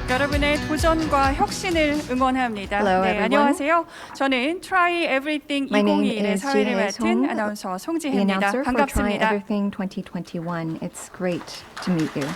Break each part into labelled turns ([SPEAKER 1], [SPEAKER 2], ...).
[SPEAKER 1] 여러분의 도전과 혁신을 응원합니다.
[SPEAKER 2] Hello,
[SPEAKER 1] 네,
[SPEAKER 2] everyone.
[SPEAKER 1] 안녕하세요. 저는 Try Everything
[SPEAKER 2] My name
[SPEAKER 1] 2021의
[SPEAKER 2] is
[SPEAKER 1] 사회를
[SPEAKER 2] 지혜의
[SPEAKER 1] 맡은 아나운서
[SPEAKER 2] the
[SPEAKER 1] 송지혜입니다.
[SPEAKER 2] announcer for Try
[SPEAKER 1] 반갑습니다.
[SPEAKER 2] Everything 2021. It's great to meet you.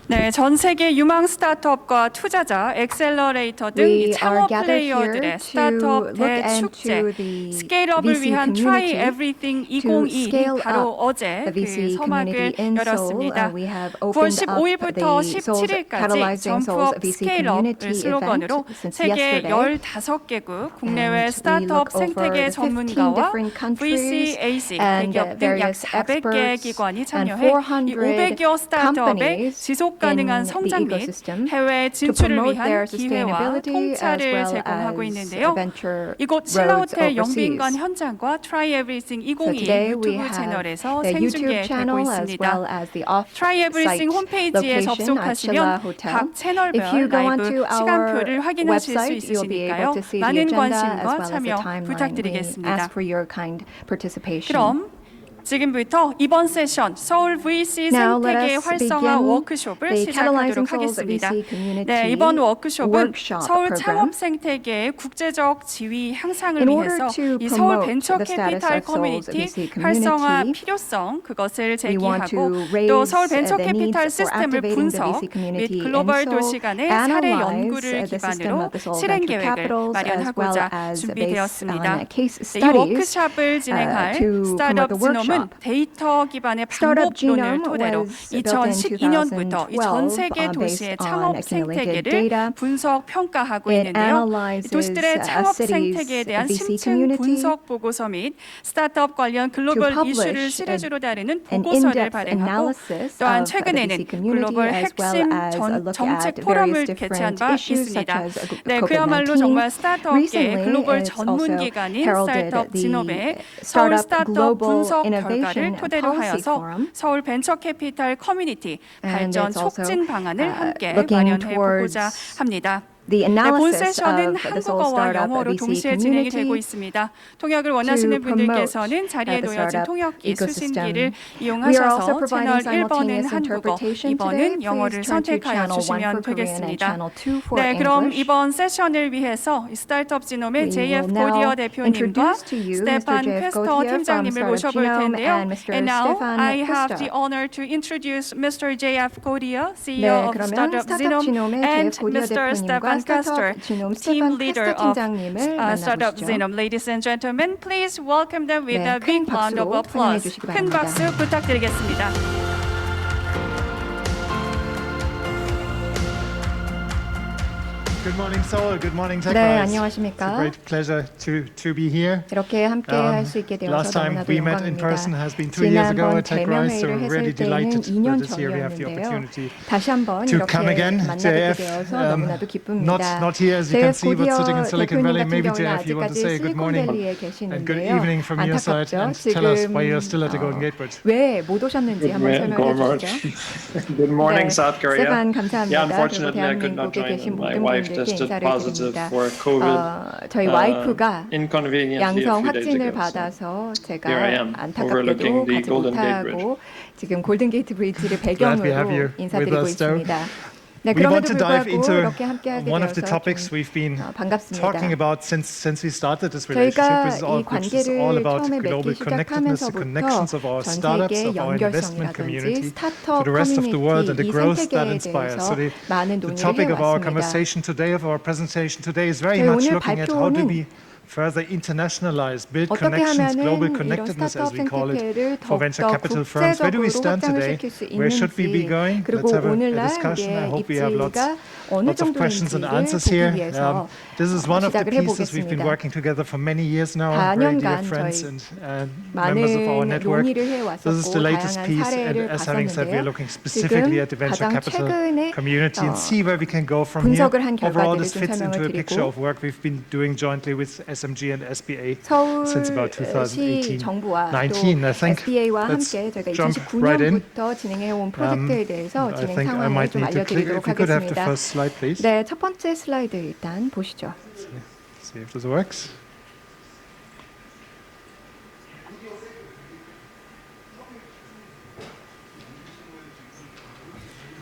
[SPEAKER 1] 네, 전 세계 유망 스타트업과 투자자, 엑셀러레이터 등
[SPEAKER 2] We
[SPEAKER 1] 이 창업
[SPEAKER 2] are gathered here
[SPEAKER 1] 플레이어들의
[SPEAKER 2] to
[SPEAKER 1] 스타트업
[SPEAKER 2] look
[SPEAKER 1] 대축제,
[SPEAKER 2] into the
[SPEAKER 1] 스케일업을
[SPEAKER 2] VC
[SPEAKER 1] 위한 Try
[SPEAKER 2] community,
[SPEAKER 1] Everything
[SPEAKER 2] to
[SPEAKER 1] 2021이
[SPEAKER 2] scale
[SPEAKER 1] 바로
[SPEAKER 2] up
[SPEAKER 1] 어제
[SPEAKER 2] the VC
[SPEAKER 1] 그
[SPEAKER 2] community
[SPEAKER 1] 서막을
[SPEAKER 2] in Seoul.
[SPEAKER 1] 열었습니다.
[SPEAKER 2] We have
[SPEAKER 1] 9월
[SPEAKER 2] opened up
[SPEAKER 1] 15일부터
[SPEAKER 2] the Seoul's
[SPEAKER 1] 17일까지
[SPEAKER 2] catalyzing Seoul's
[SPEAKER 1] 점프업
[SPEAKER 2] VC
[SPEAKER 1] 스케일업을
[SPEAKER 2] community
[SPEAKER 1] 슬로건으로
[SPEAKER 2] event since
[SPEAKER 1] 세계
[SPEAKER 2] yesterday.
[SPEAKER 1] 15개국 국내외
[SPEAKER 2] And we
[SPEAKER 1] 스타트업
[SPEAKER 2] look over
[SPEAKER 1] 생태계
[SPEAKER 2] the 15
[SPEAKER 1] 전문가와
[SPEAKER 2] different countries
[SPEAKER 1] VC, AC,
[SPEAKER 2] and
[SPEAKER 1] 대기업 등 약
[SPEAKER 2] various
[SPEAKER 1] 400개
[SPEAKER 2] experts
[SPEAKER 1] 기관이
[SPEAKER 2] and
[SPEAKER 1] 참여해 이
[SPEAKER 2] 400
[SPEAKER 1] 500여 스타트업의
[SPEAKER 2] companies
[SPEAKER 1] 지속 가능한
[SPEAKER 2] in
[SPEAKER 1] 성장
[SPEAKER 2] the
[SPEAKER 1] 및
[SPEAKER 2] ecosystem
[SPEAKER 1] 해외
[SPEAKER 2] to
[SPEAKER 1] 진출을
[SPEAKER 2] promote
[SPEAKER 1] 위한
[SPEAKER 2] their
[SPEAKER 1] 기회와
[SPEAKER 2] sustainability as
[SPEAKER 1] 통찰을
[SPEAKER 2] well
[SPEAKER 1] 제공하고
[SPEAKER 2] as
[SPEAKER 1] 있는데요.
[SPEAKER 2] venture
[SPEAKER 1] 이곳
[SPEAKER 2] roads
[SPEAKER 1] 신라호텔
[SPEAKER 2] overseas.
[SPEAKER 1] 영빈관 현장과 Try Everything
[SPEAKER 2] So
[SPEAKER 1] 2021
[SPEAKER 2] today we
[SPEAKER 1] 유튜브
[SPEAKER 2] have
[SPEAKER 1] 채널에서
[SPEAKER 2] the YouTube
[SPEAKER 1] 생중계되고
[SPEAKER 2] channel as
[SPEAKER 1] 있습니다.
[SPEAKER 2] well as the
[SPEAKER 1] Try Everything
[SPEAKER 2] off-site
[SPEAKER 1] 홈페이지에
[SPEAKER 2] location at
[SPEAKER 1] 접속하시면
[SPEAKER 2] 신라호텔.
[SPEAKER 1] 각
[SPEAKER 2] If
[SPEAKER 1] 채널별
[SPEAKER 2] you go
[SPEAKER 1] 라이브
[SPEAKER 2] onto our
[SPEAKER 1] 시간표를 확인하실 수
[SPEAKER 2] website, you'll be
[SPEAKER 1] 있으시니까요.
[SPEAKER 2] able to see the
[SPEAKER 1] 많은
[SPEAKER 2] agenda as
[SPEAKER 1] 관심과
[SPEAKER 2] well as the
[SPEAKER 1] 참여
[SPEAKER 2] timeline. We
[SPEAKER 1] 부탁드리겠습니다.
[SPEAKER 2] ask for your kind participation.
[SPEAKER 1] 그럼 지금부터 이번 세션 서울 VC
[SPEAKER 2] Now let
[SPEAKER 1] 생태계
[SPEAKER 2] us
[SPEAKER 1] 활성화
[SPEAKER 2] begin
[SPEAKER 1] 워크숍을
[SPEAKER 2] the Catalyzing
[SPEAKER 1] 시작하도록
[SPEAKER 2] Seoul's
[SPEAKER 1] 하겠습니다.
[SPEAKER 2] VC Community
[SPEAKER 1] 네, 이번 워크숍은
[SPEAKER 2] workshop
[SPEAKER 1] 서울
[SPEAKER 2] program.
[SPEAKER 1] 창업생태계의 국제적 지위 향상을
[SPEAKER 2] In order
[SPEAKER 1] 위해서
[SPEAKER 2] to
[SPEAKER 1] 이 서울
[SPEAKER 2] promote the status
[SPEAKER 1] 벤처캐피탈
[SPEAKER 2] of Seoul's
[SPEAKER 1] 커뮤니티
[SPEAKER 2] VC
[SPEAKER 1] 활성화
[SPEAKER 2] community,
[SPEAKER 1] 필요성 그것을
[SPEAKER 2] we want
[SPEAKER 1] 제기하고
[SPEAKER 2] to raise
[SPEAKER 1] 또 서울
[SPEAKER 2] the
[SPEAKER 1] 벤처캐피탈
[SPEAKER 2] needs for
[SPEAKER 1] 시스템을
[SPEAKER 2] activating the
[SPEAKER 1] 분석
[SPEAKER 2] VC community
[SPEAKER 1] 및 글로벌
[SPEAKER 2] and so
[SPEAKER 1] 도시간의
[SPEAKER 2] analyze
[SPEAKER 1] 사례연구를
[SPEAKER 2] the system
[SPEAKER 1] 기반으로
[SPEAKER 2] of the Seoul
[SPEAKER 1] 실행
[SPEAKER 2] venture
[SPEAKER 1] 계획을
[SPEAKER 2] capitals as well
[SPEAKER 1] 마련하고자
[SPEAKER 2] as based
[SPEAKER 1] 준비되었습니다.
[SPEAKER 2] on case
[SPEAKER 1] 이
[SPEAKER 2] studies
[SPEAKER 1] 워크숍을 진행할
[SPEAKER 2] to
[SPEAKER 1] 스타트업
[SPEAKER 2] promote the
[SPEAKER 1] 지놈은
[SPEAKER 2] workshop.
[SPEAKER 1] 데이터 기반의
[SPEAKER 2] Startup
[SPEAKER 1] 방법론을
[SPEAKER 2] Genome
[SPEAKER 1] 토대로
[SPEAKER 2] was built in
[SPEAKER 1] 2012년부터 이 전
[SPEAKER 2] 2012
[SPEAKER 1] 세계
[SPEAKER 2] based
[SPEAKER 1] 도시의
[SPEAKER 2] on
[SPEAKER 1] 창업
[SPEAKER 2] accumulated
[SPEAKER 1] 생태계를
[SPEAKER 2] data.
[SPEAKER 1] 분석 평가하고
[SPEAKER 2] It
[SPEAKER 1] 있는데요.
[SPEAKER 2] analyzes
[SPEAKER 1] 도시들의 창업
[SPEAKER 2] cities'
[SPEAKER 1] 생태계에 대한
[SPEAKER 2] VC
[SPEAKER 1] 심층분석보고서 및 스타트업 관련 글로벌
[SPEAKER 2] to
[SPEAKER 1] 이슈를
[SPEAKER 2] publish
[SPEAKER 1] 시리즈로 다루는
[SPEAKER 2] an
[SPEAKER 1] 보고서를
[SPEAKER 2] in-depth
[SPEAKER 1] 발행하고
[SPEAKER 2] analysis
[SPEAKER 1] 또한
[SPEAKER 2] of the
[SPEAKER 1] 최근에는
[SPEAKER 2] VC community
[SPEAKER 1] 글로벌
[SPEAKER 2] as well
[SPEAKER 1] 핵심
[SPEAKER 2] as a look at
[SPEAKER 1] 정책포럼을
[SPEAKER 2] various
[SPEAKER 1] 개최한
[SPEAKER 2] different
[SPEAKER 1] 바
[SPEAKER 2] issues such
[SPEAKER 1] 있습니다.
[SPEAKER 2] as
[SPEAKER 1] 네, 그야말로 정말
[SPEAKER 2] COVID-19.
[SPEAKER 1] 스타트업계의
[SPEAKER 2] Recently,
[SPEAKER 1] 글로벌
[SPEAKER 2] it's also
[SPEAKER 1] 전문기관인
[SPEAKER 2] heralded
[SPEAKER 1] 스타트업
[SPEAKER 2] the
[SPEAKER 1] 지노베의 서울
[SPEAKER 2] Startup
[SPEAKER 1] 스타트업
[SPEAKER 2] Global
[SPEAKER 1] 분석 결과를
[SPEAKER 2] Innovation
[SPEAKER 1] 토대로
[SPEAKER 2] Policy
[SPEAKER 1] 하여서
[SPEAKER 2] Forum.
[SPEAKER 1] 서울 벤처캐피탈 커뮤니티
[SPEAKER 2] And
[SPEAKER 1] 발전
[SPEAKER 2] it's also,
[SPEAKER 1] 촉진 방안을 함께
[SPEAKER 2] looking
[SPEAKER 1] 마련해 보고자
[SPEAKER 2] towards
[SPEAKER 1] 합니다.
[SPEAKER 2] the
[SPEAKER 1] 네, 본
[SPEAKER 2] analysis
[SPEAKER 1] 세션은
[SPEAKER 2] of the Seoul
[SPEAKER 1] 한국어와
[SPEAKER 2] startup
[SPEAKER 1] 영어로
[SPEAKER 2] VC
[SPEAKER 1] 동시에 진행이 되고
[SPEAKER 2] community
[SPEAKER 1] 있습니다. 통역을 원하시는
[SPEAKER 2] promote
[SPEAKER 1] 분들께서는 자리에
[SPEAKER 2] the
[SPEAKER 1] 놓여진
[SPEAKER 2] startup
[SPEAKER 1] 통역기, 수신기를
[SPEAKER 2] ecosystem. We are
[SPEAKER 1] 이용하셔서
[SPEAKER 2] also
[SPEAKER 1] 채널
[SPEAKER 2] providing
[SPEAKER 1] 1번은
[SPEAKER 2] simultaneous
[SPEAKER 1] 한국어,
[SPEAKER 2] interpretation today.
[SPEAKER 1] 2번은 영어를
[SPEAKER 2] Please turn to
[SPEAKER 1] 선택하여
[SPEAKER 2] channel 1
[SPEAKER 1] 주시면
[SPEAKER 2] for Korean and
[SPEAKER 1] 되겠습니다.
[SPEAKER 2] channel 2 for
[SPEAKER 1] 네, 그럼
[SPEAKER 2] English.
[SPEAKER 1] 이번 세션을 위해서 이 스타트업 지놈의
[SPEAKER 2] We
[SPEAKER 1] JF
[SPEAKER 2] will now
[SPEAKER 1] 고디어 대표님과
[SPEAKER 2] introduce to you
[SPEAKER 1] 스테판
[SPEAKER 2] Mr. JF
[SPEAKER 1] 퀘스터
[SPEAKER 2] Gaudier from
[SPEAKER 1] 팀장님을
[SPEAKER 2] Startup
[SPEAKER 1] 모셔볼
[SPEAKER 2] Genome
[SPEAKER 1] 텐데요.
[SPEAKER 2] and Mr.
[SPEAKER 1] And now
[SPEAKER 2] Stefan
[SPEAKER 1] I have
[SPEAKER 2] Quister.
[SPEAKER 1] the honor to introduce Mr. JF Gaudier, CEO
[SPEAKER 2] 네,
[SPEAKER 1] of
[SPEAKER 2] 그러면
[SPEAKER 1] Startup
[SPEAKER 2] 스타트업
[SPEAKER 1] Genome,
[SPEAKER 2] 지놈의
[SPEAKER 1] and
[SPEAKER 2] JF 고디어
[SPEAKER 1] Mr.
[SPEAKER 2] 대표님과
[SPEAKER 1] Stefan Quister,
[SPEAKER 2] 스타트업 지놈
[SPEAKER 1] team
[SPEAKER 2] 스테판
[SPEAKER 1] leader
[SPEAKER 2] 퀘스터
[SPEAKER 1] of
[SPEAKER 2] 팀장님을
[SPEAKER 1] Startup
[SPEAKER 2] 만나보시죠.
[SPEAKER 1] Genome. Ladies and gentlemen, please welcome them with
[SPEAKER 2] 네,
[SPEAKER 1] a big
[SPEAKER 2] 큰
[SPEAKER 1] round of
[SPEAKER 2] 박수로 환영해
[SPEAKER 1] applause.
[SPEAKER 2] 주시기
[SPEAKER 1] 큰
[SPEAKER 2] 바랍니다.
[SPEAKER 1] 박수 부탁드리겠습니다.
[SPEAKER 3] Good morning, Seoul. Good morning,
[SPEAKER 2] 네,
[SPEAKER 3] TechRise. It's a
[SPEAKER 2] 안녕하십니까.
[SPEAKER 3] great pleasure to be here.
[SPEAKER 2] 이렇게 함께 할 수 있게 되어서
[SPEAKER 3] Last time
[SPEAKER 2] 너무나도
[SPEAKER 3] we met in
[SPEAKER 2] 영광입니다.
[SPEAKER 3] person has been 2 years ago
[SPEAKER 2] 지난번
[SPEAKER 3] at TechRise, so
[SPEAKER 2] 대면회의를
[SPEAKER 3] we're really
[SPEAKER 2] 했을 때는
[SPEAKER 3] delighted
[SPEAKER 2] 2년
[SPEAKER 3] that this year we have the
[SPEAKER 2] 전이었는데요.
[SPEAKER 3] opportunity
[SPEAKER 2] 다시 한번
[SPEAKER 3] to
[SPEAKER 2] 이렇게
[SPEAKER 3] come again.
[SPEAKER 2] 만나게
[SPEAKER 3] JF,
[SPEAKER 2] 되어서 너무나도 기쁩니다.
[SPEAKER 3] not here as you can see, but sitting in
[SPEAKER 2] JF
[SPEAKER 3] Silicon
[SPEAKER 2] 고디어
[SPEAKER 3] Valley.
[SPEAKER 2] 대표님
[SPEAKER 3] Maybe
[SPEAKER 2] 같은 경우는
[SPEAKER 3] JF, you want to say
[SPEAKER 2] 아직까지
[SPEAKER 3] good morning
[SPEAKER 2] 실리콘밸리에
[SPEAKER 3] and good
[SPEAKER 2] 계시는데요.
[SPEAKER 3] evening from your side
[SPEAKER 2] 안타깝죠.
[SPEAKER 3] and tell us why you're
[SPEAKER 2] 지금
[SPEAKER 3] still at the Golden Gate Bridge.
[SPEAKER 2] 왜 못 오셨는지 한번 설명해 주시죠.
[SPEAKER 4] Good morning,
[SPEAKER 2] 네,
[SPEAKER 4] South Korea.
[SPEAKER 2] 스테판 감사합니다.
[SPEAKER 4] Yeah,
[SPEAKER 2] 그리고
[SPEAKER 4] unfortunately, I could not
[SPEAKER 2] 대한민국에
[SPEAKER 4] join.
[SPEAKER 2] 계신
[SPEAKER 4] My
[SPEAKER 2] 모든
[SPEAKER 4] wife
[SPEAKER 2] 분들께
[SPEAKER 4] tested
[SPEAKER 2] 인사를
[SPEAKER 4] positive
[SPEAKER 2] 드립니다.
[SPEAKER 4] for COVID.
[SPEAKER 2] 저희 와이프가
[SPEAKER 4] Inconveniently a
[SPEAKER 2] 양성
[SPEAKER 4] few days
[SPEAKER 2] 확진을
[SPEAKER 4] ago.
[SPEAKER 2] 받아서 제가
[SPEAKER 4] here I am, overlooking
[SPEAKER 2] 안타깝게도
[SPEAKER 4] the
[SPEAKER 2] 가지
[SPEAKER 4] Golden Gate Bridge.
[SPEAKER 2] 못하고 지금 골든 게이트 브리지를
[SPEAKER 3] Glad we have you
[SPEAKER 2] 배경으로 인사드리고
[SPEAKER 3] with us, though.
[SPEAKER 2] 있습니다. 네,
[SPEAKER 3] We want
[SPEAKER 2] 그럼에도
[SPEAKER 3] to dive
[SPEAKER 2] 불구하고
[SPEAKER 3] into
[SPEAKER 2] 이렇게 함께하게
[SPEAKER 3] one of the
[SPEAKER 2] 되어서
[SPEAKER 3] topics
[SPEAKER 2] 좀
[SPEAKER 3] we've been
[SPEAKER 2] 반갑습니다.
[SPEAKER 3] talking about since we started this relationship,
[SPEAKER 2] 저희가
[SPEAKER 3] which is
[SPEAKER 2] 이
[SPEAKER 3] all
[SPEAKER 2] 관계를
[SPEAKER 3] about
[SPEAKER 2] 처음에
[SPEAKER 3] global
[SPEAKER 2] 맺기
[SPEAKER 3] connectedness, the
[SPEAKER 2] 시작하면서부터
[SPEAKER 3] connections of our
[SPEAKER 2] 전
[SPEAKER 3] startups,
[SPEAKER 2] 세계
[SPEAKER 3] of our investment
[SPEAKER 2] 연결성이라든지
[SPEAKER 3] community to
[SPEAKER 2] 스타트업
[SPEAKER 3] the rest of the world and the
[SPEAKER 2] 커뮤니티 이
[SPEAKER 3] growth that
[SPEAKER 2] 생태계에
[SPEAKER 3] inspires.
[SPEAKER 2] 대해서
[SPEAKER 3] So
[SPEAKER 2] 많은
[SPEAKER 3] the
[SPEAKER 2] 논의를
[SPEAKER 3] topic of our
[SPEAKER 2] 해왔습니다.
[SPEAKER 3] conversation today, of our presentation today, is very
[SPEAKER 2] 저희
[SPEAKER 3] much
[SPEAKER 2] 오늘
[SPEAKER 3] looking at how do
[SPEAKER 2] 발표는
[SPEAKER 3] we further internationalize, build
[SPEAKER 2] 어떻게
[SPEAKER 3] connections, global
[SPEAKER 2] 하면은 이런
[SPEAKER 3] connectedness as
[SPEAKER 2] 스타트업
[SPEAKER 3] we call it,
[SPEAKER 2] 생태계를
[SPEAKER 3] for venture
[SPEAKER 2] 더욱더
[SPEAKER 3] capital firms. Where do we
[SPEAKER 2] 국제적으로
[SPEAKER 3] stand today?
[SPEAKER 2] 확장을 시킬 수
[SPEAKER 3] Where should we be
[SPEAKER 2] 있는지
[SPEAKER 3] going?
[SPEAKER 2] 그리고
[SPEAKER 3] Let's have a
[SPEAKER 2] 오늘날
[SPEAKER 3] discussion. I
[SPEAKER 2] 우리의
[SPEAKER 3] hope we have
[SPEAKER 2] 입지가 어느
[SPEAKER 3] lots of questions and
[SPEAKER 2] 정도인지를
[SPEAKER 3] answers
[SPEAKER 2] 보기
[SPEAKER 3] here.
[SPEAKER 2] 위해서
[SPEAKER 3] This is one of the
[SPEAKER 2] 시작을
[SPEAKER 3] pieces we've been
[SPEAKER 2] 해보겠습니다.
[SPEAKER 3] working together for many years now. Very dear
[SPEAKER 2] 4년간
[SPEAKER 3] friends
[SPEAKER 2] 저희
[SPEAKER 3] and members of our
[SPEAKER 2] 많은
[SPEAKER 3] network.
[SPEAKER 2] 논의를
[SPEAKER 3] This is the
[SPEAKER 2] 해왔었고
[SPEAKER 3] latest
[SPEAKER 2] 다양한
[SPEAKER 3] piece, and
[SPEAKER 2] 사례를
[SPEAKER 3] as having said, we're
[SPEAKER 2] 봤었는데요.
[SPEAKER 3] looking specifically
[SPEAKER 2] 지금
[SPEAKER 3] at the venture
[SPEAKER 2] 가장
[SPEAKER 3] capital
[SPEAKER 2] 최근에
[SPEAKER 3] community and see where we can go from here.
[SPEAKER 2] 분석을 한
[SPEAKER 3] Overall,
[SPEAKER 2] 결과들을
[SPEAKER 3] this
[SPEAKER 2] 좀
[SPEAKER 3] fits into
[SPEAKER 2] 설명을
[SPEAKER 3] a picture
[SPEAKER 2] 드리고
[SPEAKER 3] of work we've been doing jointly with SMG and SBA since about
[SPEAKER 2] 서울시
[SPEAKER 3] 2018.
[SPEAKER 2] 정부와 또
[SPEAKER 3] 19, I think.
[SPEAKER 2] SBA와
[SPEAKER 3] Let's
[SPEAKER 2] 함께 저희가
[SPEAKER 3] jump right in.
[SPEAKER 2] 2019년부터 진행해온 프로젝트에 대해서
[SPEAKER 3] I
[SPEAKER 2] 진행
[SPEAKER 3] think I
[SPEAKER 2] 상황을
[SPEAKER 3] might
[SPEAKER 2] 좀
[SPEAKER 3] need to click.
[SPEAKER 2] 알려드리도록
[SPEAKER 3] If you could have the
[SPEAKER 2] 하겠습니다.
[SPEAKER 3] first slide, please.
[SPEAKER 2] 네, 첫 번째 슬라이드 일단 보시죠.
[SPEAKER 3] See if this works.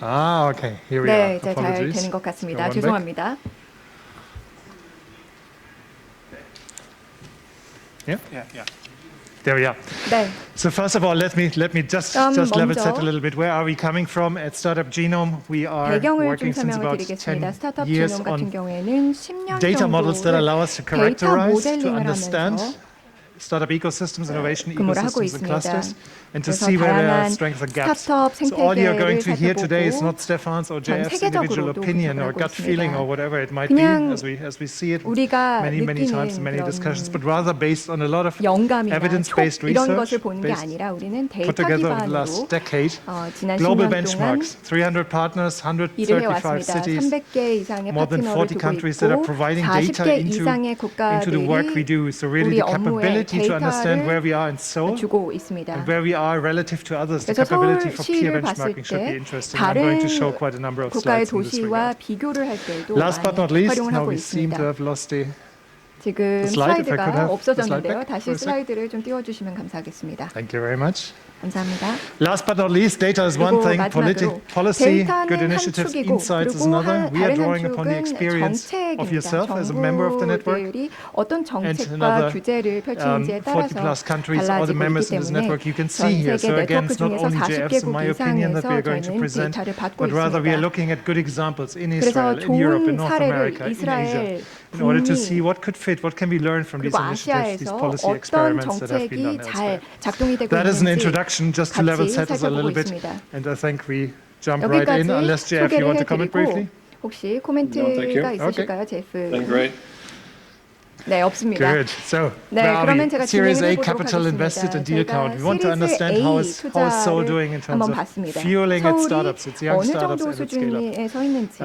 [SPEAKER 3] Ah, okay. Here we
[SPEAKER 2] 네,
[SPEAKER 3] are.
[SPEAKER 2] 이제 잘
[SPEAKER 3] Apologies.
[SPEAKER 2] 되는 것 같습니다.
[SPEAKER 3] Go on back.
[SPEAKER 2] 죄송합니다.
[SPEAKER 3] Yeah. There we are.
[SPEAKER 2] 네,
[SPEAKER 3] So first of all, let me just level set a little bit. Where are we coming from at Startup Genome? We are
[SPEAKER 2] 배경을 좀
[SPEAKER 3] working since
[SPEAKER 2] 설명을
[SPEAKER 3] about
[SPEAKER 2] 드리겠습니다.
[SPEAKER 3] 10
[SPEAKER 2] 스타트업
[SPEAKER 3] years
[SPEAKER 2] 지놈 같은
[SPEAKER 3] on
[SPEAKER 2] 경우에는 10년
[SPEAKER 3] data models that
[SPEAKER 2] 정도를
[SPEAKER 3] allow us to
[SPEAKER 2] 데이터
[SPEAKER 3] characterize, to
[SPEAKER 2] 모델링을
[SPEAKER 3] understand
[SPEAKER 2] 하면서
[SPEAKER 3] startup ecosystems, innovation
[SPEAKER 2] 근무를 하고
[SPEAKER 3] ecosystems and
[SPEAKER 2] 있습니다.
[SPEAKER 3] clusters, and to
[SPEAKER 2] 그래서
[SPEAKER 3] see where there are
[SPEAKER 2] 다양한
[SPEAKER 3] strengths and gaps.
[SPEAKER 2] 스타트업
[SPEAKER 3] So all you're going
[SPEAKER 2] 생태계를
[SPEAKER 3] to hear today is
[SPEAKER 2] 살펴보고
[SPEAKER 3] not Stefan's or
[SPEAKER 2] 전
[SPEAKER 3] JF's individual
[SPEAKER 2] 세계적으로도
[SPEAKER 3] opinion or
[SPEAKER 2] 분석을
[SPEAKER 3] gut
[SPEAKER 2] 하고
[SPEAKER 3] feeling
[SPEAKER 2] 있습니다.
[SPEAKER 3] or whatever it might be
[SPEAKER 2] 그냥
[SPEAKER 3] as we see it
[SPEAKER 2] 우리가
[SPEAKER 3] many times in many
[SPEAKER 2] 느끼는
[SPEAKER 3] discussions,
[SPEAKER 2] 그런
[SPEAKER 3] but rather based on a lot of
[SPEAKER 2] 영감이나
[SPEAKER 3] evidence-based
[SPEAKER 2] 촉 이런
[SPEAKER 3] research
[SPEAKER 2] 것을 보는 게
[SPEAKER 3] based
[SPEAKER 2] 아니라 우리는
[SPEAKER 3] put
[SPEAKER 2] 데이터
[SPEAKER 3] together over the
[SPEAKER 2] 기반으로
[SPEAKER 3] last decade.
[SPEAKER 2] 지난
[SPEAKER 3] Global
[SPEAKER 2] 10년 동안
[SPEAKER 3] benchmarks, 300 partners,
[SPEAKER 2] 일을
[SPEAKER 3] 135
[SPEAKER 2] 해왔습니다.
[SPEAKER 3] cities,
[SPEAKER 2] 300개 이상의
[SPEAKER 3] more than
[SPEAKER 2] 파트너를
[SPEAKER 3] 40
[SPEAKER 2] 두고
[SPEAKER 3] countries that are
[SPEAKER 2] 있고
[SPEAKER 3] providing data
[SPEAKER 2] 40개 이상의
[SPEAKER 3] into the work we
[SPEAKER 2] 국가들이
[SPEAKER 3] do. So really
[SPEAKER 2] 우리
[SPEAKER 3] the
[SPEAKER 2] 업무에
[SPEAKER 3] capability to understand where we are in Seoul
[SPEAKER 2] 주고 있습니다.
[SPEAKER 3] and where we are relative to others. The
[SPEAKER 2] 그래서
[SPEAKER 3] capability for peer
[SPEAKER 2] 서울시를 봤을
[SPEAKER 3] benchmarking should be
[SPEAKER 2] 때
[SPEAKER 3] interesting. I'm going
[SPEAKER 2] 다른
[SPEAKER 3] to show quite a number of
[SPEAKER 2] 국가의
[SPEAKER 3] slides in this
[SPEAKER 2] 도시와
[SPEAKER 3] regard.
[SPEAKER 2] 비교를 할 때도
[SPEAKER 3] Last but not
[SPEAKER 2] 많이
[SPEAKER 3] least,
[SPEAKER 2] 활용을
[SPEAKER 3] now
[SPEAKER 2] 하고
[SPEAKER 3] we seem
[SPEAKER 2] 있습니다.
[SPEAKER 3] to have lost the
[SPEAKER 2] 지금
[SPEAKER 3] slide, if I could
[SPEAKER 2] 슬라이드가
[SPEAKER 3] have the slide
[SPEAKER 2] 없어졌는데요.
[SPEAKER 3] back for
[SPEAKER 2] 다시
[SPEAKER 3] a sec.
[SPEAKER 2] 슬라이드를 좀 띄워주시면 감사하겠습니다.
[SPEAKER 3] Thank you very much.
[SPEAKER 2] 감사합니다.
[SPEAKER 3] Last but not least, data is one
[SPEAKER 2] 그리고
[SPEAKER 3] thing,
[SPEAKER 2] 마지막으로
[SPEAKER 3] policy, good
[SPEAKER 2] 데이터는 한
[SPEAKER 3] initiatives,
[SPEAKER 2] 축이고
[SPEAKER 3] insights is
[SPEAKER 2] 그리고
[SPEAKER 3] another. We are
[SPEAKER 2] 다른 한
[SPEAKER 3] drawing upon the
[SPEAKER 2] 축은
[SPEAKER 3] experience of
[SPEAKER 2] 정책입니다.
[SPEAKER 3] yourself as a member of the network.
[SPEAKER 2] 정부들이 어떤 정책과
[SPEAKER 3] another,
[SPEAKER 2] 규제를 펼치는지에
[SPEAKER 3] 40
[SPEAKER 2] 따라서
[SPEAKER 3] plus countries are the
[SPEAKER 2] 달라지고
[SPEAKER 3] members
[SPEAKER 2] 있기
[SPEAKER 3] in this
[SPEAKER 2] 때문에
[SPEAKER 3] network. You can
[SPEAKER 2] 전
[SPEAKER 3] see here.
[SPEAKER 2] 세계
[SPEAKER 3] So again,
[SPEAKER 2] 네트워크
[SPEAKER 3] it's not
[SPEAKER 2] 중에서
[SPEAKER 3] only JFs in
[SPEAKER 2] 40개국
[SPEAKER 3] my opinion that we are
[SPEAKER 2] 이상에서
[SPEAKER 3] going to
[SPEAKER 2] 저희는
[SPEAKER 3] present,
[SPEAKER 2] 데이터를 받고
[SPEAKER 3] but rather we are
[SPEAKER 2] 있습니다.
[SPEAKER 3] looking at good examples in
[SPEAKER 2] 그래서
[SPEAKER 3] Israel, in Europe, in
[SPEAKER 2] 좋은
[SPEAKER 3] North
[SPEAKER 2] 사례를
[SPEAKER 3] America, in Asia,
[SPEAKER 2] 이스라엘,
[SPEAKER 3] in order to see
[SPEAKER 2] 북미
[SPEAKER 3] what could fit, what can we learn from these
[SPEAKER 2] 그리고
[SPEAKER 3] initiatives, these
[SPEAKER 2] 아시아에서
[SPEAKER 3] policy
[SPEAKER 2] 어떤
[SPEAKER 3] experiments that have been
[SPEAKER 2] 정책이
[SPEAKER 3] done
[SPEAKER 2] 잘
[SPEAKER 3] elsewhere.
[SPEAKER 2] 작동이 되고
[SPEAKER 3] That is an
[SPEAKER 2] 있는지
[SPEAKER 3] introduction just to level
[SPEAKER 2] 같이
[SPEAKER 3] set us a little
[SPEAKER 2] 살펴보고
[SPEAKER 3] bit,
[SPEAKER 2] 있습니다.
[SPEAKER 3] and I think we jump right
[SPEAKER 2] 여기까지
[SPEAKER 3] in. Unless JF, you
[SPEAKER 2] 소개를
[SPEAKER 3] want to comment briefly?
[SPEAKER 2] 해드리고 혹시
[SPEAKER 4] No, thank
[SPEAKER 2] 코멘트가
[SPEAKER 4] you.
[SPEAKER 2] 있으실까요,
[SPEAKER 4] Then
[SPEAKER 2] 제프?
[SPEAKER 4] great.
[SPEAKER 2] 네, 없습니다.
[SPEAKER 3] Good. So,
[SPEAKER 2] 네,
[SPEAKER 3] where are
[SPEAKER 2] 그러면
[SPEAKER 3] we?
[SPEAKER 2] 제가
[SPEAKER 3] Series A
[SPEAKER 2] 진행을 해보도록
[SPEAKER 3] capital invested
[SPEAKER 2] 하겠습니다.
[SPEAKER 3] and deal
[SPEAKER 2] 제가
[SPEAKER 3] count. We want to understand
[SPEAKER 2] 시리즈
[SPEAKER 3] how
[SPEAKER 2] A
[SPEAKER 3] is Seoul
[SPEAKER 2] 투자를
[SPEAKER 3] doing in terms
[SPEAKER 2] 한번
[SPEAKER 3] of
[SPEAKER 2] 봤습니다.
[SPEAKER 3] fueling its
[SPEAKER 2] 서울이
[SPEAKER 3] startups, its young
[SPEAKER 2] 어느
[SPEAKER 3] startups
[SPEAKER 2] 정도
[SPEAKER 3] and its scale-up.
[SPEAKER 2] 수준에 서 있는지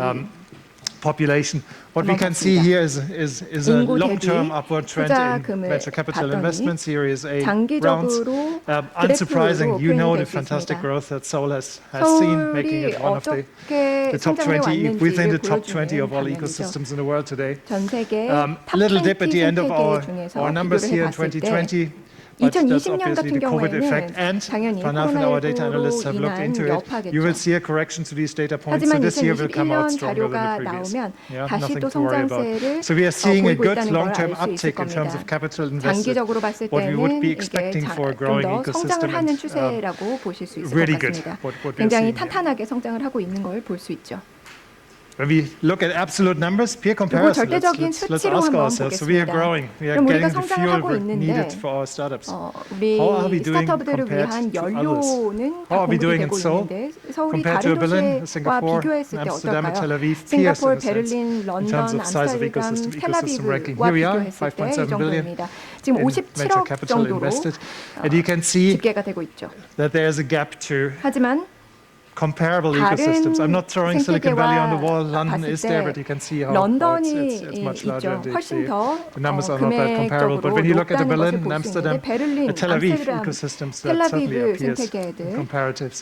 [SPEAKER 3] Population. What we
[SPEAKER 2] 한번
[SPEAKER 3] can see
[SPEAKER 2] 봤습니다.
[SPEAKER 3] here is a
[SPEAKER 2] 인구
[SPEAKER 3] long-term
[SPEAKER 2] 대비
[SPEAKER 3] upward trend in
[SPEAKER 2] 투자금을
[SPEAKER 3] venture capital
[SPEAKER 2] 봤더니
[SPEAKER 3] investment. Series A rounds.
[SPEAKER 2] 장기적으로
[SPEAKER 3] Unsurprising,
[SPEAKER 2] 그래프로
[SPEAKER 3] you know
[SPEAKER 2] 표현이
[SPEAKER 3] the
[SPEAKER 2] 될 수
[SPEAKER 3] fantastic
[SPEAKER 2] 있습니다.
[SPEAKER 3] growth that Seoul has seen, making
[SPEAKER 2] 서울이
[SPEAKER 3] it one of the
[SPEAKER 2] 어떻게
[SPEAKER 3] top
[SPEAKER 2] 성장해
[SPEAKER 3] 20 within the
[SPEAKER 2] 왔는지를
[SPEAKER 3] top 20 of all
[SPEAKER 2] 보여주는
[SPEAKER 3] ecosystems in the world today.
[SPEAKER 2] 전 세계 탑
[SPEAKER 3] Little
[SPEAKER 2] 20
[SPEAKER 3] dip at the end of
[SPEAKER 2] 생태계 중에서
[SPEAKER 3] our numbers
[SPEAKER 2] 비교를
[SPEAKER 3] here in
[SPEAKER 2] 해봤을 때
[SPEAKER 3] 2020. But that's
[SPEAKER 2] 2020년
[SPEAKER 3] obviously
[SPEAKER 2] 같은
[SPEAKER 3] the COVID effect.
[SPEAKER 2] 경우에는
[SPEAKER 3] And
[SPEAKER 2] 당연히
[SPEAKER 3] Pranav and our data
[SPEAKER 2] 코로나19로
[SPEAKER 3] analysts have looked
[SPEAKER 2] 인한
[SPEAKER 3] into it. You will
[SPEAKER 2] 여파겠죠.
[SPEAKER 3] see a correction to these data points. So
[SPEAKER 2] 하지만
[SPEAKER 3] this year will come out
[SPEAKER 2] 2021년
[SPEAKER 3] stronger than
[SPEAKER 2] 자료가
[SPEAKER 3] the previous.
[SPEAKER 2] 나오면
[SPEAKER 3] Yeah,
[SPEAKER 2] 다시
[SPEAKER 3] nothing
[SPEAKER 2] 또
[SPEAKER 3] to worry about.
[SPEAKER 2] 성장세를
[SPEAKER 3] So we are seeing a
[SPEAKER 2] 보이고
[SPEAKER 3] good
[SPEAKER 2] 있다는 걸
[SPEAKER 3] long-term
[SPEAKER 2] 알 수 있을
[SPEAKER 3] uptick in terms
[SPEAKER 2] 겁니다.
[SPEAKER 3] of capital invested.
[SPEAKER 2] 장기적으로 봤을
[SPEAKER 3] What we would
[SPEAKER 2] 때는
[SPEAKER 3] be
[SPEAKER 2] 이게
[SPEAKER 3] expecting for a
[SPEAKER 2] 좀
[SPEAKER 3] growing
[SPEAKER 2] 더 성장을
[SPEAKER 3] ecosystem.
[SPEAKER 2] 하는
[SPEAKER 3] And,
[SPEAKER 2] 추세라고 보실 수 있을 것
[SPEAKER 3] really good,
[SPEAKER 2] 같습니다.
[SPEAKER 3] what we are
[SPEAKER 2] 굉장히
[SPEAKER 3] seeing here.
[SPEAKER 2] 탄탄하게 성장을 하고 있는 걸 볼 수 있죠.
[SPEAKER 3] When we look at absolute numbers, peer
[SPEAKER 2] 그리고
[SPEAKER 3] comparison,
[SPEAKER 2] 절대적인
[SPEAKER 3] let's
[SPEAKER 2] 수치로
[SPEAKER 3] ask
[SPEAKER 2] 한번
[SPEAKER 3] ourselves. So we are
[SPEAKER 2] 보겠습니다.
[SPEAKER 3] growing. We are
[SPEAKER 2] 그럼
[SPEAKER 3] getting
[SPEAKER 2] 우리가
[SPEAKER 3] the
[SPEAKER 2] 성장을
[SPEAKER 3] fuel
[SPEAKER 2] 하고 있는데
[SPEAKER 3] needed for our startups.
[SPEAKER 2] 우리
[SPEAKER 3] How are we doing
[SPEAKER 2] 스타트업들을
[SPEAKER 3] compared
[SPEAKER 2] 위한
[SPEAKER 3] to others?
[SPEAKER 2] 연료는
[SPEAKER 3] How
[SPEAKER 2] 다
[SPEAKER 3] are we
[SPEAKER 2] 공급이
[SPEAKER 3] doing in
[SPEAKER 2] 되고
[SPEAKER 3] Seoul?
[SPEAKER 2] 있는데 서울이
[SPEAKER 3] Compared to
[SPEAKER 2] 다른
[SPEAKER 3] Berlin,
[SPEAKER 2] 도시와
[SPEAKER 3] Singapore,
[SPEAKER 2] 비교했을 때
[SPEAKER 3] Amsterdam, and Tel
[SPEAKER 2] 어떨까요?
[SPEAKER 3] Aviv, peers
[SPEAKER 2] 싱가포르,
[SPEAKER 3] in a sense,
[SPEAKER 2] 베를린,
[SPEAKER 3] in
[SPEAKER 2] 런던,
[SPEAKER 3] terms of size of
[SPEAKER 2] 암스테르담,
[SPEAKER 3] ecosystem ranking.
[SPEAKER 2] 텔아비브와
[SPEAKER 3] Here we are,
[SPEAKER 2] 비교했을 때 이
[SPEAKER 3] 5.7 billion
[SPEAKER 2] 정도입니다. 지금
[SPEAKER 3] in venture
[SPEAKER 2] 57억
[SPEAKER 3] capital
[SPEAKER 2] 정도로
[SPEAKER 3] invested. And you can see
[SPEAKER 2] 집계가 되고 있죠.
[SPEAKER 3] that there is a gap to
[SPEAKER 2] 하지만
[SPEAKER 3] comparable
[SPEAKER 2] 다른
[SPEAKER 3] ecosystems. I'm not throwing Silicon Valley on the wall.
[SPEAKER 2] 생태계와
[SPEAKER 3] London
[SPEAKER 2] 봤을
[SPEAKER 3] is there,
[SPEAKER 2] 때
[SPEAKER 3] but you can see how
[SPEAKER 2] 런던이
[SPEAKER 3] it's much larger.
[SPEAKER 2] 있죠.
[SPEAKER 3] And
[SPEAKER 2] 훨씬 더
[SPEAKER 3] the numbers are not that comparable. But
[SPEAKER 2] 금액적으로
[SPEAKER 3] when you look at the
[SPEAKER 2] 높다는
[SPEAKER 3] Berlin,
[SPEAKER 2] 것을 볼 수
[SPEAKER 3] Amsterdam,
[SPEAKER 2] 있는데 베를린,
[SPEAKER 3] Tel Aviv
[SPEAKER 2] 암스테르담,
[SPEAKER 3] ecosystems, that certainly
[SPEAKER 2] 텔아비브
[SPEAKER 3] appears
[SPEAKER 2] 생태계들
[SPEAKER 3] comparatives.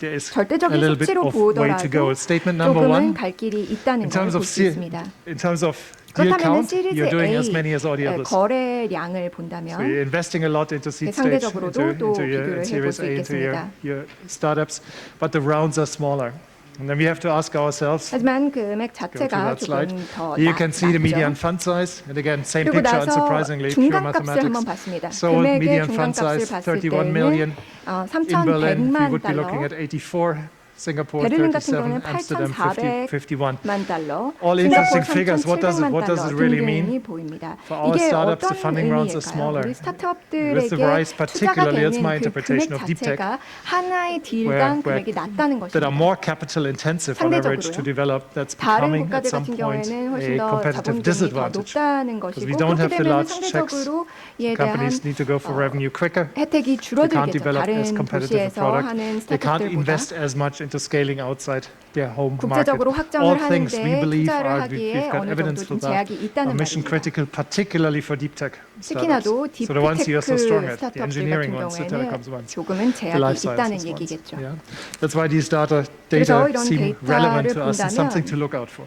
[SPEAKER 3] There is a
[SPEAKER 2] 절대적인
[SPEAKER 3] little bit
[SPEAKER 2] 수치로
[SPEAKER 3] of way to go.
[SPEAKER 2] 보더라도
[SPEAKER 3] Statement number
[SPEAKER 2] 조금은
[SPEAKER 3] one,
[SPEAKER 2] 갈 길이 있다는
[SPEAKER 3] in
[SPEAKER 2] 걸
[SPEAKER 3] terms
[SPEAKER 2] 볼
[SPEAKER 3] of
[SPEAKER 2] 수 있습니다.
[SPEAKER 3] in terms of deal
[SPEAKER 2] 그렇다면
[SPEAKER 3] count,
[SPEAKER 2] 시리즈
[SPEAKER 3] you're doing
[SPEAKER 2] A
[SPEAKER 3] as many as all the others.
[SPEAKER 2] 거래량을
[SPEAKER 3] So
[SPEAKER 2] 본다면
[SPEAKER 3] you're investing a lot into seed stage,
[SPEAKER 2] 상대적으로도 또
[SPEAKER 3] into your
[SPEAKER 2] 비교를 해볼
[SPEAKER 3] Series
[SPEAKER 2] 수
[SPEAKER 3] A, into
[SPEAKER 2] 있겠습니다.
[SPEAKER 3] your startups, but the rounds are smaller. And then we have to ask ourselves,
[SPEAKER 2] 하지만 금액
[SPEAKER 3] go to
[SPEAKER 2] 자체가
[SPEAKER 3] that slide.
[SPEAKER 2] 조금 더
[SPEAKER 3] You can see the median
[SPEAKER 2] 낮죠.
[SPEAKER 3] fund size, and again, same
[SPEAKER 2] 그리고
[SPEAKER 3] picture,
[SPEAKER 2] 나서
[SPEAKER 3] unsurprisingly, pure
[SPEAKER 2] 중간값을 한번
[SPEAKER 3] mathematics.
[SPEAKER 2] 봤습니다.
[SPEAKER 3] So
[SPEAKER 2] 금액의
[SPEAKER 3] median fund
[SPEAKER 2] 중간값을
[SPEAKER 3] size,
[SPEAKER 2] 봤을
[SPEAKER 3] 31 million.
[SPEAKER 2] 때는
[SPEAKER 3] In Berlin, we
[SPEAKER 2] 3,100만
[SPEAKER 3] would be looking
[SPEAKER 2] 달러,
[SPEAKER 3] at 84. Singapore
[SPEAKER 2] 베를린 같은
[SPEAKER 3] 37,
[SPEAKER 2] 경우는
[SPEAKER 3] Amsterdam 51.
[SPEAKER 2] 8,400만 달러,
[SPEAKER 3] All interesting figures. What does
[SPEAKER 2] 싱가포르
[SPEAKER 3] it
[SPEAKER 2] 3,700만
[SPEAKER 3] really
[SPEAKER 2] 달러
[SPEAKER 3] mean?
[SPEAKER 2] 등등이 보입니다.
[SPEAKER 3] For our
[SPEAKER 2] 이게
[SPEAKER 3] startups, the
[SPEAKER 2] 어떤
[SPEAKER 3] funding rounds are
[SPEAKER 2] 의미일까요?
[SPEAKER 3] smaller.
[SPEAKER 2] 우리
[SPEAKER 3] With the
[SPEAKER 2] 스타트업들에게
[SPEAKER 3] rise,
[SPEAKER 2] 투자가
[SPEAKER 3] particularly, that's
[SPEAKER 2] 되는
[SPEAKER 3] my
[SPEAKER 2] 그
[SPEAKER 3] interpretation
[SPEAKER 2] 금액
[SPEAKER 3] of deep tech,
[SPEAKER 2] 자체가 하나의 딜당
[SPEAKER 3] where
[SPEAKER 2] 금액이 낮다는
[SPEAKER 3] that are
[SPEAKER 2] 것입니다.
[SPEAKER 3] more capital intensive on average to
[SPEAKER 2] 상대적으로요.
[SPEAKER 3] develop, that's
[SPEAKER 2] 다른
[SPEAKER 3] becoming at
[SPEAKER 2] 국가들
[SPEAKER 3] some
[SPEAKER 2] 같은
[SPEAKER 3] point
[SPEAKER 2] 경우에는 훨씬
[SPEAKER 3] a
[SPEAKER 2] 더
[SPEAKER 3] competitive
[SPEAKER 2] 자본금이 더
[SPEAKER 3] disadvantage.
[SPEAKER 2] 높다는
[SPEAKER 3] Because
[SPEAKER 2] 것이고
[SPEAKER 3] we don't
[SPEAKER 2] 그렇게
[SPEAKER 3] have the
[SPEAKER 2] 되면
[SPEAKER 3] large checks.
[SPEAKER 2] 상대적으로 이에 대한
[SPEAKER 3] Companies need to go for revenue quicker.
[SPEAKER 2] 혜택이
[SPEAKER 3] They can't
[SPEAKER 2] 줄어들겠죠.
[SPEAKER 3] develop as
[SPEAKER 2] 다른
[SPEAKER 3] competitive a
[SPEAKER 2] 도시에서
[SPEAKER 3] product.
[SPEAKER 2] 하는
[SPEAKER 3] They can't
[SPEAKER 2] 스타트업들보다
[SPEAKER 3] invest as much into scaling outside their home market.
[SPEAKER 2] 국제적으로 확장을
[SPEAKER 3] All things we
[SPEAKER 2] 하는데
[SPEAKER 3] believe
[SPEAKER 2] 투자를
[SPEAKER 3] are,
[SPEAKER 2] 하기에
[SPEAKER 3] we've got
[SPEAKER 2] 어느 정도
[SPEAKER 3] evidence for
[SPEAKER 2] 좀
[SPEAKER 3] that,
[SPEAKER 2] 제약이
[SPEAKER 3] are
[SPEAKER 2] 있다는
[SPEAKER 3] mission
[SPEAKER 2] 말입니다.
[SPEAKER 3] critical, particularly for deep tech startups.
[SPEAKER 2] 특히나도
[SPEAKER 3] So the ones you are so strong
[SPEAKER 2] 딥테크
[SPEAKER 3] at, the
[SPEAKER 2] 스타트업들
[SPEAKER 3] engineering
[SPEAKER 2] 같은
[SPEAKER 3] ones, the telecoms
[SPEAKER 2] 경우에는
[SPEAKER 3] ones,
[SPEAKER 2] 조금은
[SPEAKER 3] the
[SPEAKER 2] 제약이
[SPEAKER 3] life
[SPEAKER 2] 있다는
[SPEAKER 3] sciences ones.
[SPEAKER 2] 얘기겠죠.
[SPEAKER 3] Yeah. That's why these data
[SPEAKER 2] 그래서
[SPEAKER 3] seem
[SPEAKER 2] 이런
[SPEAKER 3] relevant
[SPEAKER 2] 데이터를
[SPEAKER 3] to us and something
[SPEAKER 2] 본다면
[SPEAKER 3] to look out for.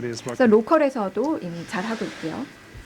[SPEAKER 3] already is
[SPEAKER 2] 그래서
[SPEAKER 3] working.
[SPEAKER 2] 로컬에서도 이미 잘 하고 있고요.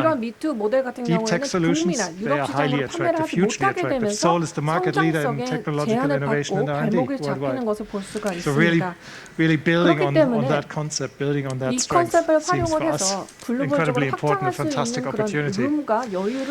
[SPEAKER 5] 이런 미투 모델 같은
[SPEAKER 3] Deep
[SPEAKER 5] 경우에는
[SPEAKER 3] tech solutions,
[SPEAKER 5] 북미나
[SPEAKER 3] they are
[SPEAKER 5] 유럽
[SPEAKER 3] highly
[SPEAKER 5] 시장으로 판매를
[SPEAKER 3] attractive,
[SPEAKER 5] 하지
[SPEAKER 3] hugely
[SPEAKER 5] 못하게
[SPEAKER 3] attractive.
[SPEAKER 5] 되면서
[SPEAKER 3] Seoul is the market leader in
[SPEAKER 5] 성장성의
[SPEAKER 3] technological
[SPEAKER 5] 제한을
[SPEAKER 3] innovation
[SPEAKER 5] 받고
[SPEAKER 3] and R&D
[SPEAKER 5] 발목을 잡히는
[SPEAKER 3] worldwide.
[SPEAKER 5] 것을 볼 수가
[SPEAKER 3] So really,
[SPEAKER 5] 있습니다.
[SPEAKER 3] really building
[SPEAKER 5] 그렇기
[SPEAKER 3] on
[SPEAKER 5] 때문에
[SPEAKER 3] that concept, building on that
[SPEAKER 5] 이
[SPEAKER 3] strength
[SPEAKER 5] 컨셉을
[SPEAKER 3] seems
[SPEAKER 5] 활용을
[SPEAKER 3] for us
[SPEAKER 5] 해서 글로벌적으로
[SPEAKER 3] incredibly important,
[SPEAKER 5] 확장할
[SPEAKER 3] a
[SPEAKER 5] 수
[SPEAKER 3] fantastic
[SPEAKER 5] 있는 그런
[SPEAKER 3] opportunity.
[SPEAKER 5] 룸과 여유를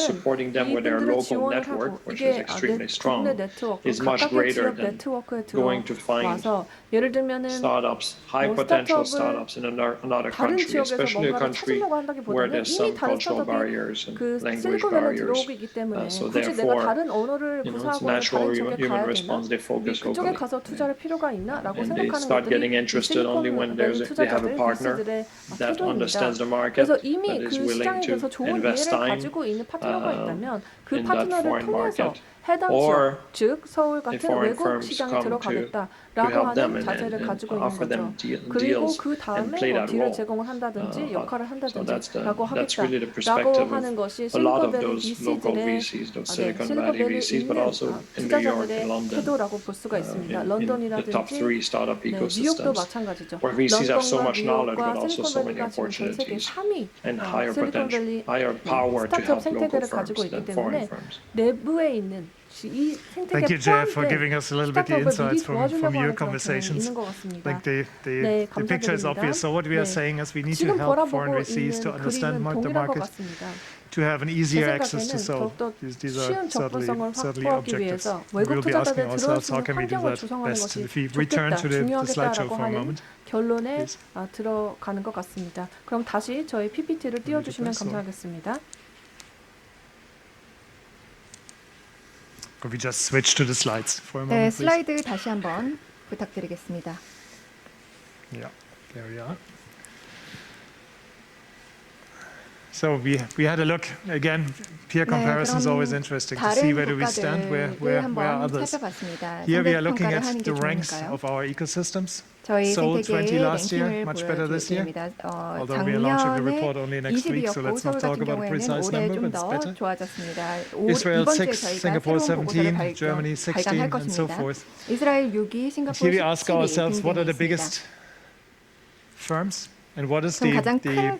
[SPEAKER 4] supporting them with their
[SPEAKER 5] 이분들을
[SPEAKER 4] local
[SPEAKER 5] 지원을
[SPEAKER 4] network,
[SPEAKER 5] 하고
[SPEAKER 4] which is
[SPEAKER 5] 이게
[SPEAKER 4] extremely
[SPEAKER 5] 국내
[SPEAKER 4] strong,
[SPEAKER 5] 네트워크,
[SPEAKER 4] is much
[SPEAKER 5] 각각의
[SPEAKER 4] greater
[SPEAKER 5] 지역
[SPEAKER 4] than
[SPEAKER 5] 네트워크에
[SPEAKER 4] going to find
[SPEAKER 5] 들어와서 예를 들면은
[SPEAKER 4] startups, high potential startups in another
[SPEAKER 5] 다른
[SPEAKER 4] country,
[SPEAKER 5] 지역에서
[SPEAKER 4] especially a
[SPEAKER 5] 뭔가를
[SPEAKER 4] country
[SPEAKER 5] 찾으려고
[SPEAKER 4] where
[SPEAKER 5] 한다기보다는
[SPEAKER 4] there's
[SPEAKER 5] 이미
[SPEAKER 4] some
[SPEAKER 5] 다른
[SPEAKER 4] cultural
[SPEAKER 5] 스타트업이
[SPEAKER 4] barriers and
[SPEAKER 5] 그
[SPEAKER 4] language
[SPEAKER 5] 실리콘밸리
[SPEAKER 4] barriers.
[SPEAKER 5] 들어오고 있기 때문에
[SPEAKER 4] So
[SPEAKER 5] 굳이 내가
[SPEAKER 4] therefore,
[SPEAKER 5] 다른 언어를
[SPEAKER 4] it's
[SPEAKER 5] 구사하고 하는
[SPEAKER 4] natural
[SPEAKER 5] 다른 지역에
[SPEAKER 4] human
[SPEAKER 5] 가야 되나?
[SPEAKER 4] response. They focus
[SPEAKER 5] 그쪽에
[SPEAKER 4] locally.
[SPEAKER 5] 가서 투자할 필요가 있나라고
[SPEAKER 4] And they
[SPEAKER 5] 생각하는
[SPEAKER 4] start getting
[SPEAKER 5] 것들이
[SPEAKER 4] interested only when they have
[SPEAKER 5] 투자자들,
[SPEAKER 4] a partner
[SPEAKER 5] 도시들의
[SPEAKER 4] that
[SPEAKER 5] 태도입니다.
[SPEAKER 4] understands the market,
[SPEAKER 5] 그래서 이미
[SPEAKER 4] that is
[SPEAKER 5] 그
[SPEAKER 4] willing
[SPEAKER 5] 시장에
[SPEAKER 4] to
[SPEAKER 5] 대해서 좋은
[SPEAKER 4] invest
[SPEAKER 5] 이해를
[SPEAKER 4] time
[SPEAKER 5] 가지고 있는 파트너가 있다면 그
[SPEAKER 4] in that
[SPEAKER 5] 파트너를
[SPEAKER 4] foreign
[SPEAKER 5] 통해서
[SPEAKER 4] market.
[SPEAKER 5] 해당
[SPEAKER 4] Or
[SPEAKER 5] 지역, 즉 서울 같은
[SPEAKER 4] foreign
[SPEAKER 5] 외국
[SPEAKER 4] firms
[SPEAKER 5] 시장에
[SPEAKER 4] come to
[SPEAKER 5] 들어가겠다라고
[SPEAKER 4] help them
[SPEAKER 5] 하는 자세를
[SPEAKER 4] and
[SPEAKER 5] 가지고 있는
[SPEAKER 4] offer them
[SPEAKER 5] 거죠. 그리고
[SPEAKER 4] deals
[SPEAKER 5] 그 다음에
[SPEAKER 4] and play
[SPEAKER 5] 뭐
[SPEAKER 4] that
[SPEAKER 5] 딜을
[SPEAKER 4] role.
[SPEAKER 5] 제공을 한다든지 역할을
[SPEAKER 4] So
[SPEAKER 5] 한다든지라고
[SPEAKER 4] that's really the
[SPEAKER 5] 하겠다라고
[SPEAKER 4] perspective
[SPEAKER 5] 하는
[SPEAKER 4] of
[SPEAKER 5] 것이
[SPEAKER 4] a lot of
[SPEAKER 5] 실리콘밸리
[SPEAKER 4] those local
[SPEAKER 5] VC들의
[SPEAKER 4] VCs, those Silicon Valley
[SPEAKER 5] 실리콘밸리에
[SPEAKER 4] VCs, but
[SPEAKER 5] 있는
[SPEAKER 4] also in New York
[SPEAKER 5] 투자자들의
[SPEAKER 4] and London.
[SPEAKER 5] 태도라고 볼 수가 있습니다.
[SPEAKER 4] In the top three
[SPEAKER 5] 런던이라든지
[SPEAKER 4] startup
[SPEAKER 5] 네, 뉴욕도
[SPEAKER 4] ecosystems,
[SPEAKER 5] 마찬가지죠.
[SPEAKER 4] where VCs have so
[SPEAKER 5] 런던과
[SPEAKER 4] much knowledge,
[SPEAKER 5] 뉴욕과
[SPEAKER 4] but also so many
[SPEAKER 5] 실리콘밸리가 지금 전 세계
[SPEAKER 4] opportunities
[SPEAKER 5] 3위
[SPEAKER 4] and higher potential,
[SPEAKER 5] 실리콘밸리
[SPEAKER 4] higher power to
[SPEAKER 5] 스타트업
[SPEAKER 4] help local
[SPEAKER 5] 생태계를
[SPEAKER 4] firms
[SPEAKER 5] 가지고 있기
[SPEAKER 4] than foreign
[SPEAKER 5] 때문에
[SPEAKER 4] firms.
[SPEAKER 5] 내부에 있는 이
[SPEAKER 3] Thank you,
[SPEAKER 5] 생태계
[SPEAKER 3] Jeff, for giving
[SPEAKER 5] 포함된
[SPEAKER 3] us a little bit the
[SPEAKER 5] 스타트업을 미리
[SPEAKER 3] insights from
[SPEAKER 5] 도와주려고
[SPEAKER 3] your
[SPEAKER 5] 하는 그런 경향이
[SPEAKER 3] conversations.
[SPEAKER 5] 있는 것
[SPEAKER 3] I
[SPEAKER 5] 같습니다.
[SPEAKER 3] think
[SPEAKER 5] 네,
[SPEAKER 3] the picture is obvious. So what we are
[SPEAKER 5] 네.
[SPEAKER 3] saying is we need to
[SPEAKER 5] 지금
[SPEAKER 3] help foreign
[SPEAKER 5] 바라보고
[SPEAKER 3] VCs to
[SPEAKER 5] 있는
[SPEAKER 3] understand
[SPEAKER 5] 그림은
[SPEAKER 3] the
[SPEAKER 5] 동일한 것
[SPEAKER 3] market,
[SPEAKER 5] 같습니다.
[SPEAKER 3] to have an
[SPEAKER 5] 제
[SPEAKER 3] easier access to
[SPEAKER 5] 생각에는
[SPEAKER 3] Seoul.
[SPEAKER 5] 더욱더
[SPEAKER 3] These are
[SPEAKER 5] 쉬운 접근성을
[SPEAKER 3] certainly
[SPEAKER 5] 확보하기
[SPEAKER 3] objectives.
[SPEAKER 5] 위해서
[SPEAKER 3] We
[SPEAKER 5] 외국
[SPEAKER 3] will be asking
[SPEAKER 5] 투자자들 들어올
[SPEAKER 3] ourselves
[SPEAKER 5] 수
[SPEAKER 3] how
[SPEAKER 5] 있는
[SPEAKER 3] can we do
[SPEAKER 5] 환경을
[SPEAKER 3] that
[SPEAKER 5] 조성하는
[SPEAKER 3] best.
[SPEAKER 5] 것이
[SPEAKER 3] If we return
[SPEAKER 5] 좋겠다,
[SPEAKER 3] to the slideshow
[SPEAKER 5] 중요하겠다라고
[SPEAKER 3] for a
[SPEAKER 5] 하는
[SPEAKER 3] moment.
[SPEAKER 5] 결론에
[SPEAKER 3] please.
[SPEAKER 5] 들어가는 것 같습니다. 그럼 다시 저희 PPT를 띄워주시면 감사하겠습니다.
[SPEAKER 3] Could we just switch to the slides for a
[SPEAKER 2] 네,
[SPEAKER 3] moment, please?
[SPEAKER 2] 슬라이드 다시 한번 부탁드리겠습니다.
[SPEAKER 3] Yeah, there we are. So we had a look again. Peer comparison is always interesting to see
[SPEAKER 2] 다른
[SPEAKER 3] where do we stand,
[SPEAKER 2] 국가들을
[SPEAKER 3] where
[SPEAKER 2] 한번
[SPEAKER 3] others.
[SPEAKER 2] 살펴봤습니다.
[SPEAKER 3] Here we
[SPEAKER 2] 상대
[SPEAKER 3] are looking
[SPEAKER 2] 평가를
[SPEAKER 3] at
[SPEAKER 2] 하는 게
[SPEAKER 3] the ranks
[SPEAKER 2] 좋으니까요.
[SPEAKER 3] of our ecosystems.
[SPEAKER 2] 저희
[SPEAKER 3] Seoul 20
[SPEAKER 2] 생태계의
[SPEAKER 3] last year,
[SPEAKER 2] 랭킹을
[SPEAKER 3] much better this year.
[SPEAKER 2] 보여드립니다.
[SPEAKER 3] Although we are launching the
[SPEAKER 2] 작년에
[SPEAKER 3] report only next week, so
[SPEAKER 2] 20위였고
[SPEAKER 3] let's not
[SPEAKER 2] 서울
[SPEAKER 3] talk
[SPEAKER 2] 같은
[SPEAKER 3] about a
[SPEAKER 2] 경우에는
[SPEAKER 3] precise
[SPEAKER 2] 올해
[SPEAKER 3] number,
[SPEAKER 2] 좀
[SPEAKER 3] but it's
[SPEAKER 2] 더
[SPEAKER 3] better.
[SPEAKER 2] 좋아졌습니다.
[SPEAKER 3] Israel
[SPEAKER 2] 이번 주에
[SPEAKER 3] 6,
[SPEAKER 2] 저희가
[SPEAKER 3] Singapore
[SPEAKER 2] 새로운 보고서를
[SPEAKER 3] 17, Germany 16,
[SPEAKER 2] 발간할
[SPEAKER 3] and so
[SPEAKER 2] 것입니다.
[SPEAKER 3] forth.
[SPEAKER 2] 이스라엘 6위, 싱가포르
[SPEAKER 3] Here we ask
[SPEAKER 2] 17위
[SPEAKER 3] ourselves, what are the
[SPEAKER 2] 등등이
[SPEAKER 3] biggest
[SPEAKER 2] 있습니다.
[SPEAKER 3] firms, and what is
[SPEAKER 2] 그럼 가장 큰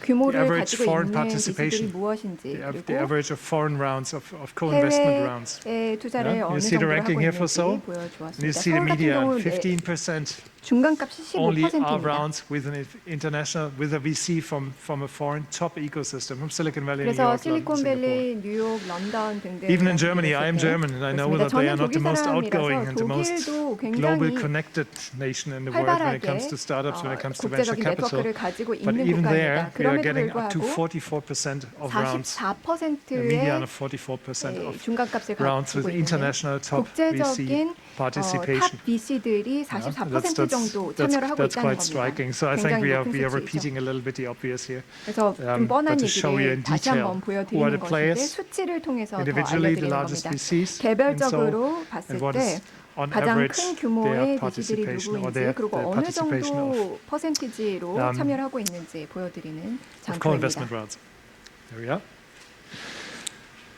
[SPEAKER 2] 규모를
[SPEAKER 3] average
[SPEAKER 2] 가지고
[SPEAKER 3] foreign
[SPEAKER 2] 있는 기술들이
[SPEAKER 3] participation,
[SPEAKER 2] 무엇인지
[SPEAKER 3] the
[SPEAKER 2] 그리고
[SPEAKER 3] average of foreign rounds of co-investment rounds.
[SPEAKER 2] 해외에 투자를
[SPEAKER 3] Yeah, you
[SPEAKER 2] 어느
[SPEAKER 3] see the
[SPEAKER 2] 정도로
[SPEAKER 3] ranking
[SPEAKER 2] 하고
[SPEAKER 3] here for
[SPEAKER 2] 있는지
[SPEAKER 3] Seoul, and you
[SPEAKER 2] 보여주었습니다.
[SPEAKER 3] see the
[SPEAKER 2] 서울 같은
[SPEAKER 3] median,
[SPEAKER 2] 경우
[SPEAKER 3] 15%
[SPEAKER 2] 중간값이
[SPEAKER 3] only are
[SPEAKER 2] 15%입니다.
[SPEAKER 3] rounds with an international, with a VC from a foreign top ecosystem, from Silicon Valley, New
[SPEAKER 2] 그래서
[SPEAKER 3] York, London, Singapore.
[SPEAKER 2] 실리콘밸리, 뉴욕, 런던 등등
[SPEAKER 3] Even in Germany, I am German, and I know that they are not the most outgoing and the most
[SPEAKER 2] 독일도
[SPEAKER 3] global
[SPEAKER 2] 굉장히
[SPEAKER 3] connected nation in the world when it
[SPEAKER 2] 활발하게
[SPEAKER 3] comes to startups, when it comes to venture
[SPEAKER 2] 국제적인
[SPEAKER 3] capital.
[SPEAKER 2] 네트워크를 가지고
[SPEAKER 3] But
[SPEAKER 2] 있는
[SPEAKER 3] even there,
[SPEAKER 2] 국가입니다.
[SPEAKER 3] we are
[SPEAKER 2] 그럼에도
[SPEAKER 3] getting up to
[SPEAKER 2] 불구하고
[SPEAKER 3] 44% of rounds, a
[SPEAKER 2] 44%의
[SPEAKER 3] median of 44% of
[SPEAKER 2] 중간값을
[SPEAKER 3] rounds
[SPEAKER 2] 가지고
[SPEAKER 3] with
[SPEAKER 2] 있는
[SPEAKER 3] international top VC
[SPEAKER 2] 국제적인
[SPEAKER 3] participation.
[SPEAKER 2] 탑 VC들이 44% 정도 참여를 하고
[SPEAKER 3] That's
[SPEAKER 2] 있다는
[SPEAKER 3] quite
[SPEAKER 2] 겁니다.
[SPEAKER 3] striking. So I think
[SPEAKER 2] 굉장히
[SPEAKER 3] we are
[SPEAKER 2] 높은 수치이죠.
[SPEAKER 3] repeating a little bit the obvious here.
[SPEAKER 2] 그래서 좀 뻔한
[SPEAKER 3] but to show you in
[SPEAKER 2] 얘기를 다시
[SPEAKER 3] detail
[SPEAKER 2] 한번
[SPEAKER 3] who are
[SPEAKER 2] 보여드리는
[SPEAKER 3] the
[SPEAKER 2] 것인데
[SPEAKER 3] players,
[SPEAKER 2] 수치를 통해서 더
[SPEAKER 3] individually the
[SPEAKER 2] 알려드리는
[SPEAKER 3] largest
[SPEAKER 2] 겁니다.
[SPEAKER 3] VCs,
[SPEAKER 2] 개별적으로 봤을
[SPEAKER 3] and what
[SPEAKER 2] 때
[SPEAKER 3] is on
[SPEAKER 2] 가장
[SPEAKER 3] average
[SPEAKER 2] 큰
[SPEAKER 3] their
[SPEAKER 2] 규모의 VC들이
[SPEAKER 3] participation or
[SPEAKER 2] 누구인지
[SPEAKER 3] their
[SPEAKER 2] 그리고 어느
[SPEAKER 3] participation
[SPEAKER 2] 정도 퍼센티지로
[SPEAKER 3] um,
[SPEAKER 2] 참여를 하고 있는지 보여드리는
[SPEAKER 3] of co-investment
[SPEAKER 2] 장표입니다.
[SPEAKER 3] rounds. There we are.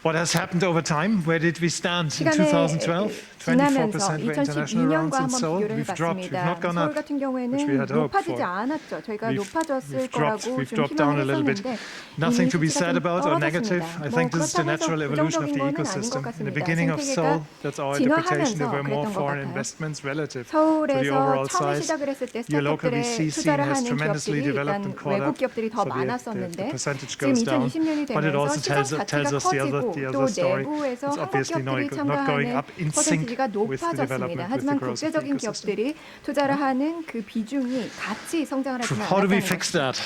[SPEAKER 3] What has happened over time? Where did we stand in
[SPEAKER 2] 시간에
[SPEAKER 3] 2012? 24% were international rounds
[SPEAKER 2] 2012년과
[SPEAKER 3] in
[SPEAKER 2] 한번
[SPEAKER 3] Seoul.
[SPEAKER 2] 비교를
[SPEAKER 3] We've dropped. We've
[SPEAKER 2] 해봤습니다.
[SPEAKER 3] not gone
[SPEAKER 2] 서울
[SPEAKER 3] up.
[SPEAKER 2] 같은
[SPEAKER 3] which we
[SPEAKER 2] 경우에는
[SPEAKER 3] had hoped
[SPEAKER 2] 높아지지
[SPEAKER 3] for.
[SPEAKER 2] 않았죠. 저희가
[SPEAKER 3] We've
[SPEAKER 2] 높아졌을
[SPEAKER 3] dropped.
[SPEAKER 2] 거라고
[SPEAKER 3] We've
[SPEAKER 2] 좀
[SPEAKER 3] dropped down a
[SPEAKER 2] 희망을
[SPEAKER 3] little bit.
[SPEAKER 2] 했었는데
[SPEAKER 3] Nothing
[SPEAKER 2] 이미
[SPEAKER 3] to be
[SPEAKER 2] 수치가
[SPEAKER 3] sad
[SPEAKER 2] 좀
[SPEAKER 3] about or negative.
[SPEAKER 2] 떨어졌습니다.
[SPEAKER 3] I think this is the
[SPEAKER 2] 그렇다고 해서
[SPEAKER 3] natural evolution of the
[SPEAKER 2] 부정적인 거는 아닌 것
[SPEAKER 3] ecosystem. In the
[SPEAKER 2] 같습니다.
[SPEAKER 3] beginning of Seoul,
[SPEAKER 2] 생태계가
[SPEAKER 3] that's our interpretation. There were more
[SPEAKER 2] 진화하면서
[SPEAKER 3] foreign
[SPEAKER 2] 그랬던 것 같아요.
[SPEAKER 3] investments relative to the
[SPEAKER 2] 서울에서
[SPEAKER 3] overall
[SPEAKER 2] 처음
[SPEAKER 3] size.
[SPEAKER 2] 시작을 했을 때
[SPEAKER 3] Your local
[SPEAKER 2] 스타트업들의
[SPEAKER 3] VC scene
[SPEAKER 2] 투자를
[SPEAKER 3] has
[SPEAKER 2] 하는
[SPEAKER 3] tremendously
[SPEAKER 2] 기업들이
[SPEAKER 3] developed and
[SPEAKER 2] 일단
[SPEAKER 3] caught
[SPEAKER 2] 외국
[SPEAKER 3] up.
[SPEAKER 2] 기업들이 더
[SPEAKER 3] So the
[SPEAKER 2] 많았었는데
[SPEAKER 3] percentage
[SPEAKER 2] 지금
[SPEAKER 3] goes down.
[SPEAKER 2] 2020년이
[SPEAKER 3] But it
[SPEAKER 2] 되면서
[SPEAKER 3] also
[SPEAKER 2] 시장
[SPEAKER 3] tells
[SPEAKER 2] 자체가
[SPEAKER 3] us the
[SPEAKER 2] 커지고
[SPEAKER 3] other
[SPEAKER 2] 또
[SPEAKER 3] story.
[SPEAKER 2] 내부에서
[SPEAKER 3] It's
[SPEAKER 2] 한국
[SPEAKER 3] obviously
[SPEAKER 2] 기업들이
[SPEAKER 3] not going
[SPEAKER 2] 참가하는
[SPEAKER 3] up in sync
[SPEAKER 2] 퍼센티지가
[SPEAKER 3] with the
[SPEAKER 2] 높아졌습니다.
[SPEAKER 3] development, with the
[SPEAKER 2] 하지만
[SPEAKER 3] growth of the
[SPEAKER 2] 국제적인
[SPEAKER 3] ecosystem.
[SPEAKER 2] 기업들이 투자를 하는 그 비중이 같이 성장을 하지는
[SPEAKER 3] How do we
[SPEAKER 2] 않았다는
[SPEAKER 3] fix
[SPEAKER 2] 거죠.
[SPEAKER 3] that?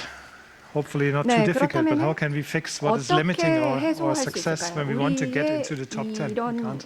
[SPEAKER 3] Hopefully not
[SPEAKER 2] 네,
[SPEAKER 3] too difficult, but
[SPEAKER 2] 그렇다면은
[SPEAKER 3] how can we fix what is
[SPEAKER 2] 어떻게
[SPEAKER 3] limiting our
[SPEAKER 2] 해소할 수
[SPEAKER 3] success
[SPEAKER 2] 있을까요?
[SPEAKER 3] when we want to get
[SPEAKER 2] 우리의
[SPEAKER 3] into the top 10? We
[SPEAKER 2] 이런
[SPEAKER 3] can't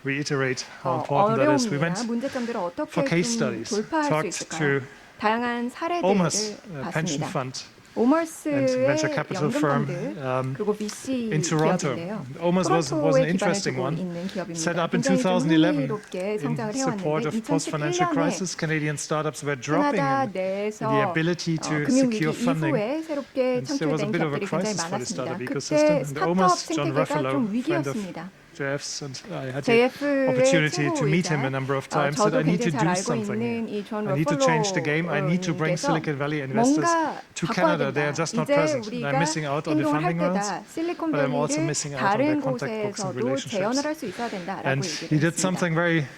[SPEAKER 3] reiterate how important that is. We
[SPEAKER 2] 어려움이나
[SPEAKER 3] went
[SPEAKER 2] 문제점들을 어떻게
[SPEAKER 3] for case
[SPEAKER 2] 좀
[SPEAKER 3] studies,
[SPEAKER 2] 돌파할 수
[SPEAKER 3] talked
[SPEAKER 2] 있을까요?
[SPEAKER 3] to
[SPEAKER 2] 다양한 사례들을
[SPEAKER 3] Omas pension
[SPEAKER 2] 봤습니다.
[SPEAKER 3] fund and
[SPEAKER 2] 오머스의
[SPEAKER 3] venture capital firm
[SPEAKER 2] 연금펀드 그리고 VC
[SPEAKER 3] in Toronto.
[SPEAKER 2] 기업인데요.
[SPEAKER 3] Omas was an
[SPEAKER 2] 토론토에 기반을
[SPEAKER 3] interesting
[SPEAKER 2] 두고
[SPEAKER 3] one.
[SPEAKER 2] 있는
[SPEAKER 3] Set
[SPEAKER 2] 기업입니다.
[SPEAKER 3] up in
[SPEAKER 2] 굉장히 좀
[SPEAKER 3] 2011
[SPEAKER 2] 흥미롭게
[SPEAKER 3] in
[SPEAKER 2] 성장을
[SPEAKER 3] support
[SPEAKER 2] 해왔는데
[SPEAKER 3] of post-financial
[SPEAKER 2] 2011년에
[SPEAKER 3] crisis, Canadian startups were dropping
[SPEAKER 2] 캐나다
[SPEAKER 3] in
[SPEAKER 2] 내에서
[SPEAKER 3] the ability to
[SPEAKER 2] 금융위기
[SPEAKER 3] secure funding.
[SPEAKER 2] 이후에 새롭게
[SPEAKER 3] And there was a
[SPEAKER 2] 창출된
[SPEAKER 3] bit of a
[SPEAKER 2] 기업들이 굉장히
[SPEAKER 3] crisis for the
[SPEAKER 2] 많았습니다.
[SPEAKER 3] startup
[SPEAKER 2] 그때
[SPEAKER 3] ecosystem. And
[SPEAKER 2] 스타트업
[SPEAKER 3] Omas, John
[SPEAKER 2] 생태계가
[SPEAKER 3] Ruffalo,
[SPEAKER 2] 좀
[SPEAKER 3] friend of
[SPEAKER 2] 위기였습니다.
[SPEAKER 3] JF's, and I had the
[SPEAKER 2] JF의
[SPEAKER 3] opportunity to meet him a number of times. Said
[SPEAKER 2] 저도
[SPEAKER 3] I need to
[SPEAKER 2] 굉장히 잘
[SPEAKER 3] do
[SPEAKER 2] 알고
[SPEAKER 3] something
[SPEAKER 2] 있는
[SPEAKER 3] here.
[SPEAKER 2] 이존
[SPEAKER 3] I need to change the game. I need to bring
[SPEAKER 2] 러플로님께서
[SPEAKER 3] Silicon Valley investors
[SPEAKER 2] 뭔가
[SPEAKER 3] to
[SPEAKER 2] 바꿔야
[SPEAKER 3] Canada. They are
[SPEAKER 2] 된다.
[SPEAKER 3] just not
[SPEAKER 2] 이제
[SPEAKER 3] present.
[SPEAKER 2] 우리가
[SPEAKER 3] They're missing out on the
[SPEAKER 2] 행동을 할
[SPEAKER 3] funding rounds.
[SPEAKER 2] 때다.
[SPEAKER 3] But I'm also
[SPEAKER 2] 실리콘밸리를
[SPEAKER 3] missing out on their
[SPEAKER 2] 다른
[SPEAKER 3] contact books and
[SPEAKER 2] 곳에서도
[SPEAKER 3] relationships.
[SPEAKER 2] 재현을 할 수 있어야 된다라고
[SPEAKER 3] And he
[SPEAKER 2] 얘기를
[SPEAKER 3] did something
[SPEAKER 2] 했습니다.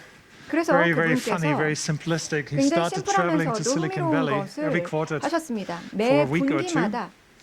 [SPEAKER 2] 그래서
[SPEAKER 3] very funny, very
[SPEAKER 2] 그분께서
[SPEAKER 3] simplistic. He
[SPEAKER 2] 굉장히
[SPEAKER 3] started traveling to
[SPEAKER 2] 심플하면서도
[SPEAKER 3] Silicon
[SPEAKER 2] 흥미로운
[SPEAKER 3] Valley every
[SPEAKER 2] 것을
[SPEAKER 3] quarter
[SPEAKER 2] 하셨습니다.
[SPEAKER 3] for
[SPEAKER 2] 매
[SPEAKER 3] a week or two.
[SPEAKER 2] 분기마다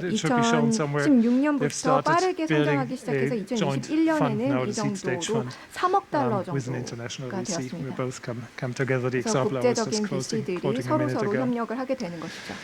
[SPEAKER 3] that it should be shown somewhere. They've
[SPEAKER 2] 2016년부터
[SPEAKER 3] started
[SPEAKER 2] 빠르게 성장하기
[SPEAKER 3] building
[SPEAKER 2] 시작해서
[SPEAKER 3] a joint fund
[SPEAKER 2] 2021년에는
[SPEAKER 3] now,
[SPEAKER 2] 이
[SPEAKER 3] the seed stage
[SPEAKER 2] 정도로
[SPEAKER 3] fund,
[SPEAKER 2] 3억 달러
[SPEAKER 3] with an international
[SPEAKER 2] 정도가
[SPEAKER 3] VC. We
[SPEAKER 2] 되었습니다.
[SPEAKER 3] both come together. The
[SPEAKER 2] 그래서
[SPEAKER 3] example I was
[SPEAKER 2] 국제적인
[SPEAKER 3] just
[SPEAKER 2] VC들이
[SPEAKER 3] quoting a minute
[SPEAKER 2] 서로서로
[SPEAKER 3] ago.
[SPEAKER 2] 협력을 하게 되는 것이죠.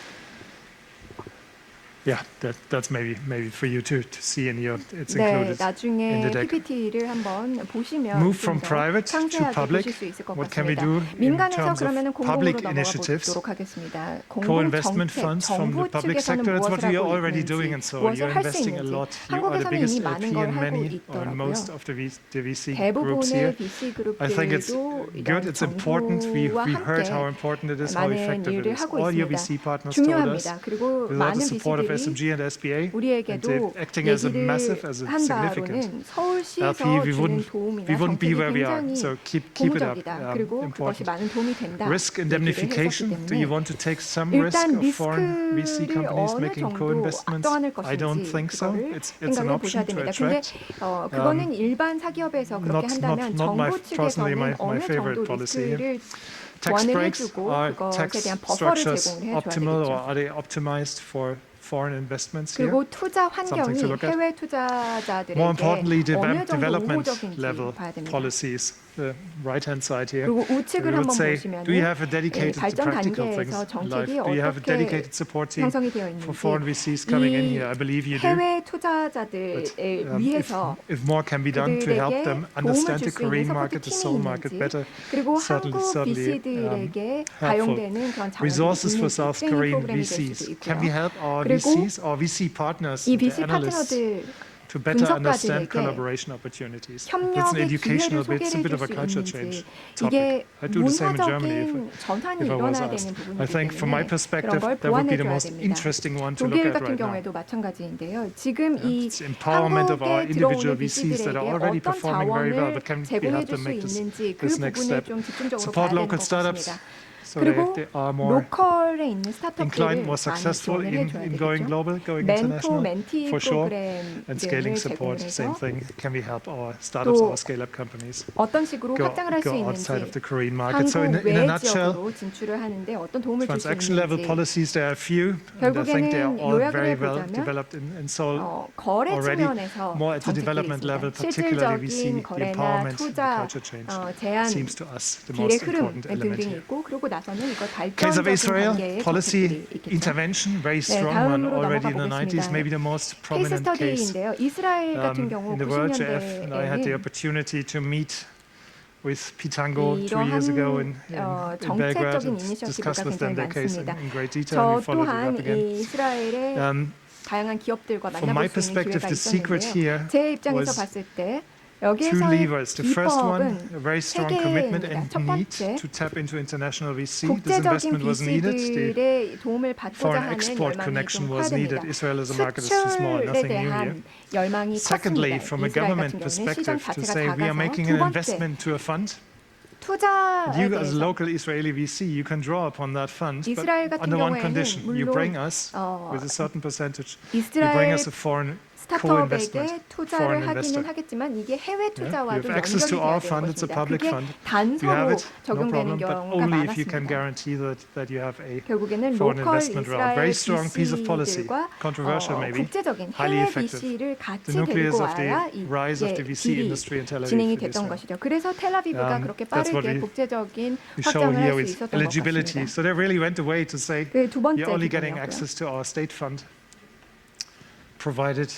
[SPEAKER 3] Yeah, that's maybe for you to see in your. It's
[SPEAKER 5] 네,
[SPEAKER 3] included in
[SPEAKER 5] 나중에
[SPEAKER 3] the deck.
[SPEAKER 5] PPT를 한번 보시면
[SPEAKER 3] Move
[SPEAKER 5] 좀
[SPEAKER 3] from
[SPEAKER 5] 더
[SPEAKER 3] private to
[SPEAKER 5] 상세하게
[SPEAKER 3] public.
[SPEAKER 5] 보실 수 있을 것
[SPEAKER 3] What can we
[SPEAKER 5] 같습니다.
[SPEAKER 3] do in
[SPEAKER 5] 민간에서
[SPEAKER 3] terms of
[SPEAKER 5] 그러면은
[SPEAKER 3] public
[SPEAKER 5] 공공으로 넘어가
[SPEAKER 3] initiatives?
[SPEAKER 5] 보도록 하겠습니다.
[SPEAKER 3] Co-investment
[SPEAKER 5] 공공정책,
[SPEAKER 3] funds from the
[SPEAKER 5] 정부
[SPEAKER 3] public
[SPEAKER 5] 측에서는
[SPEAKER 3] sector. That's what
[SPEAKER 5] 무엇을
[SPEAKER 3] we are
[SPEAKER 5] 하고
[SPEAKER 3] already doing,
[SPEAKER 5] 있는지,
[SPEAKER 3] and so
[SPEAKER 5] 무엇을
[SPEAKER 3] you're
[SPEAKER 5] 할 수
[SPEAKER 3] investing a
[SPEAKER 5] 있는지
[SPEAKER 3] lot. You are the
[SPEAKER 5] 한국에서는
[SPEAKER 3] biggest
[SPEAKER 5] 이미 많은
[SPEAKER 3] LP
[SPEAKER 5] 걸
[SPEAKER 3] in
[SPEAKER 5] 하고
[SPEAKER 3] many or
[SPEAKER 5] 있더라고요.
[SPEAKER 3] most of the VC groups
[SPEAKER 5] 대부분의
[SPEAKER 3] here.
[SPEAKER 5] VC
[SPEAKER 3] I think it's
[SPEAKER 5] 그룹들도
[SPEAKER 3] good. It's important. We
[SPEAKER 5] 정부와
[SPEAKER 3] heard how
[SPEAKER 5] 함께
[SPEAKER 3] important it is, how
[SPEAKER 5] 많은
[SPEAKER 3] effective it
[SPEAKER 5] 일을
[SPEAKER 3] is.
[SPEAKER 5] 하고
[SPEAKER 3] All your
[SPEAKER 5] 있습니다.
[SPEAKER 3] VC partners told us.
[SPEAKER 5] 중요합니다. 그리고
[SPEAKER 3] With all
[SPEAKER 5] 많은
[SPEAKER 3] the support of
[SPEAKER 5] VC들이
[SPEAKER 3] SMG and SBA, and
[SPEAKER 5] 우리에게도
[SPEAKER 3] acting as a massive,
[SPEAKER 5] 얘기를
[SPEAKER 3] as a
[SPEAKER 5] 한
[SPEAKER 3] significant
[SPEAKER 5] 바로는 서울시에서
[SPEAKER 3] LP, we
[SPEAKER 5] 주는
[SPEAKER 3] wouldn't
[SPEAKER 5] 도움이나
[SPEAKER 3] be where
[SPEAKER 5] 정책이
[SPEAKER 3] we are.
[SPEAKER 5] 굉장히
[SPEAKER 3] So keep it up.
[SPEAKER 5] 고무적이다. 그리고 그것이
[SPEAKER 3] Important.
[SPEAKER 5] 많은 도움이 된다.
[SPEAKER 3] Risk
[SPEAKER 5] 얘기를
[SPEAKER 3] indemnification.
[SPEAKER 5] 했었기
[SPEAKER 3] Do you
[SPEAKER 5] 때문에
[SPEAKER 3] want to take some risk
[SPEAKER 5] 일단
[SPEAKER 3] of foreign VC
[SPEAKER 5] 리스크를
[SPEAKER 3] companies
[SPEAKER 5] 어느
[SPEAKER 3] making
[SPEAKER 5] 정도
[SPEAKER 3] co-investments?
[SPEAKER 5] 압도할
[SPEAKER 3] I don't
[SPEAKER 5] 것인지
[SPEAKER 3] think so.
[SPEAKER 5] 그거를
[SPEAKER 3] It's an
[SPEAKER 5] 생각해 보셔야
[SPEAKER 3] option to
[SPEAKER 5] 됩니다. 근데
[SPEAKER 3] attract.
[SPEAKER 5] 그거는 일반 사기업에서 그렇게 한다면 정부 측에서는 어느 정도 리스크를
[SPEAKER 3] Tax
[SPEAKER 5] 보완을
[SPEAKER 3] breaks,
[SPEAKER 5] 해주고
[SPEAKER 3] are
[SPEAKER 5] 그것에
[SPEAKER 3] tax
[SPEAKER 5] 대한 버퍼를
[SPEAKER 3] structures
[SPEAKER 5] 제공을 해줘야
[SPEAKER 3] optimal or
[SPEAKER 5] 되겠죠.
[SPEAKER 3] are they optimized for foreign investments here?
[SPEAKER 5] 그리고 투자
[SPEAKER 3] Something
[SPEAKER 5] 환경이
[SPEAKER 3] to look at.
[SPEAKER 5] 해외
[SPEAKER 3] More
[SPEAKER 5] 투자자들에게
[SPEAKER 3] importantly,
[SPEAKER 5] 어느 정도
[SPEAKER 3] development
[SPEAKER 5] 우호적인지
[SPEAKER 3] level
[SPEAKER 5] 봐야 됩니다.
[SPEAKER 3] policies. The right-hand side here.
[SPEAKER 5] 그리고 우측을
[SPEAKER 3] We would
[SPEAKER 5] 한번
[SPEAKER 3] say,
[SPEAKER 5] 보시면
[SPEAKER 3] do you have a dedicated to
[SPEAKER 5] 발전
[SPEAKER 3] practical things
[SPEAKER 5] 단계에서
[SPEAKER 3] in life?
[SPEAKER 5] 정책이
[SPEAKER 3] Do you have a
[SPEAKER 5] 어떻게
[SPEAKER 3] dedicated support team
[SPEAKER 5] 형성이 되어
[SPEAKER 3] for foreign
[SPEAKER 5] 있는지
[SPEAKER 3] VCs coming in
[SPEAKER 5] 이
[SPEAKER 3] here? I believe you do.
[SPEAKER 5] 해외
[SPEAKER 3] But,
[SPEAKER 5] 투자자들에 위해서
[SPEAKER 3] if more can be done to help them
[SPEAKER 5] 그들에게 도움을
[SPEAKER 3] understand
[SPEAKER 5] 줄
[SPEAKER 3] the
[SPEAKER 5] 수 있는
[SPEAKER 3] Korean
[SPEAKER 5] 서포트
[SPEAKER 3] market, the
[SPEAKER 5] 팀이
[SPEAKER 3] Seoul market
[SPEAKER 5] 있는지
[SPEAKER 3] better,
[SPEAKER 5] 그리고 한국
[SPEAKER 3] certainly
[SPEAKER 5] VC들에게
[SPEAKER 3] helpful.
[SPEAKER 5] 가용되는 그런 자원이
[SPEAKER 3] Resources for
[SPEAKER 5] 있는지
[SPEAKER 3] South
[SPEAKER 5] 트레이닝
[SPEAKER 3] Korean
[SPEAKER 5] 프로그램이 될 수도
[SPEAKER 3] VCs. Can we
[SPEAKER 5] 있고요.
[SPEAKER 3] help our
[SPEAKER 5] 그리고
[SPEAKER 3] VCs or VC partners,
[SPEAKER 5] 이
[SPEAKER 3] the
[SPEAKER 5] VC
[SPEAKER 3] analysts,
[SPEAKER 5] 파트너들
[SPEAKER 3] to better understand
[SPEAKER 5] 분석가들에게
[SPEAKER 3] collaboration opportunities? It's an
[SPEAKER 5] 협력의
[SPEAKER 3] educational
[SPEAKER 5] 기회를
[SPEAKER 3] bit. It's a bit
[SPEAKER 5] 소개해
[SPEAKER 3] of
[SPEAKER 5] 줄
[SPEAKER 3] a
[SPEAKER 5] 수
[SPEAKER 3] culture
[SPEAKER 5] 있는지
[SPEAKER 3] change
[SPEAKER 5] 이게
[SPEAKER 3] topic. I do the same in Germany
[SPEAKER 5] 문화적인 전환이
[SPEAKER 3] if I was
[SPEAKER 5] 일어나야
[SPEAKER 3] asked.
[SPEAKER 5] 되는 부분이기
[SPEAKER 3] I think from my
[SPEAKER 5] 때문에
[SPEAKER 3] perspective,
[SPEAKER 5] 그런 걸
[SPEAKER 3] that would be the
[SPEAKER 5] 보완해줘야
[SPEAKER 3] most
[SPEAKER 5] 됩니다.
[SPEAKER 3] interesting one to look
[SPEAKER 5] 독일
[SPEAKER 3] at
[SPEAKER 5] 같은
[SPEAKER 3] right now.
[SPEAKER 5] 경우에도 마찬가지인데요. 지금 이
[SPEAKER 3] It's empowerment of our
[SPEAKER 5] 한국에
[SPEAKER 3] individual
[SPEAKER 5] 들어오는
[SPEAKER 3] VCs that are
[SPEAKER 5] VC들에게
[SPEAKER 3] already
[SPEAKER 5] 어떤
[SPEAKER 3] performing very well,
[SPEAKER 5] 자원을
[SPEAKER 3] but can we
[SPEAKER 5] 제공해
[SPEAKER 3] help
[SPEAKER 5] 줄
[SPEAKER 3] them
[SPEAKER 5] 수
[SPEAKER 3] make
[SPEAKER 5] 있는지 그
[SPEAKER 3] this next
[SPEAKER 5] 부분을
[SPEAKER 3] step?
[SPEAKER 5] 좀 집중적으로 봐야
[SPEAKER 3] Support
[SPEAKER 5] 되는
[SPEAKER 3] local
[SPEAKER 5] 것
[SPEAKER 3] startups
[SPEAKER 5] 같습니다.
[SPEAKER 3] so
[SPEAKER 5] 그리고
[SPEAKER 3] they are more
[SPEAKER 5] 로컬에 있는
[SPEAKER 3] inclined,
[SPEAKER 5] 스타트업들을
[SPEAKER 3] more
[SPEAKER 5] 많이
[SPEAKER 3] successful
[SPEAKER 5] 지원을 해줘야
[SPEAKER 3] in going
[SPEAKER 5] 되겠죠.
[SPEAKER 3] global, going
[SPEAKER 5] 멘토,
[SPEAKER 3] international,
[SPEAKER 5] 멘티
[SPEAKER 3] for sure.
[SPEAKER 5] 프로그램을
[SPEAKER 3] And scaling support,
[SPEAKER 5] 제공을
[SPEAKER 3] same
[SPEAKER 5] 해서
[SPEAKER 3] thing. Can we help our startups,
[SPEAKER 5] 또
[SPEAKER 3] our scale-up companies
[SPEAKER 5] 어떤 식으로
[SPEAKER 3] go
[SPEAKER 5] 확장을 할 수
[SPEAKER 3] outside
[SPEAKER 5] 있는지
[SPEAKER 3] of the Korean market? So
[SPEAKER 5] 한국
[SPEAKER 3] in a
[SPEAKER 5] 외
[SPEAKER 3] nutshell,
[SPEAKER 5] 지역으로 진출을 하는데 어떤 도움을 줄 수
[SPEAKER 3] transaction level
[SPEAKER 5] 있는지
[SPEAKER 3] policies, there are few, and I think they are
[SPEAKER 5] 결국에는
[SPEAKER 3] all
[SPEAKER 5] 요약을
[SPEAKER 3] very well
[SPEAKER 5] 해보자면
[SPEAKER 3] developed in Seoul.
[SPEAKER 5] 거래
[SPEAKER 3] already.
[SPEAKER 5] 측면에서
[SPEAKER 3] More at the
[SPEAKER 5] 정책들이
[SPEAKER 3] development level,
[SPEAKER 5] 있습니다.
[SPEAKER 3] particularly we
[SPEAKER 5] 실질적인
[SPEAKER 3] see the
[SPEAKER 5] 거래나
[SPEAKER 3] empowerment, the
[SPEAKER 5] 투자
[SPEAKER 3] culture change
[SPEAKER 5] 제한
[SPEAKER 3] seems to us the
[SPEAKER 5] 길의
[SPEAKER 3] most
[SPEAKER 5] 흐름
[SPEAKER 3] important element
[SPEAKER 5] 등등이
[SPEAKER 3] here.
[SPEAKER 5] 있고 그리고 나서는 이걸
[SPEAKER 3] Case of
[SPEAKER 5] 발전적인
[SPEAKER 3] Israel,
[SPEAKER 5] 단계의
[SPEAKER 3] policy
[SPEAKER 5] 정책들이 있겠죠.
[SPEAKER 3] intervention, very strong one
[SPEAKER 5] 다음으로
[SPEAKER 3] already
[SPEAKER 5] 넘어가
[SPEAKER 3] in the 90s,
[SPEAKER 5] 보겠습니다.
[SPEAKER 3] maybe the most
[SPEAKER 5] 케이스
[SPEAKER 3] prominent case
[SPEAKER 5] 스터디인데요. 이스라엘 같은 경우
[SPEAKER 3] in the world. Jeff and I had the
[SPEAKER 5] 90년대에는
[SPEAKER 3] opportunity to meet with Pitango 2 years ago in Belgrade
[SPEAKER 5] 정책적인
[SPEAKER 3] and
[SPEAKER 5] 이니셔티브가
[SPEAKER 3] discuss with them
[SPEAKER 5] 굉장히
[SPEAKER 3] their case
[SPEAKER 5] 많습니다.
[SPEAKER 3] in great detail.
[SPEAKER 5] 저
[SPEAKER 3] We followed it
[SPEAKER 5] 또한
[SPEAKER 3] up again.
[SPEAKER 5] 이 이스라엘의 다양한 기업들과
[SPEAKER 3] From my
[SPEAKER 5] 만나볼 수 있는
[SPEAKER 3] perspective,
[SPEAKER 5] 기회가
[SPEAKER 3] the secret
[SPEAKER 5] 있었는데요.
[SPEAKER 3] here
[SPEAKER 5] 제 입장에서
[SPEAKER 3] was
[SPEAKER 5] 봤을 때
[SPEAKER 3] two
[SPEAKER 5] 여기에서의
[SPEAKER 3] levers. The first one, a very
[SPEAKER 5] 세
[SPEAKER 3] strong commitment
[SPEAKER 5] 개입니다.
[SPEAKER 3] and
[SPEAKER 5] 첫
[SPEAKER 3] need
[SPEAKER 5] 번째,
[SPEAKER 3] to tap into international VC. This
[SPEAKER 5] 국제적인
[SPEAKER 3] investment was needed. The
[SPEAKER 5] VC들의 도움을 받고자
[SPEAKER 3] foreign
[SPEAKER 5] 하는
[SPEAKER 3] export
[SPEAKER 5] 열망이
[SPEAKER 3] connection
[SPEAKER 5] 좀
[SPEAKER 3] was
[SPEAKER 5] 커야
[SPEAKER 3] needed.
[SPEAKER 5] 됩니다.
[SPEAKER 3] Israel as a market is too small,
[SPEAKER 5] 수출에
[SPEAKER 3] nothing new here.
[SPEAKER 5] 대한 열망이
[SPEAKER 3] Secondly,
[SPEAKER 5] 컸습니다.
[SPEAKER 3] from a
[SPEAKER 5] 이스라엘
[SPEAKER 3] government
[SPEAKER 5] 같은 경우는 시장
[SPEAKER 3] perspective, to
[SPEAKER 5] 자체가
[SPEAKER 3] say we are
[SPEAKER 5] 작아서
[SPEAKER 3] making
[SPEAKER 5] 두
[SPEAKER 3] an
[SPEAKER 5] 번째
[SPEAKER 3] investment to a fund.
[SPEAKER 5] 투자에
[SPEAKER 3] You as a
[SPEAKER 5] 대해서
[SPEAKER 3] local Israeli VC, you can draw upon that fund, but
[SPEAKER 5] 이스라엘 같은
[SPEAKER 3] under one
[SPEAKER 5] 경우에는
[SPEAKER 3] condition: you
[SPEAKER 5] 물론
[SPEAKER 3] bring us with a certain percentage. You
[SPEAKER 5] 이스라엘
[SPEAKER 3] bring us a foreign co-investment,
[SPEAKER 5] 스타트업에게
[SPEAKER 3] foreign
[SPEAKER 5] 투자를
[SPEAKER 3] investor.
[SPEAKER 5] 하기는 하겠지만 이게 해외
[SPEAKER 3] You
[SPEAKER 5] 투자와도
[SPEAKER 3] have access to
[SPEAKER 5] 연결이 돼야
[SPEAKER 3] our
[SPEAKER 5] 되는
[SPEAKER 3] fund. It's a
[SPEAKER 5] 것입니다.
[SPEAKER 3] public
[SPEAKER 5] 그게
[SPEAKER 3] fund. You have
[SPEAKER 5] 단서로
[SPEAKER 3] it, no
[SPEAKER 5] 적용되는
[SPEAKER 3] problem, but
[SPEAKER 5] 경우가
[SPEAKER 3] only if you can
[SPEAKER 5] 많았습니다.
[SPEAKER 3] guarantee that you have a
[SPEAKER 5] 결국에는
[SPEAKER 3] foreign
[SPEAKER 5] 로컬
[SPEAKER 3] investment route.
[SPEAKER 5] 이스라엘
[SPEAKER 3] Very strong piece of policy,
[SPEAKER 5] VC들과
[SPEAKER 3] controversial maybe,
[SPEAKER 5] 국제적인
[SPEAKER 3] highly
[SPEAKER 5] 해외
[SPEAKER 3] effective.
[SPEAKER 5] VC를 같이
[SPEAKER 3] The nucleus
[SPEAKER 5] 데리고
[SPEAKER 3] of the
[SPEAKER 5] 와야 이
[SPEAKER 3] rise of the VC
[SPEAKER 5] 길이
[SPEAKER 3] industry in Tel Aviv
[SPEAKER 5] 진행이
[SPEAKER 3] in
[SPEAKER 5] 됐던
[SPEAKER 3] Israel.
[SPEAKER 5] 것이죠. 그래서 텔아비브가 그렇게
[SPEAKER 3] That's what
[SPEAKER 5] 빠르게
[SPEAKER 3] we
[SPEAKER 5] 국제적인
[SPEAKER 3] show
[SPEAKER 5] 확장을 할
[SPEAKER 3] here
[SPEAKER 5] 수
[SPEAKER 3] with
[SPEAKER 5] 있었던 것
[SPEAKER 3] eligibility.
[SPEAKER 5] 같습니다.
[SPEAKER 3] So they really went away to say
[SPEAKER 5] 두 번째
[SPEAKER 3] you're only getting
[SPEAKER 5] 부분이었고요.
[SPEAKER 3] access to our state fund, provided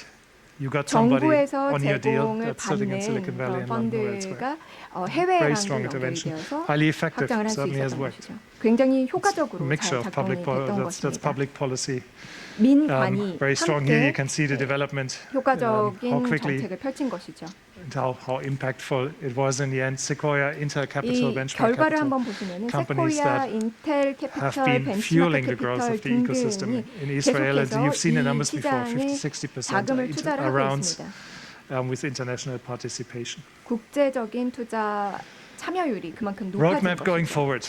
[SPEAKER 3] you got somebody
[SPEAKER 5] 정부에서
[SPEAKER 3] on your deal
[SPEAKER 5] 제공을
[SPEAKER 3] that's sitting in
[SPEAKER 5] 받는
[SPEAKER 3] Silicon Valley
[SPEAKER 5] 그런
[SPEAKER 3] and London or elsewhere.
[SPEAKER 5] 펀드가
[SPEAKER 3] Very
[SPEAKER 5] 해외랑도
[SPEAKER 3] strong
[SPEAKER 5] 연결이
[SPEAKER 3] intervention,
[SPEAKER 5] 되어서
[SPEAKER 3] highly effective,
[SPEAKER 5] 확장을 할 수
[SPEAKER 3] certainly has
[SPEAKER 5] 있었던
[SPEAKER 3] worked.
[SPEAKER 5] 것이죠. 굉장히 효과적으로
[SPEAKER 3] Mixture
[SPEAKER 5] 잘
[SPEAKER 3] of public
[SPEAKER 5] 작동이 됐던
[SPEAKER 3] that's
[SPEAKER 5] 것입니다.
[SPEAKER 3] public policy.
[SPEAKER 5] 민관이
[SPEAKER 3] Very strong here. You
[SPEAKER 5] 함께
[SPEAKER 3] can see the development, how
[SPEAKER 5] 효과적인
[SPEAKER 3] quickly
[SPEAKER 5] 정책을 펼친 것이죠.
[SPEAKER 3] and how impactful it was in the end. Sequoia, Intel Capital,
[SPEAKER 5] 이
[SPEAKER 3] Benchmark
[SPEAKER 5] 결과를
[SPEAKER 3] Capital
[SPEAKER 5] 한번 보시면은
[SPEAKER 3] companies
[SPEAKER 5] 세코야,
[SPEAKER 3] that
[SPEAKER 5] 인텔
[SPEAKER 3] have
[SPEAKER 5] 캐피탈,
[SPEAKER 3] been
[SPEAKER 5] 벤처
[SPEAKER 3] fueling the growth
[SPEAKER 5] 캐피탈
[SPEAKER 3] of the ecosystem
[SPEAKER 5] 등등이
[SPEAKER 3] in Israel. And
[SPEAKER 5] 계속해서
[SPEAKER 3] you've seen the
[SPEAKER 5] 이
[SPEAKER 3] numbers before,
[SPEAKER 5] 시장에
[SPEAKER 3] 50-60%
[SPEAKER 5] 자금을 투자를 하고
[SPEAKER 3] around
[SPEAKER 5] 있습니다.
[SPEAKER 3] with international participation.
[SPEAKER 5] 국제적인 투자 참여율이 그만큼 높아진
[SPEAKER 3] Roadmap going
[SPEAKER 5] 것이죠.
[SPEAKER 3] forward.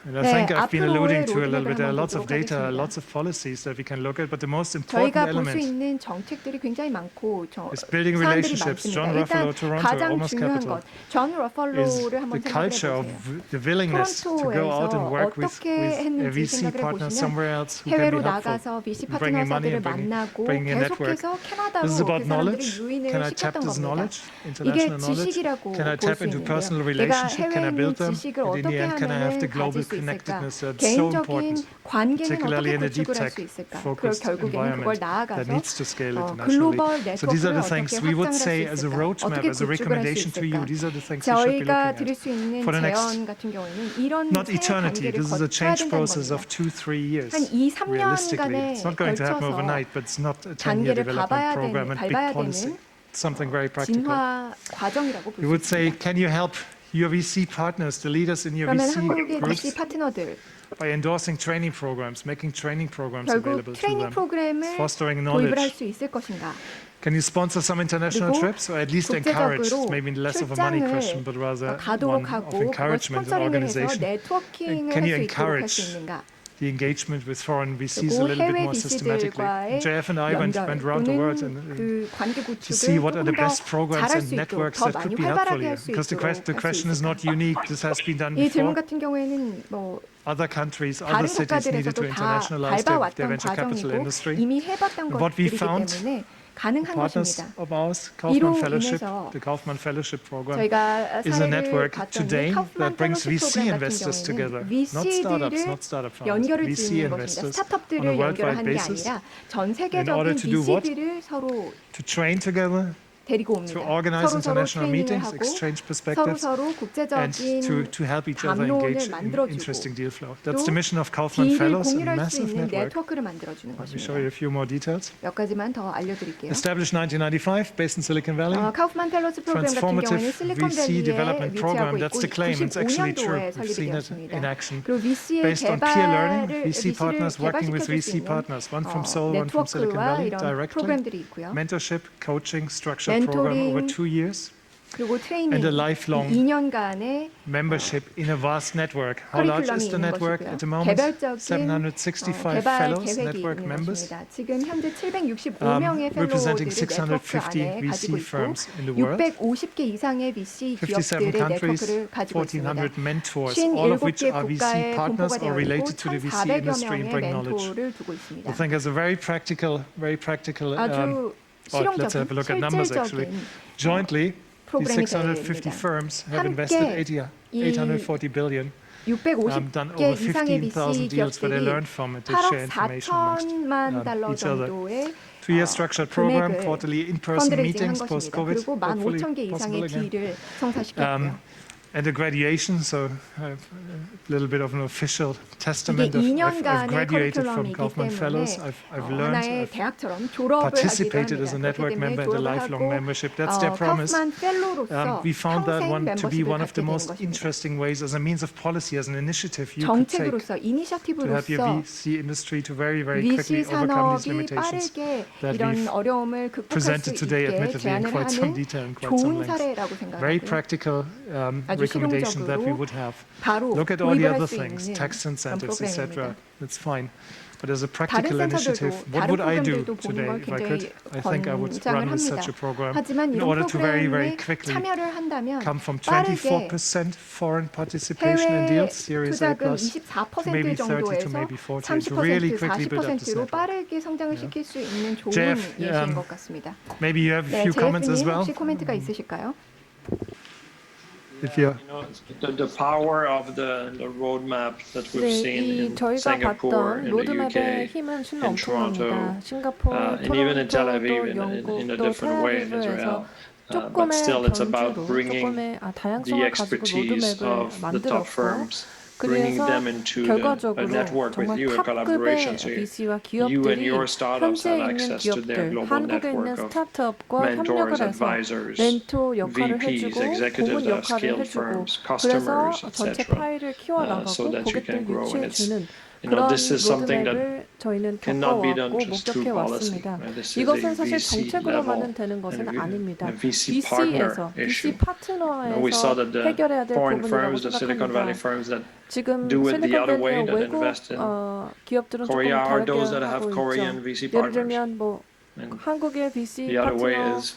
[SPEAKER 3] And I
[SPEAKER 5] 네,
[SPEAKER 3] think I've been alluding to a
[SPEAKER 5] 앞으로의
[SPEAKER 3] little bit. There are
[SPEAKER 5] 로드맵을
[SPEAKER 3] lots of
[SPEAKER 5] 한번
[SPEAKER 3] data,
[SPEAKER 5] 보도록
[SPEAKER 3] lots of policies that we can look at, but the most important
[SPEAKER 5] 저희가 볼 수
[SPEAKER 3] element
[SPEAKER 5] 있는 정책들이 굉장히 많고
[SPEAKER 3] is building
[SPEAKER 5] 사안들이
[SPEAKER 3] relationships.
[SPEAKER 5] 많습니다.
[SPEAKER 3] John
[SPEAKER 5] 일단
[SPEAKER 3] Ruffalo, Toronto,
[SPEAKER 5] 가장
[SPEAKER 3] Almost
[SPEAKER 5] 중요한
[SPEAKER 3] Capital,
[SPEAKER 5] 것, 존
[SPEAKER 3] is
[SPEAKER 5] 러펄로를 한번
[SPEAKER 3] the culture
[SPEAKER 5] 생각해
[SPEAKER 3] of
[SPEAKER 5] 보세요.
[SPEAKER 3] the willingness to go out and work with
[SPEAKER 5] 어떻게
[SPEAKER 3] a
[SPEAKER 5] 했는지
[SPEAKER 3] VC
[SPEAKER 5] 생각을
[SPEAKER 3] partner
[SPEAKER 5] 해보시면
[SPEAKER 3] somewhere else who can
[SPEAKER 5] 해외로
[SPEAKER 3] be helpful.
[SPEAKER 5] 나가서 VC
[SPEAKER 3] bringing money
[SPEAKER 5] 파트너사들을
[SPEAKER 3] and
[SPEAKER 5] 만나고
[SPEAKER 3] bringing a network.
[SPEAKER 5] 계속해서 캐나다로
[SPEAKER 3] This is
[SPEAKER 5] 그
[SPEAKER 3] about
[SPEAKER 5] 사람들을
[SPEAKER 3] knowledge.
[SPEAKER 5] 유인을
[SPEAKER 3] Can I tap
[SPEAKER 5] 시켰던
[SPEAKER 3] this
[SPEAKER 5] 겁니다.
[SPEAKER 3] knowledge,
[SPEAKER 5] 이게
[SPEAKER 3] international knowledge?
[SPEAKER 5] 지식이라고
[SPEAKER 3] Can I
[SPEAKER 5] 볼
[SPEAKER 3] tap
[SPEAKER 5] 수
[SPEAKER 3] into
[SPEAKER 5] 있는데요.
[SPEAKER 3] personal
[SPEAKER 5] 내가
[SPEAKER 3] relationship? Can I
[SPEAKER 5] 해외에 있는
[SPEAKER 3] build them?
[SPEAKER 5] 지식을
[SPEAKER 3] And in the
[SPEAKER 5] 어떻게
[SPEAKER 3] end, can I have
[SPEAKER 5] 하면은
[SPEAKER 3] the global
[SPEAKER 5] 가질 수
[SPEAKER 2] 수 있을까?
[SPEAKER 3] interconnectedness that's so
[SPEAKER 2] 개인적인
[SPEAKER 3] important,
[SPEAKER 2] 관계는
[SPEAKER 3] particularly
[SPEAKER 2] 어떻게
[SPEAKER 3] in a deep
[SPEAKER 2] 구축을 할
[SPEAKER 3] tech
[SPEAKER 2] 수 있을까? 그걸
[SPEAKER 3] focused
[SPEAKER 2] 결국에는 그걸
[SPEAKER 3] environment that
[SPEAKER 2] 나아가서
[SPEAKER 3] needs to scale internationally.
[SPEAKER 2] 글로벌
[SPEAKER 3] So these are
[SPEAKER 2] 네트워크를
[SPEAKER 3] the things
[SPEAKER 2] 어떻게
[SPEAKER 3] we would
[SPEAKER 2] 확장할 수
[SPEAKER 3] say as a
[SPEAKER 2] 있을까?
[SPEAKER 3] roadmap,
[SPEAKER 2] 어떻게
[SPEAKER 3] as a
[SPEAKER 2] 구축을 할 수
[SPEAKER 3] recommendation to you.
[SPEAKER 2] 있을까?
[SPEAKER 3] These are the things we should be
[SPEAKER 2] 저희가
[SPEAKER 3] looking
[SPEAKER 2] 드릴
[SPEAKER 3] at.
[SPEAKER 2] 수 있는
[SPEAKER 3] For the next,
[SPEAKER 2] 제언 같은 경우에는 이런
[SPEAKER 3] not
[SPEAKER 2] 새
[SPEAKER 3] eternity,
[SPEAKER 2] 단계를
[SPEAKER 3] this is a
[SPEAKER 2] 거쳐야
[SPEAKER 3] change
[SPEAKER 2] 된다는
[SPEAKER 3] process
[SPEAKER 2] 겁니다.
[SPEAKER 3] of 2-3 years.
[SPEAKER 2] 한 2-3년간에
[SPEAKER 3] Realistically, it's not going to happen
[SPEAKER 2] 걸쳐서
[SPEAKER 3] overnight, but it's not a 10-year
[SPEAKER 2] 단계를
[SPEAKER 3] development program and big
[SPEAKER 2] 밟아야
[SPEAKER 3] policy.
[SPEAKER 2] 되는
[SPEAKER 3] It's something very practical.
[SPEAKER 2] 진화 과정이라고 볼
[SPEAKER 3] We
[SPEAKER 2] 수
[SPEAKER 3] would say,
[SPEAKER 2] 있습니다.
[SPEAKER 3] can you help your VC partners, the leaders in your
[SPEAKER 2] 그러면
[SPEAKER 3] VC
[SPEAKER 2] 한국의
[SPEAKER 3] groups,
[SPEAKER 2] VC 파트너들
[SPEAKER 3] by endorsing training programs, making training programs
[SPEAKER 2] 결국
[SPEAKER 3] available to
[SPEAKER 2] 트레이닝
[SPEAKER 3] them,
[SPEAKER 2] 프로그램을
[SPEAKER 3] fostering
[SPEAKER 2] 도입을 할
[SPEAKER 3] knowledge?
[SPEAKER 2] 수 있을 것인가?
[SPEAKER 3] Can you sponsor some international
[SPEAKER 2] 그리고
[SPEAKER 3] trips, or at least encourage?
[SPEAKER 2] 국제적으로
[SPEAKER 3] Maybe less of a money question, but rather
[SPEAKER 2] 가도록
[SPEAKER 3] one of
[SPEAKER 2] 하고 그걸
[SPEAKER 3] encouragement and
[SPEAKER 2] 스폰서링을 해서
[SPEAKER 3] organization.
[SPEAKER 2] 네트워킹을
[SPEAKER 3] Can
[SPEAKER 2] 할
[SPEAKER 3] you
[SPEAKER 2] 수 있도록 할
[SPEAKER 3] encourage
[SPEAKER 2] 수 있는가?
[SPEAKER 3] the engagement with foreign VCs a
[SPEAKER 2] 그리고
[SPEAKER 3] little bit
[SPEAKER 2] 해외
[SPEAKER 3] more systematically?
[SPEAKER 2] VC들과의
[SPEAKER 3] JF and I went
[SPEAKER 2] 연결
[SPEAKER 3] around the world
[SPEAKER 2] 또는
[SPEAKER 3] and
[SPEAKER 2] 그 관계
[SPEAKER 3] to see
[SPEAKER 2] 구축을
[SPEAKER 3] what are the
[SPEAKER 2] 조금 더
[SPEAKER 3] best programs
[SPEAKER 2] 잘할
[SPEAKER 3] and
[SPEAKER 2] 수 있도록
[SPEAKER 3] networks
[SPEAKER 2] 더
[SPEAKER 3] that
[SPEAKER 2] 많이
[SPEAKER 3] could be helpful
[SPEAKER 2] 활발하게
[SPEAKER 3] here.
[SPEAKER 2] 할 수
[SPEAKER 3] Because
[SPEAKER 2] 있도록
[SPEAKER 3] the
[SPEAKER 2] 할 수
[SPEAKER 3] question is not
[SPEAKER 2] 있을까?
[SPEAKER 3] unique. This has been done
[SPEAKER 2] 이 질문
[SPEAKER 3] before.
[SPEAKER 2] 같은 경우에는 뭐
[SPEAKER 3] Other countries, other
[SPEAKER 2] 다른
[SPEAKER 3] cities needed to
[SPEAKER 2] 국가들에서도 다
[SPEAKER 3] internationalize their
[SPEAKER 2] 밟아왔던
[SPEAKER 3] venture capital
[SPEAKER 2] 과정이고
[SPEAKER 3] industry.
[SPEAKER 2] 이미 해봤던
[SPEAKER 3] What we
[SPEAKER 2] 것들이기
[SPEAKER 3] found,
[SPEAKER 2] 때문에 가능한
[SPEAKER 3] Partners
[SPEAKER 2] 것입니다.
[SPEAKER 3] of ours, Kaufman
[SPEAKER 2] 이로
[SPEAKER 3] Fellowship,
[SPEAKER 2] 인해서
[SPEAKER 3] the Kaufman Fellowship program,
[SPEAKER 2] 저희가
[SPEAKER 3] is a
[SPEAKER 2] 사례를
[SPEAKER 3] network
[SPEAKER 2] 봤더니
[SPEAKER 3] today
[SPEAKER 2] 카우프만
[SPEAKER 3] that brings
[SPEAKER 2] 펠로십
[SPEAKER 3] VC
[SPEAKER 2] 프로그램
[SPEAKER 3] investors
[SPEAKER 2] 같은
[SPEAKER 3] together,
[SPEAKER 2] 경우에는
[SPEAKER 3] not startups,
[SPEAKER 2] VC들을
[SPEAKER 3] not startup founders,
[SPEAKER 2] 연결을
[SPEAKER 3] VC
[SPEAKER 2] 짓는 것입니다.
[SPEAKER 3] investors on a
[SPEAKER 2] 스타트업들을
[SPEAKER 3] worldwide
[SPEAKER 2] 연결하는 게
[SPEAKER 3] basis
[SPEAKER 2] 아니라 전
[SPEAKER 3] in order
[SPEAKER 2] 세계적인
[SPEAKER 3] to do what?
[SPEAKER 2] VC들을 서로
[SPEAKER 3] To train together,
[SPEAKER 2] 데리고
[SPEAKER 3] to
[SPEAKER 2] 옵니다.
[SPEAKER 3] organize
[SPEAKER 2] 서로
[SPEAKER 3] international
[SPEAKER 2] 트레이닝을
[SPEAKER 3] meetings,
[SPEAKER 2] 하고
[SPEAKER 3] exchange perspectives,
[SPEAKER 2] 서로
[SPEAKER 3] and
[SPEAKER 2] 국제적인
[SPEAKER 3] to help each other
[SPEAKER 2] 담론을
[SPEAKER 3] engage in
[SPEAKER 2] 만들어주고
[SPEAKER 3] interesting deal flow.
[SPEAKER 2] 또
[SPEAKER 3] That's the mission of Kaufman
[SPEAKER 2] 딜을
[SPEAKER 3] Fellows, a
[SPEAKER 2] 공유할 수
[SPEAKER 3] massive
[SPEAKER 2] 있는
[SPEAKER 3] network.
[SPEAKER 2] 네트워크를 만들어주는
[SPEAKER 3] Let me show you a
[SPEAKER 2] 것입니다.
[SPEAKER 3] few more details.
[SPEAKER 2] 몇 가지만 더 알려드릴게요.
[SPEAKER 3] Established 1995, based in Silicon Valley.
[SPEAKER 2] 카우프만 펠로십 프로그램 같은 경우에는
[SPEAKER 3] Transformative VC
[SPEAKER 2] 실리콘밸리에
[SPEAKER 3] development program.
[SPEAKER 2] 위치하고
[SPEAKER 3] That's
[SPEAKER 2] 있고
[SPEAKER 3] the claim. It's actually true.
[SPEAKER 2] 95년도에
[SPEAKER 3] We've seen it
[SPEAKER 2] 설립되었습니다.
[SPEAKER 3] in action.
[SPEAKER 2] 그리고 VC의
[SPEAKER 3] Based on peer learning,
[SPEAKER 2] 개발을
[SPEAKER 3] VC partners working with
[SPEAKER 2] 개발시켜줄 수
[SPEAKER 3] VC
[SPEAKER 2] 있는
[SPEAKER 3] partners, one from Seoul, one from Silicon
[SPEAKER 2] 네트워크와
[SPEAKER 3] Valley,
[SPEAKER 2] 이런
[SPEAKER 3] directly.
[SPEAKER 2] 프로그램들이 있고요.
[SPEAKER 3] Mentorship, coaching, structured program over
[SPEAKER 2] 멘토링,
[SPEAKER 3] 2 years.
[SPEAKER 2] 그리고 트레이닝
[SPEAKER 3] And a lifelong
[SPEAKER 2] 2년간의
[SPEAKER 3] Membership in a vast network. How large is
[SPEAKER 2] 커리큘럼이
[SPEAKER 3] the
[SPEAKER 2] 있는
[SPEAKER 3] network
[SPEAKER 2] 것이고요.
[SPEAKER 3] at the moment?
[SPEAKER 2] 개별적인
[SPEAKER 3] 765
[SPEAKER 2] 개발
[SPEAKER 3] fellows,
[SPEAKER 2] 계획이
[SPEAKER 3] network
[SPEAKER 2] 있는
[SPEAKER 3] members.
[SPEAKER 2] 것입니다. 지금 현재 765명의
[SPEAKER 3] representing
[SPEAKER 2] 펠로우들을 네트워크
[SPEAKER 3] 650
[SPEAKER 2] 안에
[SPEAKER 3] VC
[SPEAKER 2] 가지고 있고
[SPEAKER 3] firms in the world.
[SPEAKER 2] 650개 이상의 VC
[SPEAKER 3] 57
[SPEAKER 2] 기업들의
[SPEAKER 3] countries,
[SPEAKER 2] 네트워크를 가지고 있습니다.
[SPEAKER 3] 1,400 mentors, all of which
[SPEAKER 2] 57개
[SPEAKER 3] are VC
[SPEAKER 2] 국가에
[SPEAKER 3] partners
[SPEAKER 2] 본부가
[SPEAKER 3] or
[SPEAKER 2] 되어 있고
[SPEAKER 3] related to the VC
[SPEAKER 2] 1,400여
[SPEAKER 3] industry and
[SPEAKER 2] 명의
[SPEAKER 3] bring knowledge.
[SPEAKER 2] 멘토를 두고 있습니다.
[SPEAKER 3] I think as a very practical
[SPEAKER 2] 아주
[SPEAKER 3] let's have a look at numbers actually.
[SPEAKER 2] 실질적인
[SPEAKER 3] Jointly, these
[SPEAKER 2] 프로그램이
[SPEAKER 3] 650
[SPEAKER 2] 됩니다.
[SPEAKER 3] firms have invested
[SPEAKER 2] 함께
[SPEAKER 3] 840 billion. Done
[SPEAKER 2] 650개
[SPEAKER 3] over
[SPEAKER 2] 이상의
[SPEAKER 3] 15,000
[SPEAKER 2] VC
[SPEAKER 3] deals where they
[SPEAKER 2] 기업들이
[SPEAKER 3] learned from it. They share
[SPEAKER 2] 8억
[SPEAKER 3] information amongst
[SPEAKER 2] 4천만 달러
[SPEAKER 3] each other.
[SPEAKER 2] 정도의
[SPEAKER 3] 2-year structured program,
[SPEAKER 2] 금액을
[SPEAKER 3] quarterly in-person
[SPEAKER 2] 펀드레이징 한
[SPEAKER 3] meetings
[SPEAKER 2] 것입니다.
[SPEAKER 3] post-COVID,
[SPEAKER 2] 그리고
[SPEAKER 3] hopefully
[SPEAKER 2] 15,000개
[SPEAKER 3] possible
[SPEAKER 2] 이상의
[SPEAKER 3] again.
[SPEAKER 2] 딜을 성사시켰고요.
[SPEAKER 3] And a graduation, so a little bit of an official testament
[SPEAKER 2] 이게
[SPEAKER 3] of I've
[SPEAKER 2] 2년간의
[SPEAKER 3] graduated from
[SPEAKER 2] 커리큘럼이기
[SPEAKER 3] Kaufman
[SPEAKER 2] 때문에
[SPEAKER 3] Fellows. I've learned,
[SPEAKER 2] 하나의
[SPEAKER 3] I've
[SPEAKER 2] 대학처럼 졸업을 하기도
[SPEAKER 3] participated as a
[SPEAKER 2] 합니다.
[SPEAKER 3] network
[SPEAKER 2] 그렇기
[SPEAKER 3] member in
[SPEAKER 2] 때문에
[SPEAKER 3] the
[SPEAKER 2] 졸업을
[SPEAKER 3] lifelong
[SPEAKER 2] 하고
[SPEAKER 3] membership. That's their promise.
[SPEAKER 2] 카우프만 펠로로서
[SPEAKER 3] We found that
[SPEAKER 2] 평생
[SPEAKER 3] one to be
[SPEAKER 2] 멤버십을
[SPEAKER 3] one of
[SPEAKER 2] 갖게
[SPEAKER 3] the
[SPEAKER 2] 되는
[SPEAKER 3] most
[SPEAKER 2] 것입니다.
[SPEAKER 3] interesting ways as a means of policy, as an initiative you could take
[SPEAKER 2] 정책으로서
[SPEAKER 3] to help your
[SPEAKER 2] 이니셔티브로서
[SPEAKER 3] VC industry to very, very quickly
[SPEAKER 2] VC
[SPEAKER 3] overcome these
[SPEAKER 2] 산업이
[SPEAKER 3] limitations
[SPEAKER 2] 빠르게
[SPEAKER 3] that
[SPEAKER 2] 이런
[SPEAKER 3] we've
[SPEAKER 2] 어려움을 극복할 수
[SPEAKER 3] presented today,
[SPEAKER 2] 있게
[SPEAKER 3] admittedly in
[SPEAKER 2] 제안을
[SPEAKER 3] quite some
[SPEAKER 2] 하는
[SPEAKER 3] detail and quite some
[SPEAKER 2] 좋은
[SPEAKER 3] length.
[SPEAKER 2] 사례라고
[SPEAKER 3] Very
[SPEAKER 2] 생각하고요.
[SPEAKER 3] practical
[SPEAKER 2] 아주
[SPEAKER 3] recommendation that we
[SPEAKER 2] 실용적으로
[SPEAKER 3] would have.
[SPEAKER 2] 바로
[SPEAKER 3] Look at all the
[SPEAKER 2] 도입을
[SPEAKER 3] other
[SPEAKER 2] 할 수
[SPEAKER 3] things,
[SPEAKER 2] 있는
[SPEAKER 3] tax
[SPEAKER 2] 그런
[SPEAKER 3] incentives, etc.
[SPEAKER 2] 프로그램입니다.
[SPEAKER 3] That's fine. But as a
[SPEAKER 2] 다른
[SPEAKER 3] practical initiative,
[SPEAKER 2] 센터들도
[SPEAKER 3] what
[SPEAKER 2] 다른
[SPEAKER 3] would I do
[SPEAKER 2] 프로그램들도 보는
[SPEAKER 3] today
[SPEAKER 2] 걸
[SPEAKER 3] if I could?
[SPEAKER 2] 굉장히
[SPEAKER 3] I think I would
[SPEAKER 2] 권장을
[SPEAKER 3] run with
[SPEAKER 2] 합니다.
[SPEAKER 3] such a program
[SPEAKER 2] 하지만
[SPEAKER 3] in
[SPEAKER 2] 이런
[SPEAKER 3] order to very, very
[SPEAKER 2] 프로그램에
[SPEAKER 3] quickly
[SPEAKER 2] 참여를 한다면
[SPEAKER 3] come from
[SPEAKER 2] 빠르게
[SPEAKER 3] 24% foreign participation in
[SPEAKER 2] 해외
[SPEAKER 3] deals, Series A
[SPEAKER 2] 투자금
[SPEAKER 3] plus, to
[SPEAKER 2] 24%
[SPEAKER 3] maybe 30 to
[SPEAKER 2] 정도에서
[SPEAKER 3] maybe 40, to really
[SPEAKER 2] 30%,
[SPEAKER 3] quickly build up this
[SPEAKER 2] 40%로
[SPEAKER 3] network.
[SPEAKER 2] 빠르게 성장을 시킬 수 있는 좋은
[SPEAKER 3] Jeff,
[SPEAKER 2] 예시인 것 같습니다.
[SPEAKER 3] Maybe you have a
[SPEAKER 2] 네,
[SPEAKER 3] few comments as
[SPEAKER 2] 제이프님
[SPEAKER 3] well.
[SPEAKER 2] 혹시 코멘트가 있으실까요?
[SPEAKER 3] If you're
[SPEAKER 4] The power of the roadmap that we've
[SPEAKER 1] 네,
[SPEAKER 4] seen
[SPEAKER 1] 이
[SPEAKER 4] in
[SPEAKER 1] 저희가
[SPEAKER 4] Singapore,
[SPEAKER 1] 봤던
[SPEAKER 4] in the
[SPEAKER 1] 로드맵의
[SPEAKER 4] UK,
[SPEAKER 1] 힘은 실로
[SPEAKER 4] in Toronto,
[SPEAKER 1] 엄청납니다. 싱가포르,
[SPEAKER 4] and even in Tel Aviv,
[SPEAKER 1] 토론토,
[SPEAKER 4] in
[SPEAKER 1] 영국,
[SPEAKER 4] a
[SPEAKER 1] 또
[SPEAKER 4] different way in
[SPEAKER 1] 텔아비브에서
[SPEAKER 4] Israel. But
[SPEAKER 1] 조금의
[SPEAKER 4] still, it's about
[SPEAKER 1] 변주로
[SPEAKER 4] bringing
[SPEAKER 1] 조금의
[SPEAKER 4] the
[SPEAKER 1] 다양성을 가지고
[SPEAKER 4] expertise
[SPEAKER 1] 로드맵을
[SPEAKER 4] of the top
[SPEAKER 1] 만들었고
[SPEAKER 4] firms, bringing
[SPEAKER 1] 그래서
[SPEAKER 4] them into a
[SPEAKER 1] 결과적으로
[SPEAKER 4] network with
[SPEAKER 1] 정말
[SPEAKER 4] you, a collaboration.
[SPEAKER 1] 탑급의
[SPEAKER 4] So
[SPEAKER 1] VC와
[SPEAKER 4] you and
[SPEAKER 1] 기업들이
[SPEAKER 4] your startups
[SPEAKER 1] 현재
[SPEAKER 4] have
[SPEAKER 1] 있는
[SPEAKER 4] access to their
[SPEAKER 1] 기업들,
[SPEAKER 4] global
[SPEAKER 1] 한국에 있는
[SPEAKER 4] network of
[SPEAKER 1] 스타트업과 협력을
[SPEAKER 4] mentors,
[SPEAKER 1] 해서
[SPEAKER 4] advisors,
[SPEAKER 1] 멘토 역할을
[SPEAKER 4] VPs,
[SPEAKER 1] 해주고
[SPEAKER 4] executives
[SPEAKER 1] 고문
[SPEAKER 4] of
[SPEAKER 1] 역할을
[SPEAKER 4] scaled
[SPEAKER 1] 해주고
[SPEAKER 4] firms,
[SPEAKER 1] 그래서
[SPEAKER 4] customers,
[SPEAKER 1] 전체
[SPEAKER 4] etc.
[SPEAKER 1] 파일을 키워나가고
[SPEAKER 4] so that you
[SPEAKER 1] 고객들
[SPEAKER 4] can grow. And it's,
[SPEAKER 1] 유치해주는
[SPEAKER 4] you know,
[SPEAKER 1] 그런
[SPEAKER 4] this is something that
[SPEAKER 1] 로드맵을 저희는
[SPEAKER 4] cannot be done
[SPEAKER 1] 겪어왔고
[SPEAKER 4] just through policy.
[SPEAKER 1] 목격해왔습니다.
[SPEAKER 4] This is
[SPEAKER 1] 이것은
[SPEAKER 4] a
[SPEAKER 1] 사실
[SPEAKER 4] VC
[SPEAKER 1] 정책으로만은
[SPEAKER 4] level
[SPEAKER 1] 되는 것은
[SPEAKER 4] and
[SPEAKER 1] 아닙니다.
[SPEAKER 4] a VC partner
[SPEAKER 1] VC에서,
[SPEAKER 4] issue.
[SPEAKER 1] VC
[SPEAKER 4] We saw
[SPEAKER 1] 파트너에서
[SPEAKER 4] that the
[SPEAKER 1] 해결해야 될
[SPEAKER 4] foreign
[SPEAKER 1] 부분이라고
[SPEAKER 4] firms, the Silicon Valley
[SPEAKER 1] 생각합니다.
[SPEAKER 4] firms that
[SPEAKER 1] 지금
[SPEAKER 4] do it the other way,
[SPEAKER 1] 실리콘밸리의
[SPEAKER 4] that
[SPEAKER 1] 외국
[SPEAKER 4] invest in
[SPEAKER 1] 기업들은 조금
[SPEAKER 4] Korea, are
[SPEAKER 1] 다르게
[SPEAKER 4] those that have
[SPEAKER 1] 하고
[SPEAKER 4] Korean
[SPEAKER 1] 있죠.
[SPEAKER 4] VC
[SPEAKER 1] 예를
[SPEAKER 4] partners.
[SPEAKER 1] 들면 뭐
[SPEAKER 4] And
[SPEAKER 1] 한국의 VC
[SPEAKER 4] the other way
[SPEAKER 1] 파트너
[SPEAKER 4] is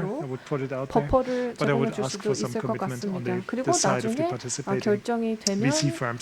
[SPEAKER 5] 조건으로
[SPEAKER 3] would put it out there.
[SPEAKER 5] 버퍼를
[SPEAKER 3] But I
[SPEAKER 5] 제공해
[SPEAKER 3] would
[SPEAKER 5] 줄
[SPEAKER 3] ask
[SPEAKER 5] 수도
[SPEAKER 3] for some
[SPEAKER 5] 있을 것
[SPEAKER 3] commitment on
[SPEAKER 5] 같습니다.
[SPEAKER 3] the
[SPEAKER 5] 그리고
[SPEAKER 3] side of the
[SPEAKER 5] 나중에
[SPEAKER 3] participating
[SPEAKER 5] 결정이 되면
[SPEAKER 3] VC firms.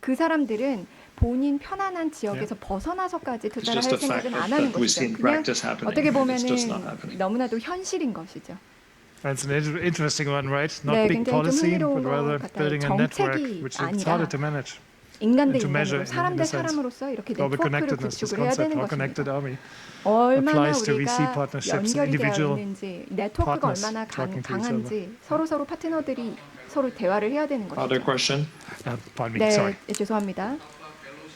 [SPEAKER 2] 그 사람들은 본인 편안한 지역에서 벗어나서까지
[SPEAKER 4] It's
[SPEAKER 2] 투자를
[SPEAKER 4] just
[SPEAKER 2] 할
[SPEAKER 4] a fact
[SPEAKER 2] 생각은 안 하는
[SPEAKER 4] that we see
[SPEAKER 2] 것이죠.
[SPEAKER 4] in
[SPEAKER 2] 그냥
[SPEAKER 4] practice happening.
[SPEAKER 2] 어떻게
[SPEAKER 4] It's just not
[SPEAKER 2] 보면은
[SPEAKER 4] happening.
[SPEAKER 2] 너무나도 현실인 것이죠.
[SPEAKER 3] It's an interesting one, right? Not
[SPEAKER 2] 네,
[SPEAKER 3] big
[SPEAKER 2] 굉장히 좀
[SPEAKER 3] policy,
[SPEAKER 2] 흥미로운
[SPEAKER 3] but rather
[SPEAKER 2] 것 같아요.
[SPEAKER 3] building a network,
[SPEAKER 2] 정책이
[SPEAKER 3] which is harder
[SPEAKER 2] 아니라
[SPEAKER 3] to manage.
[SPEAKER 2] 인간 대
[SPEAKER 3] to measure
[SPEAKER 2] 인간으로 사람 대
[SPEAKER 3] in a sense.
[SPEAKER 2] 사람으로서 이렇게
[SPEAKER 3] Global
[SPEAKER 2] 네트워크를
[SPEAKER 3] connectedness, this
[SPEAKER 2] 구축을 해야
[SPEAKER 3] concept,
[SPEAKER 2] 되는
[SPEAKER 3] how connected
[SPEAKER 2] 것입니다.
[SPEAKER 3] are we?
[SPEAKER 2] 얼마나
[SPEAKER 3] applies to VC
[SPEAKER 2] 우리가
[SPEAKER 3] partnerships and
[SPEAKER 2] 연결이 되어
[SPEAKER 3] individual
[SPEAKER 2] 있는지, 네트워크가
[SPEAKER 3] partners
[SPEAKER 2] 얼마나
[SPEAKER 3] talking to each
[SPEAKER 2] 강한지 서로 파트너들이 서로 대화를 해야 되는
[SPEAKER 4] Other
[SPEAKER 2] 것이죠.
[SPEAKER 4] question?
[SPEAKER 3] Pardon me, sorry.
[SPEAKER 2] 네, 죄송합니다.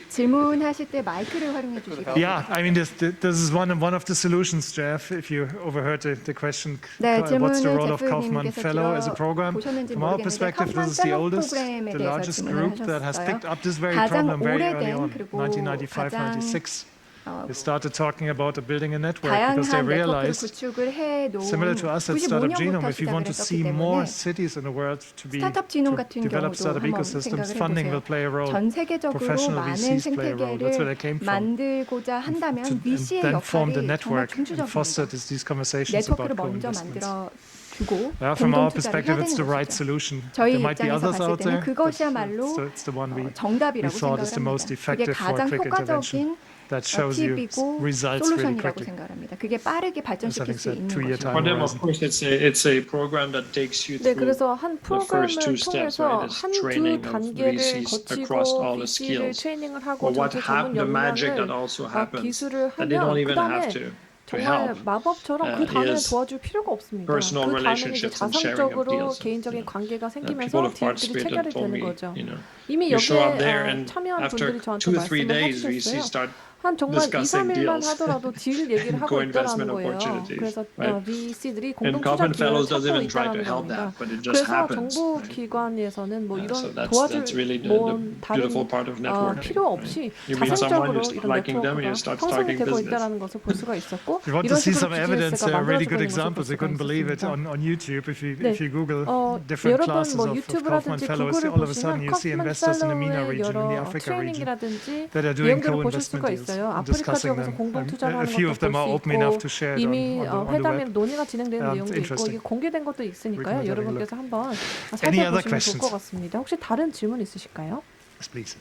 [SPEAKER 2] 질문하실 때 마이크를 활용해 주시고요.
[SPEAKER 3] Yeah, I mean, this is one of the solutions, Jeff. If you overheard the question,
[SPEAKER 2] 네,
[SPEAKER 3] what's the
[SPEAKER 2] 질문을
[SPEAKER 3] role of Kaufman
[SPEAKER 2] 제프님께서
[SPEAKER 3] Fellow as a program?
[SPEAKER 2] 들어보셨는지
[SPEAKER 3] From our
[SPEAKER 2] 모르겠는데
[SPEAKER 3] perspective,
[SPEAKER 2] 카우프만
[SPEAKER 3] this is the
[SPEAKER 2] 펠로우
[SPEAKER 3] oldest,
[SPEAKER 2] 프로그램에
[SPEAKER 3] the
[SPEAKER 2] 대해서
[SPEAKER 3] largest
[SPEAKER 2] 질문을
[SPEAKER 3] group that has
[SPEAKER 2] 하셨어요.
[SPEAKER 3] picked up this very
[SPEAKER 2] 가장
[SPEAKER 3] problem very early
[SPEAKER 2] 오래된
[SPEAKER 3] on,
[SPEAKER 2] 그리고
[SPEAKER 3] 1995,
[SPEAKER 2] 가장
[SPEAKER 3] 96. They started talking about building a network because they
[SPEAKER 2] 다양한 네트워크를
[SPEAKER 3] realized,
[SPEAKER 2] 구축을 해놓은
[SPEAKER 3] similar to us at Startup
[SPEAKER 2] 95년부터
[SPEAKER 3] Genome, if you want to
[SPEAKER 2] 시작을 했었기
[SPEAKER 3] see more
[SPEAKER 2] 때문에
[SPEAKER 3] cities in the world to
[SPEAKER 2] 스타트업 지놈
[SPEAKER 3] to
[SPEAKER 2] 같은
[SPEAKER 3] develop
[SPEAKER 2] 경우도
[SPEAKER 3] startup
[SPEAKER 2] 한번
[SPEAKER 3] ecosystems,
[SPEAKER 2] 생각을
[SPEAKER 3] funding will
[SPEAKER 2] 해보세요.
[SPEAKER 3] play a role.
[SPEAKER 2] 전 세계적으로
[SPEAKER 3] Professional
[SPEAKER 2] 많은
[SPEAKER 3] VCs play a role. That's where they came
[SPEAKER 2] 생태계를
[SPEAKER 3] from.
[SPEAKER 2] 만들고자 한다면
[SPEAKER 3] And
[SPEAKER 2] VC의
[SPEAKER 3] then form the
[SPEAKER 2] 역할이 정말
[SPEAKER 3] network and foster
[SPEAKER 2] 중추적입니다.
[SPEAKER 3] these conversations about
[SPEAKER 2] 네트워크를 먼저
[SPEAKER 3] co-investments.
[SPEAKER 2] 만들어주고
[SPEAKER 3] From our
[SPEAKER 2] 공동 투자를
[SPEAKER 3] perspective,
[SPEAKER 2] 해야
[SPEAKER 3] it's the
[SPEAKER 2] 되는
[SPEAKER 3] right
[SPEAKER 2] 것이죠.
[SPEAKER 3] solution.
[SPEAKER 2] 저희
[SPEAKER 3] There might be
[SPEAKER 2] 입장에서
[SPEAKER 3] others
[SPEAKER 2] 봤을
[SPEAKER 3] out there,
[SPEAKER 2] 때는
[SPEAKER 3] but
[SPEAKER 2] 그것이야말로
[SPEAKER 3] it's the one we
[SPEAKER 2] 정답이라고
[SPEAKER 3] thought is the
[SPEAKER 2] 생각을
[SPEAKER 3] most
[SPEAKER 2] 합니다. 그게
[SPEAKER 3] effective for
[SPEAKER 2] 가장
[SPEAKER 3] quick intervention.
[SPEAKER 2] 효과적인
[SPEAKER 3] That shows you
[SPEAKER 2] 팁이고
[SPEAKER 3] results really
[SPEAKER 2] 솔루션이라고
[SPEAKER 3] quickly.
[SPEAKER 2] 생각을 합니다. 그게 빠르게 발전시킬
[SPEAKER 3] having
[SPEAKER 2] 수
[SPEAKER 3] said,
[SPEAKER 2] 있는
[SPEAKER 3] 2-year
[SPEAKER 2] 것이죠.
[SPEAKER 3] time
[SPEAKER 4] For them, of
[SPEAKER 3] horizon.
[SPEAKER 4] course, it's a program that takes you
[SPEAKER 5] 네,
[SPEAKER 4] through
[SPEAKER 5] 그래서 한
[SPEAKER 4] the first two
[SPEAKER 5] 프로그램을
[SPEAKER 4] steps,
[SPEAKER 5] 통해서
[SPEAKER 4] right? It's
[SPEAKER 5] 한 두
[SPEAKER 4] training of
[SPEAKER 5] 단계를
[SPEAKER 4] VCs across
[SPEAKER 5] 거치고
[SPEAKER 4] all the
[SPEAKER 5] VC를
[SPEAKER 4] skills.
[SPEAKER 5] 트레이닝을 하고
[SPEAKER 4] But what
[SPEAKER 5] 전체 전문
[SPEAKER 4] the magic that
[SPEAKER 5] 역량을
[SPEAKER 4] also happens
[SPEAKER 5] 기술을
[SPEAKER 4] that they don't
[SPEAKER 5] 하면 그
[SPEAKER 4] even have
[SPEAKER 5] 다음에
[SPEAKER 4] to
[SPEAKER 5] 정말
[SPEAKER 4] help
[SPEAKER 5] 마법처럼 그 다음에
[SPEAKER 4] is
[SPEAKER 5] 도와줄 필요가 없습니다.
[SPEAKER 4] personal
[SPEAKER 5] 그 다음에는 이제
[SPEAKER 4] relationships and sharing of
[SPEAKER 5] 자상적으로
[SPEAKER 4] deals.
[SPEAKER 5] 개인적인 관계가
[SPEAKER 4] People
[SPEAKER 5] 생기면서
[SPEAKER 4] have
[SPEAKER 5] 딜들이
[SPEAKER 4] participated
[SPEAKER 5] 체결이
[SPEAKER 4] told
[SPEAKER 5] 되는
[SPEAKER 4] me,
[SPEAKER 5] 거죠.
[SPEAKER 4] you know,
[SPEAKER 5] 이미
[SPEAKER 4] you show up there
[SPEAKER 5] 여기에
[SPEAKER 4] and
[SPEAKER 5] 참여한
[SPEAKER 4] after
[SPEAKER 5] 분들이 저한테
[SPEAKER 4] 2-3
[SPEAKER 5] 말씀을
[SPEAKER 4] days, VCs
[SPEAKER 5] 해주셨어요.
[SPEAKER 4] start
[SPEAKER 5] 한 정말 2,
[SPEAKER 4] discussing
[SPEAKER 5] 3일만
[SPEAKER 4] deals.
[SPEAKER 5] 하더라도 딜 얘기를 하고
[SPEAKER 4] Co-investment
[SPEAKER 5] 있다라는 거예요.
[SPEAKER 4] opportunities,
[SPEAKER 5] 그래서
[SPEAKER 4] right?
[SPEAKER 5] VC들이
[SPEAKER 4] And
[SPEAKER 5] 공동 투자
[SPEAKER 4] Kaufman
[SPEAKER 5] 기회를
[SPEAKER 4] Fellows
[SPEAKER 5] 찾고
[SPEAKER 4] doesn't even try to
[SPEAKER 5] 있다는
[SPEAKER 4] help
[SPEAKER 5] 겁니다.
[SPEAKER 4] that, but it just
[SPEAKER 5] 그래서
[SPEAKER 4] happens.
[SPEAKER 5] 정부
[SPEAKER 4] Right?
[SPEAKER 5] 기관에서는 뭐 이런
[SPEAKER 4] So that's
[SPEAKER 5] 도와줄
[SPEAKER 4] really the
[SPEAKER 5] 뭔 다른
[SPEAKER 4] beautiful part of networking.
[SPEAKER 5] 필요 없이
[SPEAKER 4] You meet someone,
[SPEAKER 5] 자생적으로
[SPEAKER 4] you start
[SPEAKER 5] 이런
[SPEAKER 4] liking them, you
[SPEAKER 5] 네트워크가
[SPEAKER 4] start
[SPEAKER 5] 형성이
[SPEAKER 4] starting
[SPEAKER 5] 되고
[SPEAKER 4] business.
[SPEAKER 5] 있다는 것을 볼 수가 있었고
[SPEAKER 3] If you want to
[SPEAKER 5] 이런
[SPEAKER 3] see
[SPEAKER 5] 식으로
[SPEAKER 3] some evidence,
[SPEAKER 5] 비즈니스가
[SPEAKER 3] really good
[SPEAKER 5] 만들어지고 있는 것을 볼
[SPEAKER 3] examples. You
[SPEAKER 5] 수가
[SPEAKER 3] couldn't believe it
[SPEAKER 5] 있습니다.
[SPEAKER 3] on YouTube. If
[SPEAKER 5] 네.
[SPEAKER 3] you Google different
[SPEAKER 5] 여러분
[SPEAKER 3] classes
[SPEAKER 5] 뭐
[SPEAKER 3] of Kaufman
[SPEAKER 5] 유튜브라든지
[SPEAKER 3] Fellows,
[SPEAKER 5] 구글을
[SPEAKER 3] all of a sudden
[SPEAKER 5] 보시면
[SPEAKER 3] you see
[SPEAKER 5] 카프만
[SPEAKER 3] investors in the MENA
[SPEAKER 5] 펠로우의
[SPEAKER 3] region, in the
[SPEAKER 5] 여러
[SPEAKER 3] Africa region,
[SPEAKER 5] 트레이닝이라든지
[SPEAKER 3] that are doing
[SPEAKER 5] 내용들을 보실
[SPEAKER 3] co-investment
[SPEAKER 5] 수가
[SPEAKER 3] deals
[SPEAKER 5] 있어요.
[SPEAKER 3] and
[SPEAKER 5] 아프리카
[SPEAKER 3] discussing
[SPEAKER 5] 지역에서
[SPEAKER 3] them.
[SPEAKER 5] 공동
[SPEAKER 3] And
[SPEAKER 5] 투자를
[SPEAKER 3] a
[SPEAKER 5] 하는
[SPEAKER 3] few of
[SPEAKER 5] 것도
[SPEAKER 3] them
[SPEAKER 5] 볼
[SPEAKER 3] are
[SPEAKER 5] 수
[SPEAKER 3] open enough
[SPEAKER 5] 있고
[SPEAKER 3] to share it
[SPEAKER 5] 이미
[SPEAKER 3] on the
[SPEAKER 5] 회담에
[SPEAKER 3] web.
[SPEAKER 5] 논의가 진행되는 내용도 있고
[SPEAKER 3] interesting.
[SPEAKER 5] 이게 공개된 것도 있으니까요.
[SPEAKER 3] Recommend having a
[SPEAKER 5] 여러분께서
[SPEAKER 3] look.
[SPEAKER 5] 한번
[SPEAKER 3] Any other
[SPEAKER 5] 살펴보시면 좋을
[SPEAKER 3] questions?
[SPEAKER 5] 것 같습니다. 혹시 다른 질문 있으실까요?
[SPEAKER 3] Yes, please.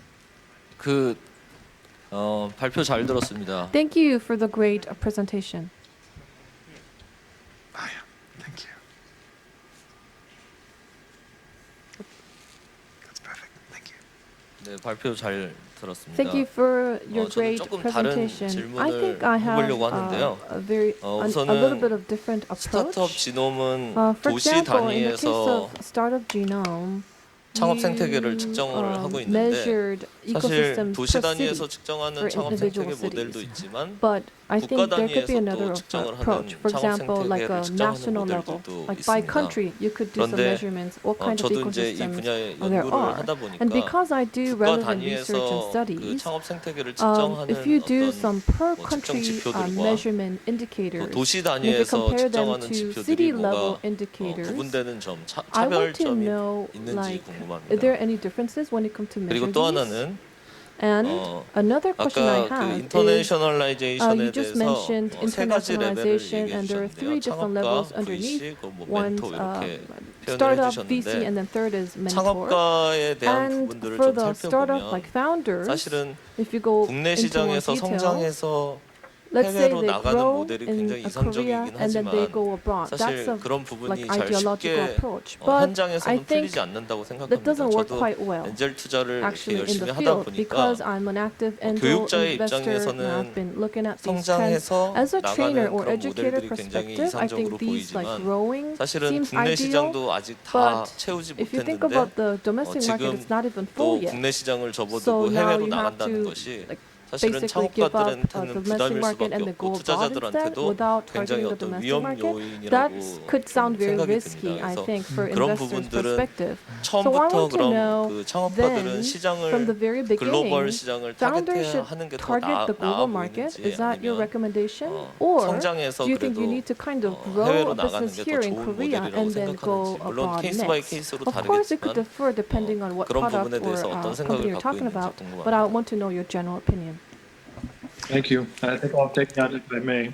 [SPEAKER 6] 발표 잘 들었습니다.
[SPEAKER 5] Thank you for the great presentation.
[SPEAKER 3] Thank you. That's perfect. Thank you.
[SPEAKER 6] 네, 발표 잘 들었습니다.
[SPEAKER 5] Thank you for your
[SPEAKER 6] 저는
[SPEAKER 5] great
[SPEAKER 6] 조금 다른
[SPEAKER 5] presentation. I
[SPEAKER 6] 질문을
[SPEAKER 5] think I have
[SPEAKER 6] 해보려고 하는데요.
[SPEAKER 5] a little bit of different
[SPEAKER 6] 스타트업
[SPEAKER 5] approach.
[SPEAKER 6] 지놈은
[SPEAKER 5] For
[SPEAKER 6] 도시
[SPEAKER 5] example, in the case
[SPEAKER 6] 단위에서
[SPEAKER 5] of Startup Genome,
[SPEAKER 6] 창업생태계를
[SPEAKER 5] you,
[SPEAKER 6] 측정을 하고 있는데
[SPEAKER 5] measured
[SPEAKER 6] 사실
[SPEAKER 5] ecosystems
[SPEAKER 6] 도시
[SPEAKER 5] per
[SPEAKER 6] 단위에서
[SPEAKER 5] city.
[SPEAKER 6] 측정하는
[SPEAKER 5] for
[SPEAKER 6] 창업생태계
[SPEAKER 5] individual
[SPEAKER 6] 모델도
[SPEAKER 5] cities.
[SPEAKER 6] 있지만
[SPEAKER 5] But I
[SPEAKER 6] 국가
[SPEAKER 5] think there could be
[SPEAKER 6] 단위에서도
[SPEAKER 5] another
[SPEAKER 6] 측정을
[SPEAKER 5] approach.
[SPEAKER 6] 하는
[SPEAKER 5] For example, like a
[SPEAKER 6] 창업생태계를 측정하는
[SPEAKER 5] national level,
[SPEAKER 6] 모델들도
[SPEAKER 5] like by
[SPEAKER 6] 있습니다.
[SPEAKER 5] country, you could do some
[SPEAKER 6] 그런데
[SPEAKER 5] measurements. What kind of
[SPEAKER 6] 저도 이제 이
[SPEAKER 5] ecosystems
[SPEAKER 6] 분야에
[SPEAKER 5] there
[SPEAKER 6] 연구를
[SPEAKER 5] are?
[SPEAKER 6] 하다
[SPEAKER 5] And
[SPEAKER 6] 보니까
[SPEAKER 5] because I do
[SPEAKER 6] 국가
[SPEAKER 5] relevant research and
[SPEAKER 6] 단위에서 그
[SPEAKER 5] studies,
[SPEAKER 6] 창업생태계를 측정하는
[SPEAKER 5] if you do
[SPEAKER 6] 어떤
[SPEAKER 5] some per
[SPEAKER 6] 뭐 측정
[SPEAKER 5] country
[SPEAKER 6] 지표들과
[SPEAKER 5] measurement
[SPEAKER 6] 또
[SPEAKER 5] indicators,
[SPEAKER 6] 도시
[SPEAKER 5] and if you
[SPEAKER 6] 단위에서
[SPEAKER 5] compare them
[SPEAKER 6] 측정하는
[SPEAKER 5] to
[SPEAKER 6] 지표들이
[SPEAKER 5] city level
[SPEAKER 6] 뭐가
[SPEAKER 5] indicators,
[SPEAKER 6] 구분되는 점,
[SPEAKER 5] I want to
[SPEAKER 6] 차별점이
[SPEAKER 5] know,
[SPEAKER 6] 있는지
[SPEAKER 5] like,
[SPEAKER 6] 궁금합니다.
[SPEAKER 5] are there any differences when it comes to
[SPEAKER 6] 그리고
[SPEAKER 5] measure
[SPEAKER 6] 또
[SPEAKER 5] these?
[SPEAKER 6] 하나는
[SPEAKER 5] And another question I
[SPEAKER 6] 아까 그
[SPEAKER 5] have is,
[SPEAKER 6] 인터내셔널라이제이션에
[SPEAKER 5] you just
[SPEAKER 6] 대해서
[SPEAKER 5] mentioned
[SPEAKER 6] 세 가지 레벨을
[SPEAKER 5] internationalization,
[SPEAKER 6] 얘기해
[SPEAKER 5] and there are three
[SPEAKER 6] 주셨는데요.
[SPEAKER 5] different
[SPEAKER 6] 창업가,
[SPEAKER 5] levels
[SPEAKER 6] VC,
[SPEAKER 5] underneath.
[SPEAKER 6] 뭐
[SPEAKER 5] One's
[SPEAKER 6] 멘토 이렇게 표현을
[SPEAKER 5] startup VC,
[SPEAKER 6] 해주셨는데
[SPEAKER 5] and then third is mentor.
[SPEAKER 6] 창업가에 대한
[SPEAKER 5] And
[SPEAKER 6] 부분들을
[SPEAKER 5] for
[SPEAKER 6] 좀
[SPEAKER 5] the startup
[SPEAKER 6] 살펴보면
[SPEAKER 5] like founders,
[SPEAKER 6] 사실은
[SPEAKER 5] if you go
[SPEAKER 6] 국내
[SPEAKER 5] into more
[SPEAKER 6] 시장에서
[SPEAKER 5] detail,
[SPEAKER 6] 성장해서
[SPEAKER 5] let's say
[SPEAKER 6] 해외로
[SPEAKER 5] they
[SPEAKER 6] 나가는
[SPEAKER 5] grow
[SPEAKER 6] 모델이
[SPEAKER 5] in
[SPEAKER 6] 굉장히
[SPEAKER 5] Korea
[SPEAKER 6] 이상적이긴
[SPEAKER 5] and then they
[SPEAKER 6] 하지만
[SPEAKER 5] go abroad. That's
[SPEAKER 6] 사실
[SPEAKER 5] a
[SPEAKER 6] 그런 부분이
[SPEAKER 5] like
[SPEAKER 6] 잘
[SPEAKER 5] ideological
[SPEAKER 6] 쉽게
[SPEAKER 5] approach. But I
[SPEAKER 6] 현장에서는
[SPEAKER 5] think
[SPEAKER 6] 풀리지 않는다고
[SPEAKER 5] that
[SPEAKER 6] 생각합니다.
[SPEAKER 5] doesn't work
[SPEAKER 6] 저도
[SPEAKER 5] quite well.
[SPEAKER 6] 엔젤 투자를 이렇게
[SPEAKER 5] Actually, in
[SPEAKER 6] 열심히
[SPEAKER 5] the
[SPEAKER 6] 하다
[SPEAKER 5] field,
[SPEAKER 6] 보니까
[SPEAKER 5] because I'm an active angel
[SPEAKER 6] 교육자의
[SPEAKER 5] investor and
[SPEAKER 6] 입장에서는
[SPEAKER 5] I've been looking at these trends.
[SPEAKER 6] 성장해서
[SPEAKER 5] As a trainer
[SPEAKER 6] 나가는
[SPEAKER 5] or
[SPEAKER 6] 그런
[SPEAKER 5] educator
[SPEAKER 6] 모델들이 굉장히
[SPEAKER 5] perspective, I think
[SPEAKER 6] 이상적으로
[SPEAKER 5] these like
[SPEAKER 6] 보이지만
[SPEAKER 5] growing
[SPEAKER 6] 사실은
[SPEAKER 5] seems
[SPEAKER 6] 국내
[SPEAKER 5] ideal.
[SPEAKER 6] 시장도 아직 다
[SPEAKER 5] But
[SPEAKER 6] 채우지
[SPEAKER 5] if you think
[SPEAKER 6] 못했는데
[SPEAKER 5] about the domestic market,
[SPEAKER 6] 지금
[SPEAKER 5] it's not even
[SPEAKER 6] 또
[SPEAKER 5] full yet.
[SPEAKER 6] 국내 시장을
[SPEAKER 5] So
[SPEAKER 6] 접어두고
[SPEAKER 5] now
[SPEAKER 6] 해외로
[SPEAKER 5] you have
[SPEAKER 6] 나간다는
[SPEAKER 5] to
[SPEAKER 6] 것이
[SPEAKER 5] like
[SPEAKER 6] 사실은
[SPEAKER 5] basically give up the
[SPEAKER 6] 창업가들한테는
[SPEAKER 5] domestic
[SPEAKER 6] 부담일
[SPEAKER 5] market
[SPEAKER 6] 수밖에
[SPEAKER 5] and then
[SPEAKER 6] 없고
[SPEAKER 5] go abroad instead
[SPEAKER 6] 투자자들한테도
[SPEAKER 5] without
[SPEAKER 6] 굉장히
[SPEAKER 5] targeting the
[SPEAKER 6] 어떤
[SPEAKER 5] domestic
[SPEAKER 6] 위험
[SPEAKER 5] market. That
[SPEAKER 6] 요인이라고
[SPEAKER 5] could sound very
[SPEAKER 6] 생각이
[SPEAKER 5] risky,
[SPEAKER 6] 듭니다.
[SPEAKER 5] I
[SPEAKER 6] 그래서
[SPEAKER 5] think, for
[SPEAKER 6] 그런
[SPEAKER 5] investors'
[SPEAKER 6] 부분들은
[SPEAKER 5] perspective. So I
[SPEAKER 6] 처음부터
[SPEAKER 5] want to
[SPEAKER 6] 그럼
[SPEAKER 5] know
[SPEAKER 6] 그 창업가들은
[SPEAKER 5] then,
[SPEAKER 6] 시장을
[SPEAKER 5] from the very beginning,
[SPEAKER 6] 글로벌 시장을
[SPEAKER 5] founders
[SPEAKER 6] 타겟해야
[SPEAKER 5] should
[SPEAKER 6] 하는 게 더
[SPEAKER 5] target the
[SPEAKER 6] 나아
[SPEAKER 5] global market.
[SPEAKER 6] 보이는지
[SPEAKER 5] Is that your
[SPEAKER 6] 아니면
[SPEAKER 5] recommendation? Or
[SPEAKER 6] 성장해서
[SPEAKER 5] do you think you
[SPEAKER 6] 그래도
[SPEAKER 5] need to kind of
[SPEAKER 6] 해외로
[SPEAKER 5] grow a
[SPEAKER 6] 나가는
[SPEAKER 5] business
[SPEAKER 6] 게 더
[SPEAKER 5] here in
[SPEAKER 6] 좋은
[SPEAKER 5] Korea
[SPEAKER 6] 모델이라고
[SPEAKER 5] and then go
[SPEAKER 6] 생각하는지 물론
[SPEAKER 5] abroad
[SPEAKER 6] 케이스 바이
[SPEAKER 5] next?
[SPEAKER 6] 케이스로
[SPEAKER 5] Of course, it could
[SPEAKER 6] 다르겠지만
[SPEAKER 5] differ depending on what
[SPEAKER 6] 그런
[SPEAKER 5] product
[SPEAKER 6] 부분에
[SPEAKER 5] or
[SPEAKER 6] 대해서 어떤
[SPEAKER 5] company
[SPEAKER 6] 생각을
[SPEAKER 5] you're
[SPEAKER 6] 갖고
[SPEAKER 5] talking
[SPEAKER 6] 있는지
[SPEAKER 5] about. But I
[SPEAKER 6] 궁금합니다.
[SPEAKER 5] want to know your general opinion.
[SPEAKER 4] Thank you. I think I'll take that if I may.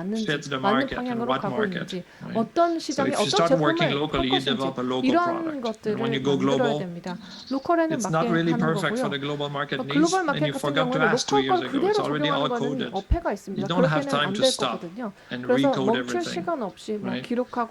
[SPEAKER 5] 맞는지,
[SPEAKER 4] fits the
[SPEAKER 5] 맞는
[SPEAKER 4] market and
[SPEAKER 5] 방향으로
[SPEAKER 4] what
[SPEAKER 5] 가고
[SPEAKER 4] market.
[SPEAKER 5] 있는지,
[SPEAKER 4] Right?
[SPEAKER 5] 어떤
[SPEAKER 4] So
[SPEAKER 5] 시장에
[SPEAKER 4] if you
[SPEAKER 5] 어떤
[SPEAKER 4] start working
[SPEAKER 5] 제품을
[SPEAKER 4] locally,
[SPEAKER 5] 팔
[SPEAKER 4] you develop a
[SPEAKER 5] 것인지
[SPEAKER 4] local
[SPEAKER 5] 이런
[SPEAKER 4] product. And
[SPEAKER 5] 것들을
[SPEAKER 4] when you go
[SPEAKER 5] 만들어야
[SPEAKER 4] global,
[SPEAKER 5] 됩니다. 로컬에는
[SPEAKER 4] it's
[SPEAKER 5] 맞게
[SPEAKER 4] not really
[SPEAKER 5] 하는
[SPEAKER 4] perfect for
[SPEAKER 5] 거고요.
[SPEAKER 4] the global market needs,
[SPEAKER 5] 글로벌
[SPEAKER 4] and
[SPEAKER 5] 마켓
[SPEAKER 4] you
[SPEAKER 5] 같은
[SPEAKER 4] forgot to
[SPEAKER 5] 경우는
[SPEAKER 4] ask 2
[SPEAKER 5] 로컬
[SPEAKER 4] years
[SPEAKER 5] 걸
[SPEAKER 4] ago.
[SPEAKER 5] 그대로
[SPEAKER 4] It's already all
[SPEAKER 5] 적용하는 거는
[SPEAKER 4] coded.
[SPEAKER 5] 어폐가
[SPEAKER 4] You
[SPEAKER 5] 있습니다.
[SPEAKER 4] don't have
[SPEAKER 5] 그렇게는
[SPEAKER 4] time
[SPEAKER 5] 안
[SPEAKER 4] to
[SPEAKER 5] 될
[SPEAKER 4] stop
[SPEAKER 5] 거거든요.
[SPEAKER 4] and
[SPEAKER 5] 그래서
[SPEAKER 4] recode
[SPEAKER 5] 멈출
[SPEAKER 4] everything.
[SPEAKER 5] 시간 없이 뭐
[SPEAKER 4] Right?
[SPEAKER 5] 기록하고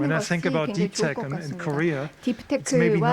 [SPEAKER 3] When I
[SPEAKER 2] 것이
[SPEAKER 3] think about
[SPEAKER 2] 굉장히
[SPEAKER 3] deep
[SPEAKER 2] 좋을
[SPEAKER 3] tech
[SPEAKER 2] 것
[SPEAKER 3] in
[SPEAKER 2] 같습니다.
[SPEAKER 3] Korea, it's maybe
[SPEAKER 2] 딥테크와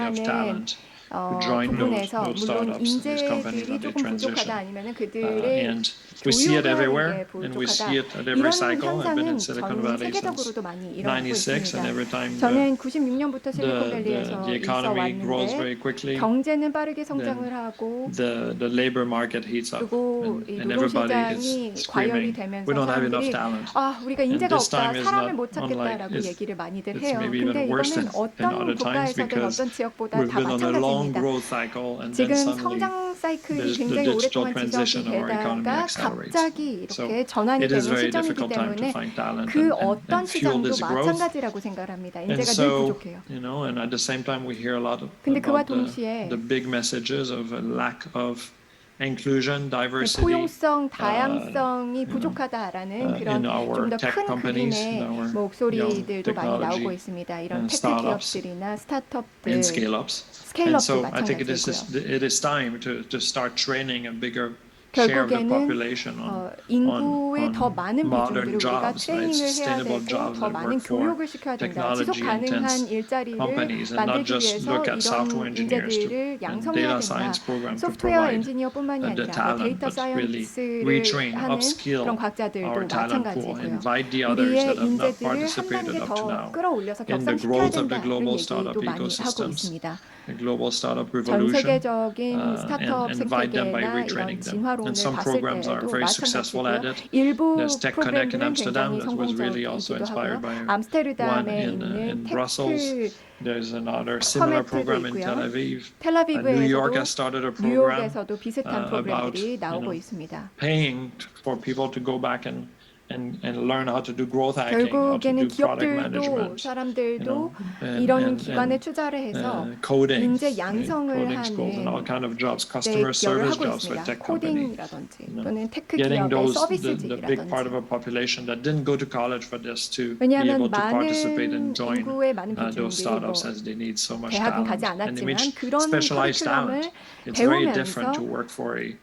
[SPEAKER 4] of
[SPEAKER 5] 하는
[SPEAKER 4] talent. join
[SPEAKER 2] 부분에서
[SPEAKER 4] those
[SPEAKER 2] 물론
[SPEAKER 4] startups, these companies
[SPEAKER 2] 인재들이
[SPEAKER 4] that they
[SPEAKER 2] 조금 부족하다
[SPEAKER 4] transition.
[SPEAKER 2] 아니면은 그들의
[SPEAKER 4] And we see it
[SPEAKER 2] 교육에
[SPEAKER 4] everywhere,
[SPEAKER 2] 부족하다.
[SPEAKER 4] and we see it at every
[SPEAKER 2] 이런
[SPEAKER 4] cycle. I've been in
[SPEAKER 2] 현상은
[SPEAKER 4] Silicon
[SPEAKER 2] 전
[SPEAKER 4] Valley since
[SPEAKER 2] 세계적으로도 많이 일어나고
[SPEAKER 4] 96, and every
[SPEAKER 2] 있습니다.
[SPEAKER 4] time
[SPEAKER 2] 저는 96년부터 실리콘밸리에서
[SPEAKER 4] the
[SPEAKER 2] 있어
[SPEAKER 4] economy grows very
[SPEAKER 2] 왔는데
[SPEAKER 4] quickly,
[SPEAKER 2] 경제는 빠르게 성장을 하고
[SPEAKER 4] the labor market heats up,
[SPEAKER 2] 그리고 이
[SPEAKER 4] and everybody
[SPEAKER 2] 노동시장이
[SPEAKER 4] is
[SPEAKER 2] 과열이
[SPEAKER 4] screaming,
[SPEAKER 2] 되면서
[SPEAKER 4] "We don't have enough
[SPEAKER 2] 사람들이
[SPEAKER 4] talent."
[SPEAKER 2] 아 우리가
[SPEAKER 4] And
[SPEAKER 2] 인재가
[SPEAKER 4] this time
[SPEAKER 2] 없다,
[SPEAKER 4] is
[SPEAKER 2] 사람을
[SPEAKER 4] not
[SPEAKER 2] 못 찾겠다라고
[SPEAKER 4] unlike
[SPEAKER 2] 얘기를 많이들
[SPEAKER 4] it's
[SPEAKER 2] 해요.
[SPEAKER 4] maybe
[SPEAKER 2] 근데
[SPEAKER 4] even worse
[SPEAKER 2] 이거는
[SPEAKER 4] than
[SPEAKER 2] 어떤
[SPEAKER 4] other times
[SPEAKER 2] 국가에서든
[SPEAKER 4] because
[SPEAKER 2] 어떤 지역보다
[SPEAKER 4] we've
[SPEAKER 2] 다
[SPEAKER 4] been on a long
[SPEAKER 2] 마찬가지입니다.
[SPEAKER 4] growth cycle, and then
[SPEAKER 2] 지금
[SPEAKER 4] suddenly
[SPEAKER 2] 성장 사이클이
[SPEAKER 4] the
[SPEAKER 2] 굉장히
[SPEAKER 4] digital
[SPEAKER 2] 오랫동안
[SPEAKER 4] transition
[SPEAKER 2] 지속이
[SPEAKER 4] of our economy
[SPEAKER 2] 되다가
[SPEAKER 4] accelerates.
[SPEAKER 2] 갑자기
[SPEAKER 4] So
[SPEAKER 2] 이렇게 전환이
[SPEAKER 4] it
[SPEAKER 2] 되는
[SPEAKER 4] is very
[SPEAKER 2] 시점이기
[SPEAKER 4] difficult time to
[SPEAKER 2] 때문에
[SPEAKER 4] find talent
[SPEAKER 2] 그
[SPEAKER 4] and
[SPEAKER 2] 어떤
[SPEAKER 4] fuel
[SPEAKER 2] 시장도
[SPEAKER 4] this growth.
[SPEAKER 2] 마찬가지라고 생각합니다.
[SPEAKER 4] And
[SPEAKER 2] 인재가 늘
[SPEAKER 4] so,
[SPEAKER 2] 부족해요.
[SPEAKER 4] and at the same time, we hear a lot
[SPEAKER 2] 근데 그와
[SPEAKER 4] about
[SPEAKER 2] 동시에
[SPEAKER 4] the big messages of a lack of inclusion, diversity
[SPEAKER 2] 포용성, 다양성이 부족하다라는 그런
[SPEAKER 4] in our
[SPEAKER 2] 좀 더
[SPEAKER 4] tech
[SPEAKER 2] 큰
[SPEAKER 4] companies, in
[SPEAKER 2] 그림의
[SPEAKER 4] our
[SPEAKER 2] 목소리들도 많이
[SPEAKER 4] technology
[SPEAKER 2] 나오고 있습니다. 이런
[SPEAKER 4] and
[SPEAKER 2] 테크
[SPEAKER 4] startups
[SPEAKER 2] 기업들이나 스타트업들,
[SPEAKER 4] and scale-ups. And
[SPEAKER 2] 스케일업도
[SPEAKER 4] so I think
[SPEAKER 2] 마찬가지고요.
[SPEAKER 4] it is time to start training a bigger share of the
[SPEAKER 2] 결국에는
[SPEAKER 4] population on
[SPEAKER 2] 인구의 더 많은
[SPEAKER 4] modern
[SPEAKER 2] 비중들을 우리가
[SPEAKER 4] jobs, right?
[SPEAKER 2] 트레이닝을 해야
[SPEAKER 4] Sustainable
[SPEAKER 2] 되고
[SPEAKER 4] jobs
[SPEAKER 2] 더
[SPEAKER 4] that
[SPEAKER 2] 많은
[SPEAKER 4] work for
[SPEAKER 2] 교육을 시켜야 된다. 지속
[SPEAKER 4] technology
[SPEAKER 2] 가능한
[SPEAKER 4] intense
[SPEAKER 2] 일자리를
[SPEAKER 4] companies and not
[SPEAKER 2] 만들기
[SPEAKER 4] just
[SPEAKER 2] 위해서
[SPEAKER 4] look at software
[SPEAKER 2] 이런
[SPEAKER 4] engineers
[SPEAKER 2] 인재들을
[SPEAKER 4] and
[SPEAKER 2] 양성해야
[SPEAKER 4] data
[SPEAKER 2] 된다.
[SPEAKER 4] science program to
[SPEAKER 2] 소프트웨어
[SPEAKER 4] provide
[SPEAKER 2] 엔지니어뿐만이
[SPEAKER 4] the
[SPEAKER 2] 아니라
[SPEAKER 4] talent,
[SPEAKER 2] 데이터
[SPEAKER 4] but really
[SPEAKER 2] 사이언스를
[SPEAKER 4] retrain,
[SPEAKER 2] 하는
[SPEAKER 4] upskill
[SPEAKER 2] 그런 과학자들도
[SPEAKER 4] our talent pool,
[SPEAKER 2] 마찬가지고요.
[SPEAKER 4] invite the others
[SPEAKER 2] 우리의
[SPEAKER 4] that have not
[SPEAKER 2] 인재들을 한
[SPEAKER 4] participated
[SPEAKER 2] 단계
[SPEAKER 4] up to
[SPEAKER 2] 더
[SPEAKER 4] now
[SPEAKER 2] 끌어올려서
[SPEAKER 4] in the
[SPEAKER 2] 격상시켜야
[SPEAKER 4] growth of the
[SPEAKER 2] 된다는
[SPEAKER 4] global startup
[SPEAKER 2] 얘기도 많이 하고
[SPEAKER 4] ecosystems,
[SPEAKER 2] 있습니다.
[SPEAKER 4] the global startup
[SPEAKER 2] 전
[SPEAKER 4] revolution,
[SPEAKER 2] 세계적인 스타트업
[SPEAKER 4] and invite them by
[SPEAKER 2] 생태계나 이런
[SPEAKER 4] retraining them.
[SPEAKER 2] 진화론을
[SPEAKER 4] And some
[SPEAKER 2] 봤을
[SPEAKER 4] programs are
[SPEAKER 2] 때에도
[SPEAKER 4] very successful at
[SPEAKER 2] 마찬가지고요.
[SPEAKER 4] it.
[SPEAKER 2] 일부
[SPEAKER 4] There's Tech Connect in
[SPEAKER 2] 프로그램들은
[SPEAKER 4] Amsterdam
[SPEAKER 2] 굉장히
[SPEAKER 4] that was really also
[SPEAKER 2] 성공적이기도
[SPEAKER 4] inspired
[SPEAKER 2] 하고요.
[SPEAKER 4] by one
[SPEAKER 2] 암스테르담에
[SPEAKER 4] in
[SPEAKER 2] 있는
[SPEAKER 4] Brussels.
[SPEAKER 2] 테크
[SPEAKER 4] There's another similar
[SPEAKER 2] 커뮤니티도
[SPEAKER 4] program in Tel
[SPEAKER 2] 있고요.
[SPEAKER 4] Aviv. New York has started a
[SPEAKER 2] 텔아비브에서도
[SPEAKER 4] program
[SPEAKER 2] 뉴욕에서도 비슷한
[SPEAKER 4] about
[SPEAKER 2] 프로그램들이 나오고 있습니다.
[SPEAKER 4] paying for people to go back and learn how to do growth hacking, how to
[SPEAKER 2] 결국에는
[SPEAKER 4] do product
[SPEAKER 2] 기업들도
[SPEAKER 4] management,
[SPEAKER 2] 사람들도
[SPEAKER 4] and
[SPEAKER 2] 이런 기관에 투자를 해서
[SPEAKER 4] coding,
[SPEAKER 2] 인재 양성을
[SPEAKER 4] coding schools and all
[SPEAKER 2] 하는
[SPEAKER 4] kind of jobs,
[SPEAKER 2] 데
[SPEAKER 4] customer
[SPEAKER 2] 기여를
[SPEAKER 4] service
[SPEAKER 2] 하고
[SPEAKER 4] jobs for
[SPEAKER 2] 있습니다.
[SPEAKER 4] tech company.
[SPEAKER 2] 코딩이라든지 또는 테크
[SPEAKER 4] Getting
[SPEAKER 2] 기업의
[SPEAKER 4] those
[SPEAKER 2] 서비스
[SPEAKER 4] the big part of
[SPEAKER 2] 직이라든지
[SPEAKER 4] a population that didn't go to college for this to be
[SPEAKER 2] 왜냐하면
[SPEAKER 4] able to participate and
[SPEAKER 2] 많은
[SPEAKER 4] join
[SPEAKER 2] 인구의 많은
[SPEAKER 4] those
[SPEAKER 2] 비중들이
[SPEAKER 4] startups
[SPEAKER 2] 뭐
[SPEAKER 4] as they need so much
[SPEAKER 2] 대학은
[SPEAKER 4] talent
[SPEAKER 2] 가지
[SPEAKER 4] and they
[SPEAKER 2] 않았지만
[SPEAKER 4] need
[SPEAKER 2] 그런
[SPEAKER 4] specialized talent.
[SPEAKER 2] 커리큘럼을
[SPEAKER 4] It's very different to
[SPEAKER 2] 배우면서
[SPEAKER 4] work for a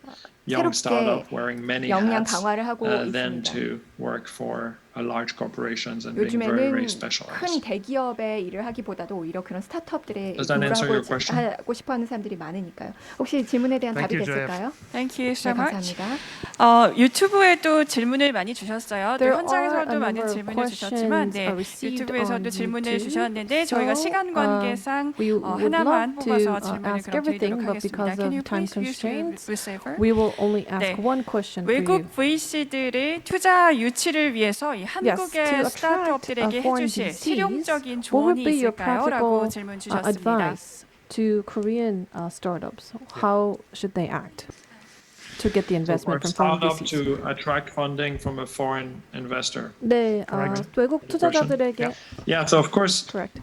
[SPEAKER 4] young
[SPEAKER 2] 새롭게
[SPEAKER 4] startup wearing many
[SPEAKER 2] 역량
[SPEAKER 4] hats
[SPEAKER 2] 강화를 하고
[SPEAKER 4] than
[SPEAKER 2] 있습니다.
[SPEAKER 4] to work for a large corporations and being very,
[SPEAKER 2] 요즘에는
[SPEAKER 4] very
[SPEAKER 2] 큰
[SPEAKER 4] specialized.
[SPEAKER 2] 대기업의 일을 하기보다도 오히려 그런 스타트업들의
[SPEAKER 4] Does that
[SPEAKER 2] 일을
[SPEAKER 4] answer your question?
[SPEAKER 2] 하고 싶어하는 사람들이 많으니까요. 혹시 질문에 대한
[SPEAKER 3] Thank
[SPEAKER 2] 답이
[SPEAKER 3] you, Joy.
[SPEAKER 2] 됐을까요?
[SPEAKER 1] Thank you so
[SPEAKER 2] 네,
[SPEAKER 1] much.
[SPEAKER 2] 감사합니다.
[SPEAKER 1] 유튜브에도 질문을 많이 주셨어요. 또
[SPEAKER 7] There are
[SPEAKER 1] 현장에서도
[SPEAKER 7] a
[SPEAKER 1] 많은
[SPEAKER 7] number of
[SPEAKER 1] 질문을 주셨지만
[SPEAKER 7] questions received
[SPEAKER 1] 유튜브에서도
[SPEAKER 7] on
[SPEAKER 1] 질문을
[SPEAKER 7] YouTube.
[SPEAKER 1] 주셨는데 저희가 시간 관계상
[SPEAKER 7] We would
[SPEAKER 1] 하나만
[SPEAKER 7] love
[SPEAKER 1] 뽑아서
[SPEAKER 7] to
[SPEAKER 1] 질문을
[SPEAKER 7] ask
[SPEAKER 1] 그럼
[SPEAKER 7] everything,
[SPEAKER 1] 드리도록
[SPEAKER 7] but
[SPEAKER 1] 하겠습니다.
[SPEAKER 7] because
[SPEAKER 1] Can you
[SPEAKER 7] of time
[SPEAKER 1] please use the
[SPEAKER 7] constraints,
[SPEAKER 1] receiver?
[SPEAKER 7] we will only ask
[SPEAKER 1] 네.
[SPEAKER 7] one question for you.
[SPEAKER 1] 외국 VC들의 투자 유치를 위해서 이 한국의
[SPEAKER 7] to
[SPEAKER 1] 스타트업들에게
[SPEAKER 7] attract foreign
[SPEAKER 1] 해주실
[SPEAKER 7] VCs,
[SPEAKER 1] 실용적인
[SPEAKER 7] what would
[SPEAKER 1] 조언이
[SPEAKER 7] be your
[SPEAKER 1] 있을까요? 라고
[SPEAKER 7] practical
[SPEAKER 1] 질문 주셨습니다.
[SPEAKER 7] advice to Korean startups? How should they act to get the
[SPEAKER 4] For
[SPEAKER 7] investment
[SPEAKER 4] a
[SPEAKER 7] from foreign
[SPEAKER 4] startup
[SPEAKER 7] VCs?
[SPEAKER 4] to attract funding from a foreign investor.
[SPEAKER 7] 네, 외국 투자자들에게
[SPEAKER 4] Yeah, so of course
[SPEAKER 7] correct.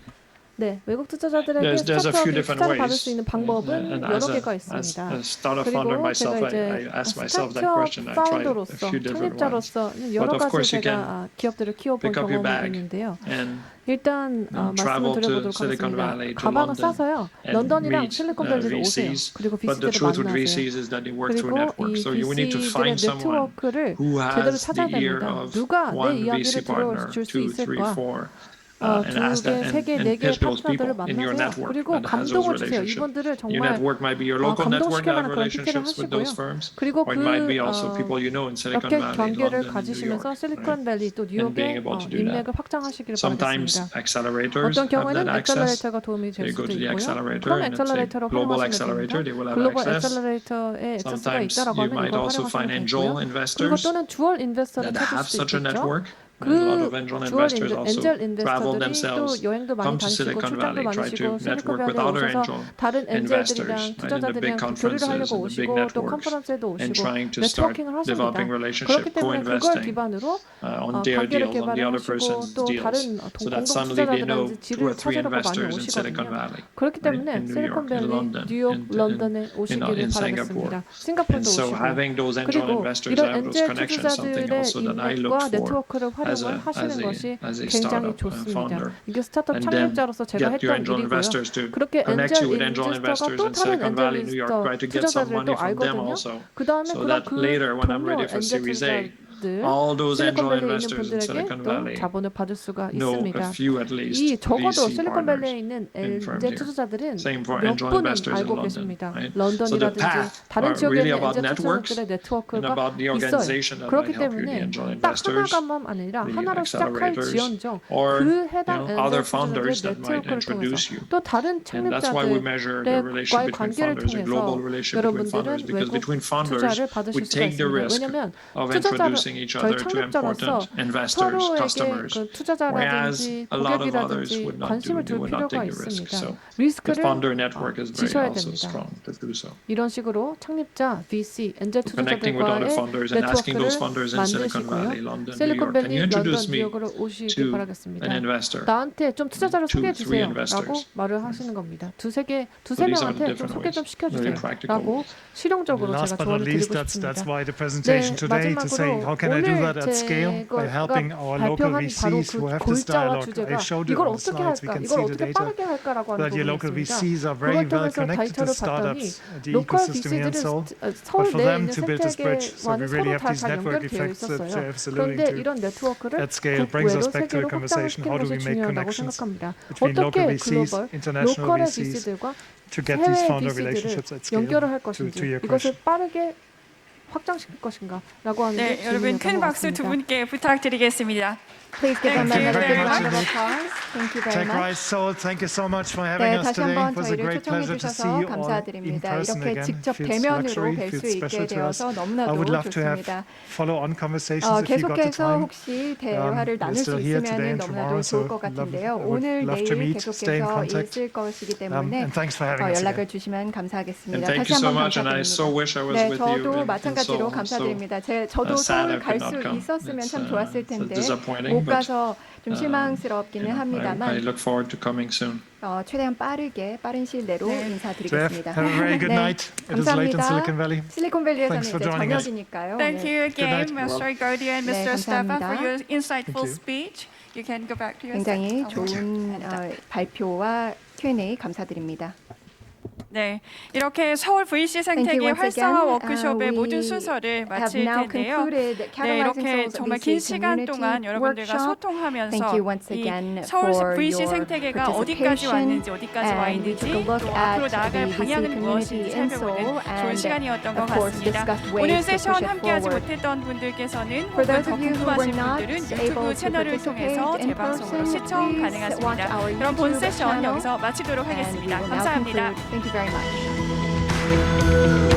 [SPEAKER 7] 네, 외국 투자자들에게
[SPEAKER 4] there's a few
[SPEAKER 7] 스타트업이
[SPEAKER 4] different
[SPEAKER 7] 투자를 받을
[SPEAKER 4] ways.
[SPEAKER 7] 수 있는 방법은
[SPEAKER 4] And
[SPEAKER 7] 여러
[SPEAKER 4] as
[SPEAKER 7] 개가
[SPEAKER 4] a
[SPEAKER 7] 있습니다.
[SPEAKER 4] startup founder
[SPEAKER 7] 그리고
[SPEAKER 4] myself,
[SPEAKER 7] 제가 이제
[SPEAKER 4] I asked myself that
[SPEAKER 7] 스타트업
[SPEAKER 4] question. I tried a
[SPEAKER 7] 파운더로서
[SPEAKER 4] few different ones.
[SPEAKER 7] 창립자로서 여러
[SPEAKER 4] But of
[SPEAKER 7] 가지
[SPEAKER 4] course you
[SPEAKER 7] 제가 기업들을 키워본
[SPEAKER 4] pick up your
[SPEAKER 7] 경험이
[SPEAKER 4] bag
[SPEAKER 7] 있는데요.
[SPEAKER 4] and
[SPEAKER 7] 일단 말씀을
[SPEAKER 4] travel to
[SPEAKER 7] 드려보도록
[SPEAKER 4] Silicon
[SPEAKER 7] 하겠습니다.
[SPEAKER 4] Valley, to
[SPEAKER 7] 가방을
[SPEAKER 4] London,
[SPEAKER 7] 싸서요.
[SPEAKER 4] and
[SPEAKER 7] 런던이랑
[SPEAKER 4] meet
[SPEAKER 7] 실리콘밸리로 오세요.
[SPEAKER 4] VCs.
[SPEAKER 7] 그리고
[SPEAKER 4] But the
[SPEAKER 7] VC들을
[SPEAKER 4] truth with
[SPEAKER 7] 만나세요.
[SPEAKER 4] VCs is that they work through
[SPEAKER 7] 그리고
[SPEAKER 4] networks.
[SPEAKER 7] 이
[SPEAKER 4] So you need to
[SPEAKER 7] VC들의
[SPEAKER 4] find someone
[SPEAKER 7] 네트워크를
[SPEAKER 4] who
[SPEAKER 7] 제대로
[SPEAKER 4] has
[SPEAKER 7] 찾아야
[SPEAKER 4] the ear
[SPEAKER 7] 됩니다.
[SPEAKER 4] of
[SPEAKER 7] 누가 내
[SPEAKER 4] one
[SPEAKER 7] 이야기를
[SPEAKER 4] VC partner,
[SPEAKER 7] 들어줄 수
[SPEAKER 4] 2, 3,
[SPEAKER 7] 있을까?
[SPEAKER 4] 4.
[SPEAKER 7] 두
[SPEAKER 4] And ask
[SPEAKER 7] 개,
[SPEAKER 4] that
[SPEAKER 7] 세 개,
[SPEAKER 4] and
[SPEAKER 7] 네 개
[SPEAKER 4] pitch those people
[SPEAKER 7] 파트너들을
[SPEAKER 4] in your
[SPEAKER 7] 만나세요.
[SPEAKER 4] network
[SPEAKER 7] 그리고
[SPEAKER 4] that has those
[SPEAKER 7] 감동을 주세요.
[SPEAKER 4] relationships.
[SPEAKER 7] 이분들을
[SPEAKER 4] Your
[SPEAKER 7] 정말
[SPEAKER 4] network might be your local network that
[SPEAKER 7] 감동시킬
[SPEAKER 4] have
[SPEAKER 7] 만한 그런 피치를
[SPEAKER 4] relationships with those
[SPEAKER 7] 하시고요.
[SPEAKER 4] firms,
[SPEAKER 7] 그리고
[SPEAKER 4] or it might be also people you know in Silicon
[SPEAKER 7] 이렇게
[SPEAKER 4] Valley,
[SPEAKER 7] 경계를
[SPEAKER 4] London, and New
[SPEAKER 7] 가지시면서
[SPEAKER 4] York.
[SPEAKER 7] 실리콘밸리 또
[SPEAKER 4] And being
[SPEAKER 7] 뉴욕의
[SPEAKER 4] able to do that.
[SPEAKER 7] 인맥을 확장하시기를
[SPEAKER 4] Sometimes
[SPEAKER 7] 바라겠습니다.
[SPEAKER 4] accelerators
[SPEAKER 7] 어떤
[SPEAKER 4] have
[SPEAKER 7] 경우에는
[SPEAKER 4] that access.
[SPEAKER 7] 엑셀러레이터가 도움이 될
[SPEAKER 4] They go
[SPEAKER 7] 수도
[SPEAKER 4] to the
[SPEAKER 7] 있고요.
[SPEAKER 4] accelerator
[SPEAKER 7] 그럼
[SPEAKER 4] and it's a
[SPEAKER 7] 엑셀러레이터로
[SPEAKER 4] global
[SPEAKER 7] 활용하시면
[SPEAKER 4] accelerator.
[SPEAKER 7] 됩니다.
[SPEAKER 4] They will have
[SPEAKER 7] 글로벌
[SPEAKER 4] access.
[SPEAKER 7] 엑셀러레이터에 액세스가
[SPEAKER 4] Sometimes
[SPEAKER 7] 있다라고
[SPEAKER 4] you
[SPEAKER 7] 하면
[SPEAKER 4] might
[SPEAKER 7] 이걸
[SPEAKER 4] also find
[SPEAKER 7] 활용하시면
[SPEAKER 4] angel
[SPEAKER 7] 되고요. 그리고
[SPEAKER 4] investors
[SPEAKER 7] 또는 주얼 인베스터를
[SPEAKER 4] that
[SPEAKER 7] 찾을
[SPEAKER 4] have
[SPEAKER 7] 수
[SPEAKER 4] such a
[SPEAKER 7] 있겠죠.
[SPEAKER 4] network. And a lot of angel
[SPEAKER 7] 주얼
[SPEAKER 4] investors also
[SPEAKER 7] 엔젤
[SPEAKER 4] travel
[SPEAKER 7] 인베스터들이 또
[SPEAKER 4] themselves,
[SPEAKER 7] 여행도 많이
[SPEAKER 4] come to
[SPEAKER 7] 다니시고
[SPEAKER 4] Silicon
[SPEAKER 7] 출장도
[SPEAKER 4] Valley, try
[SPEAKER 7] 많으시고
[SPEAKER 4] to network with
[SPEAKER 7] 실리콘밸리에
[SPEAKER 4] other
[SPEAKER 7] 오셔서
[SPEAKER 4] angel
[SPEAKER 7] 다른
[SPEAKER 4] investors
[SPEAKER 7] 엔젤들이랑
[SPEAKER 4] in the big
[SPEAKER 7] 투자자들이랑 교류를
[SPEAKER 4] conferences
[SPEAKER 7] 하려고
[SPEAKER 4] and the big
[SPEAKER 7] 오시고 또
[SPEAKER 4] networks
[SPEAKER 7] 컨퍼런스에도
[SPEAKER 4] and
[SPEAKER 7] 오시고
[SPEAKER 4] trying to start
[SPEAKER 7] 네트워킹을 하십니다.
[SPEAKER 4] developing relationship,
[SPEAKER 7] 그렇기 때문에 그걸
[SPEAKER 4] co-investing
[SPEAKER 7] 기반으로
[SPEAKER 4] on their
[SPEAKER 7] 관계를
[SPEAKER 4] deals, on the other
[SPEAKER 7] 개발하시고
[SPEAKER 4] person's
[SPEAKER 7] 또
[SPEAKER 4] deals,
[SPEAKER 7] 다른
[SPEAKER 4] so that
[SPEAKER 7] 공동
[SPEAKER 4] suddenly they know
[SPEAKER 7] 투자자들한테
[SPEAKER 4] 2 or
[SPEAKER 7] 지를
[SPEAKER 4] 3
[SPEAKER 7] 찾으려고 많이
[SPEAKER 4] investors in Silicon
[SPEAKER 7] 오시거든요.
[SPEAKER 4] Valley,
[SPEAKER 7] 그렇기
[SPEAKER 4] right?
[SPEAKER 7] 때문에
[SPEAKER 4] In New York, in
[SPEAKER 7] 실리콘밸리,
[SPEAKER 4] London,
[SPEAKER 7] 뉴욕,
[SPEAKER 4] in
[SPEAKER 7] 런던에
[SPEAKER 4] in
[SPEAKER 7] 오시기를
[SPEAKER 4] Singapore.
[SPEAKER 7] 바라겠습니다. 싱가포르도
[SPEAKER 4] And so
[SPEAKER 7] 오시고
[SPEAKER 4] having those angel
[SPEAKER 7] 그리고
[SPEAKER 4] investors,
[SPEAKER 7] 이런
[SPEAKER 4] have those
[SPEAKER 7] 엔젤
[SPEAKER 4] connections, something
[SPEAKER 7] 투자자들의
[SPEAKER 4] also that I look
[SPEAKER 7] 인맥과
[SPEAKER 4] for
[SPEAKER 7] 네트워크를
[SPEAKER 4] as
[SPEAKER 7] 활용을 하시는 것이
[SPEAKER 4] a
[SPEAKER 7] 굉장히
[SPEAKER 4] startup
[SPEAKER 7] 좋습니다.
[SPEAKER 4] founder.
[SPEAKER 7] 이게 스타트업
[SPEAKER 4] And then
[SPEAKER 7] 창립자로서 제가
[SPEAKER 4] get your
[SPEAKER 7] 했던
[SPEAKER 4] angel
[SPEAKER 7] 일이고요.
[SPEAKER 4] investors to
[SPEAKER 7] 그렇게
[SPEAKER 4] connect
[SPEAKER 7] 엔젤
[SPEAKER 4] you with angel
[SPEAKER 7] 인베스터가
[SPEAKER 4] investors
[SPEAKER 7] 또
[SPEAKER 4] in
[SPEAKER 7] 다른
[SPEAKER 4] Silicon
[SPEAKER 7] 엔젤
[SPEAKER 4] Valley, New York, try to get some
[SPEAKER 7] 투자자들도
[SPEAKER 4] money from them
[SPEAKER 7] 알거든요.
[SPEAKER 4] also.
[SPEAKER 7] 그 다음에
[SPEAKER 4] So
[SPEAKER 7] 그럼
[SPEAKER 4] that
[SPEAKER 7] 그
[SPEAKER 4] later when I'm
[SPEAKER 7] 동료
[SPEAKER 4] ready for
[SPEAKER 7] 엔젤
[SPEAKER 4] Series A,
[SPEAKER 7] 기업들
[SPEAKER 4] all those angel
[SPEAKER 7] 실리콘밸리에 있는
[SPEAKER 4] investors in Silicon
[SPEAKER 7] 분들에게 또
[SPEAKER 4] Valley
[SPEAKER 7] 자본을 받을 수가
[SPEAKER 4] know a
[SPEAKER 7] 있습니다.
[SPEAKER 4] few at least
[SPEAKER 7] 이 적어도
[SPEAKER 4] VC
[SPEAKER 7] 실리콘밸리에
[SPEAKER 4] partners
[SPEAKER 7] 있는
[SPEAKER 4] in firms
[SPEAKER 7] 엔젤
[SPEAKER 4] here.
[SPEAKER 7] 투자자들은
[SPEAKER 4] Same for
[SPEAKER 7] 몇
[SPEAKER 4] angel
[SPEAKER 7] 분은
[SPEAKER 4] investors in
[SPEAKER 7] 알고
[SPEAKER 4] London.
[SPEAKER 7] 계십니다.
[SPEAKER 4] Right? So the
[SPEAKER 7] 런던이라든지
[SPEAKER 4] path
[SPEAKER 7] 다른
[SPEAKER 4] are
[SPEAKER 7] 지역에
[SPEAKER 4] really
[SPEAKER 7] 있는
[SPEAKER 4] about
[SPEAKER 7] 엔젤
[SPEAKER 4] networks
[SPEAKER 7] 투자자들의
[SPEAKER 4] and
[SPEAKER 7] 네트워크가
[SPEAKER 4] about the organization
[SPEAKER 7] 있어요.
[SPEAKER 4] that
[SPEAKER 7] 그렇기
[SPEAKER 4] might help you, the
[SPEAKER 7] 때문에
[SPEAKER 4] angel
[SPEAKER 7] 딱
[SPEAKER 4] investors,
[SPEAKER 7] 하나가만 아니라
[SPEAKER 4] the
[SPEAKER 7] 하나로 시작할
[SPEAKER 4] accelerators,
[SPEAKER 7] 지연정
[SPEAKER 4] or
[SPEAKER 7] 그 해당
[SPEAKER 4] other
[SPEAKER 7] 엔젤 투자자들의
[SPEAKER 4] founders that might
[SPEAKER 7] 네트워크를
[SPEAKER 4] introduce
[SPEAKER 7] 통해서
[SPEAKER 4] you.
[SPEAKER 7] 또 다른
[SPEAKER 4] And that's why we measure the relationship
[SPEAKER 7] 창립자들과의
[SPEAKER 4] between
[SPEAKER 7] 관계를
[SPEAKER 4] founders, a global
[SPEAKER 7] 통해서
[SPEAKER 4] relationship between founders,
[SPEAKER 7] 여러분들은
[SPEAKER 4] because
[SPEAKER 7] 외국
[SPEAKER 4] between founders
[SPEAKER 7] 투자를
[SPEAKER 4] we
[SPEAKER 7] 받으실 수가
[SPEAKER 4] take the
[SPEAKER 7] 있습니다.
[SPEAKER 4] risk
[SPEAKER 7] 왜냐하면
[SPEAKER 4] of
[SPEAKER 7] 투자자를
[SPEAKER 4] introducing each
[SPEAKER 7] 저희
[SPEAKER 4] other to
[SPEAKER 7] 창립자로서
[SPEAKER 4] important investors,
[SPEAKER 7] 서로에게
[SPEAKER 4] customers,
[SPEAKER 7] 그
[SPEAKER 4] whereas
[SPEAKER 7] 투자자라든지
[SPEAKER 4] a lot of others
[SPEAKER 7] 고객이라든지
[SPEAKER 4] would not
[SPEAKER 7] 관심을 둘
[SPEAKER 4] would not
[SPEAKER 7] 필요가
[SPEAKER 4] take the risk.
[SPEAKER 7] 있습니다.
[SPEAKER 4] So the
[SPEAKER 7] 리스크를
[SPEAKER 4] founder network is very
[SPEAKER 7] 지셔야
[SPEAKER 4] also
[SPEAKER 7] 됩니다.
[SPEAKER 4] strong to do so.
[SPEAKER 7] 이런 식으로 창립자, VC, 엔젤
[SPEAKER 4] Connecting with other
[SPEAKER 7] 투자자들과의
[SPEAKER 4] founders and asking those
[SPEAKER 7] 네트워크를
[SPEAKER 4] founders in Silicon Valley,
[SPEAKER 7] 만드시고요.
[SPEAKER 4] London, New York, can you
[SPEAKER 7] 실리콘밸리, 런던,
[SPEAKER 4] introduce me
[SPEAKER 7] 뉴욕으로 오시기
[SPEAKER 4] to
[SPEAKER 7] 바라겠습니다.
[SPEAKER 4] an investor?
[SPEAKER 7] 나한테 좀 투자자를
[SPEAKER 4] two,
[SPEAKER 7] 소개해
[SPEAKER 4] three
[SPEAKER 7] 주세요. 라고
[SPEAKER 4] investors.
[SPEAKER 7] 말을 하시는 겁니다. 두세
[SPEAKER 4] So these are the
[SPEAKER 7] 명한테 좀
[SPEAKER 4] different
[SPEAKER 7] 소개 좀
[SPEAKER 4] ways,
[SPEAKER 7] 시켜주세요.
[SPEAKER 4] very practical
[SPEAKER 7] 라고
[SPEAKER 4] ways.
[SPEAKER 7] 실용적으로 제가
[SPEAKER 3] Last but not
[SPEAKER 7] 조언을
[SPEAKER 3] least,
[SPEAKER 7] 드리고
[SPEAKER 3] that's
[SPEAKER 7] 싶습니다.
[SPEAKER 3] why the presentation today to say how can I do that at scale by helping our local
[SPEAKER 7] 발표한 바로
[SPEAKER 3] VCs who
[SPEAKER 7] 그
[SPEAKER 3] have this
[SPEAKER 7] 골자와
[SPEAKER 3] dialogue.
[SPEAKER 7] 주제가
[SPEAKER 3] I showed you
[SPEAKER 7] 이걸
[SPEAKER 3] on the
[SPEAKER 7] 어떻게
[SPEAKER 3] slides. We
[SPEAKER 7] 할까,
[SPEAKER 3] can
[SPEAKER 7] 이걸
[SPEAKER 3] see the
[SPEAKER 7] 어떻게
[SPEAKER 3] data.
[SPEAKER 7] 빠르게 할까라고 하는
[SPEAKER 3] That your local
[SPEAKER 7] 부분이었습니다.
[SPEAKER 3] VCs are very
[SPEAKER 7] 그걸
[SPEAKER 3] well
[SPEAKER 7] 통해서
[SPEAKER 3] connected to
[SPEAKER 7] 데이터를 봤더니
[SPEAKER 3] startups, the
[SPEAKER 7] 로컬
[SPEAKER 3] ecosystem here in
[SPEAKER 7] VC들은
[SPEAKER 3] Seoul.
[SPEAKER 7] 서울
[SPEAKER 3] But for
[SPEAKER 7] 내에
[SPEAKER 3] them
[SPEAKER 7] 있는
[SPEAKER 3] to build this bridge, so we
[SPEAKER 7] 생태계와는
[SPEAKER 3] really
[SPEAKER 7] 서로
[SPEAKER 3] have these
[SPEAKER 7] 다
[SPEAKER 3] network
[SPEAKER 7] 연결되어
[SPEAKER 3] effects that
[SPEAKER 7] 있었어요.
[SPEAKER 3] Jeff's alluding
[SPEAKER 7] 그런데
[SPEAKER 3] to.
[SPEAKER 7] 이런 네트워크를
[SPEAKER 3] At scale brings
[SPEAKER 7] 국외로
[SPEAKER 3] us back to
[SPEAKER 7] 세계로
[SPEAKER 3] a conversation.
[SPEAKER 7] 확장시키는
[SPEAKER 3] How do
[SPEAKER 7] 것이
[SPEAKER 3] we make
[SPEAKER 7] 중요하다고
[SPEAKER 3] connections
[SPEAKER 7] 생각합니다.
[SPEAKER 3] between local
[SPEAKER 7] 어떻게
[SPEAKER 3] VCs,
[SPEAKER 7] 글로벌
[SPEAKER 3] international
[SPEAKER 7] 로컬의
[SPEAKER 3] VCs
[SPEAKER 7] VC들과
[SPEAKER 3] to get these
[SPEAKER 7] 해외
[SPEAKER 3] founder
[SPEAKER 7] VC들을
[SPEAKER 3] relationships at scale?
[SPEAKER 7] 연결을 할
[SPEAKER 3] To
[SPEAKER 7] 것인지
[SPEAKER 3] your
[SPEAKER 7] 이것을
[SPEAKER 3] question.
[SPEAKER 7] 빠르게 확장시킬 것인가라고 하는 게
[SPEAKER 1] 네, 여러분 큰
[SPEAKER 7] 질문이었던 것
[SPEAKER 1] 박수 두
[SPEAKER 7] 같습니다.
[SPEAKER 1] 분께 부탁드리겠습니다.
[SPEAKER 2] Please give them
[SPEAKER 1] Thank you
[SPEAKER 2] another
[SPEAKER 1] very
[SPEAKER 2] big round of
[SPEAKER 3] much.
[SPEAKER 2] applause. Thank you very
[SPEAKER 3] Tech
[SPEAKER 2] much.
[SPEAKER 3] Rise Seoul, thank you so much for having
[SPEAKER 2] 네,
[SPEAKER 3] us
[SPEAKER 2] 다시
[SPEAKER 3] today.
[SPEAKER 2] 한번
[SPEAKER 3] It was a
[SPEAKER 2] 저희를
[SPEAKER 3] great
[SPEAKER 2] 초청해
[SPEAKER 3] pleasure to see
[SPEAKER 2] 주셔서
[SPEAKER 3] you all in
[SPEAKER 2] 감사드립니다.
[SPEAKER 3] person
[SPEAKER 2] 이렇게
[SPEAKER 3] again.
[SPEAKER 2] 직접
[SPEAKER 3] Feels
[SPEAKER 2] 대면으로
[SPEAKER 3] luxury,
[SPEAKER 2] 뵐 수
[SPEAKER 3] feels special
[SPEAKER 2] 있게
[SPEAKER 3] to us.
[SPEAKER 2] 되어서
[SPEAKER 3] I
[SPEAKER 2] 너무나도
[SPEAKER 3] would love to have
[SPEAKER 2] 좋습니다.
[SPEAKER 3] follow-on conversations if you got the
[SPEAKER 2] 계속해서
[SPEAKER 3] time.
[SPEAKER 2] 혹시 대화를
[SPEAKER 3] We're
[SPEAKER 2] 나눌 수
[SPEAKER 3] still here today
[SPEAKER 2] 있으면
[SPEAKER 3] and
[SPEAKER 2] 너무나도
[SPEAKER 3] tomorrow,
[SPEAKER 2] 좋을
[SPEAKER 3] so
[SPEAKER 2] 것 같은데요.
[SPEAKER 3] I would
[SPEAKER 2] 오늘
[SPEAKER 3] love to
[SPEAKER 2] 내일
[SPEAKER 3] meet, stay in
[SPEAKER 2] 계속해서
[SPEAKER 3] contact.
[SPEAKER 2] 있을 것이기 때문에
[SPEAKER 3] And thanks for having us
[SPEAKER 2] 연락을
[SPEAKER 3] again.
[SPEAKER 2] 주시면
[SPEAKER 4] And
[SPEAKER 2] 감사하겠습니다.
[SPEAKER 4] thank
[SPEAKER 2] 다시
[SPEAKER 4] you so
[SPEAKER 2] 한번
[SPEAKER 4] much, and I so
[SPEAKER 2] 감사드립니다.
[SPEAKER 4] wish I was
[SPEAKER 2] 네,
[SPEAKER 4] with you
[SPEAKER 2] 저도
[SPEAKER 4] in
[SPEAKER 2] 마찬가지로
[SPEAKER 4] Seoul. So
[SPEAKER 2] 감사드립니다. 저도
[SPEAKER 4] sad I
[SPEAKER 2] 서울 갈
[SPEAKER 4] could
[SPEAKER 2] 수
[SPEAKER 4] not come.
[SPEAKER 2] 있었으면
[SPEAKER 4] It's,
[SPEAKER 2] 참 좋았을
[SPEAKER 4] it's
[SPEAKER 2] 텐데
[SPEAKER 4] disappointing,
[SPEAKER 2] 못
[SPEAKER 4] but,
[SPEAKER 2] 가서 좀 실망스럽기는
[SPEAKER 4] I
[SPEAKER 2] 합니다만
[SPEAKER 4] look forward to coming soon.
[SPEAKER 2] 최대한 빠른 시일 내로
[SPEAKER 1] 네.
[SPEAKER 2] 인사드리겠습니다.
[SPEAKER 3] Jeff, have a very good
[SPEAKER 2] 네,
[SPEAKER 3] night. It is late in
[SPEAKER 2] 감사합니다.
[SPEAKER 3] Silicon Valley.
[SPEAKER 2] 실리콘밸리에서는
[SPEAKER 3] Thanks for
[SPEAKER 2] 이제
[SPEAKER 3] joining us.
[SPEAKER 2] 저녁이니까요.
[SPEAKER 1] Thank
[SPEAKER 2] 네.
[SPEAKER 1] you again,
[SPEAKER 3] night.
[SPEAKER 1] Mr. Gaudier and
[SPEAKER 2] 네,
[SPEAKER 1] Mr. Stefan, for
[SPEAKER 2] 감사합니다.
[SPEAKER 1] your insightful
[SPEAKER 3] Thank you.
[SPEAKER 1] speech. You can go back to your
[SPEAKER 2] 굉장히
[SPEAKER 1] seat.
[SPEAKER 2] 좋은 발표와 Q&A 감사드립니다.
[SPEAKER 1] 네, 이렇게 서울 VC
[SPEAKER 2] Thank
[SPEAKER 1] 생태계
[SPEAKER 2] you once
[SPEAKER 1] 활성화
[SPEAKER 2] again.
[SPEAKER 1] 워크숍의
[SPEAKER 2] We
[SPEAKER 1] 모든 순서를
[SPEAKER 2] have
[SPEAKER 1] 마칠
[SPEAKER 2] now
[SPEAKER 1] 텐데요.
[SPEAKER 2] concluded
[SPEAKER 1] 네,
[SPEAKER 2] Catalyzing
[SPEAKER 1] 이렇게
[SPEAKER 2] Seoul's
[SPEAKER 1] 정말
[SPEAKER 2] VC
[SPEAKER 1] 긴 시간
[SPEAKER 2] Community
[SPEAKER 1] 동안 여러분들과
[SPEAKER 2] Workshop.
[SPEAKER 1] 소통하면서
[SPEAKER 2] Thank you once
[SPEAKER 1] 이
[SPEAKER 2] again
[SPEAKER 1] 서울
[SPEAKER 2] for
[SPEAKER 1] VC
[SPEAKER 2] your
[SPEAKER 1] 생태계가 어디까지 왔는지 어디까지 와
[SPEAKER 2] and we
[SPEAKER 1] 있는지
[SPEAKER 2] took a look
[SPEAKER 1] 또
[SPEAKER 2] at
[SPEAKER 1] 앞으로 나아갈
[SPEAKER 2] the VC
[SPEAKER 1] 방향은
[SPEAKER 2] community
[SPEAKER 1] 무엇인지
[SPEAKER 2] in
[SPEAKER 1] 살펴보는
[SPEAKER 2] Seoul
[SPEAKER 1] 좋은
[SPEAKER 2] and
[SPEAKER 1] 시간이었던 것
[SPEAKER 2] of course
[SPEAKER 1] 같습니다.
[SPEAKER 2] discussed
[SPEAKER 1] 오늘
[SPEAKER 2] ways to
[SPEAKER 1] 세션
[SPEAKER 2] push it
[SPEAKER 1] 함께하지
[SPEAKER 2] forward.
[SPEAKER 1] 못했던 분들께서는
[SPEAKER 2] For
[SPEAKER 1] 혹은
[SPEAKER 2] those
[SPEAKER 1] 더
[SPEAKER 2] of you who were
[SPEAKER 1] 궁금하신
[SPEAKER 2] not
[SPEAKER 1] 분들은
[SPEAKER 2] able
[SPEAKER 1] 유튜브
[SPEAKER 2] to
[SPEAKER 1] 채널을
[SPEAKER 2] participate
[SPEAKER 1] 통해서
[SPEAKER 2] in
[SPEAKER 1] 재방송으로
[SPEAKER 2] person,
[SPEAKER 1] 시청
[SPEAKER 2] please watch
[SPEAKER 1] 가능하십니다.
[SPEAKER 2] our
[SPEAKER 1] 그럼 본
[SPEAKER 2] YouTube
[SPEAKER 1] 세션
[SPEAKER 2] channel
[SPEAKER 1] 여기서 마치도록
[SPEAKER 2] and we
[SPEAKER 1] 하겠습니다.
[SPEAKER 2] will now
[SPEAKER 1] 감사합니다.
[SPEAKER 2] conclude. Thank you very much.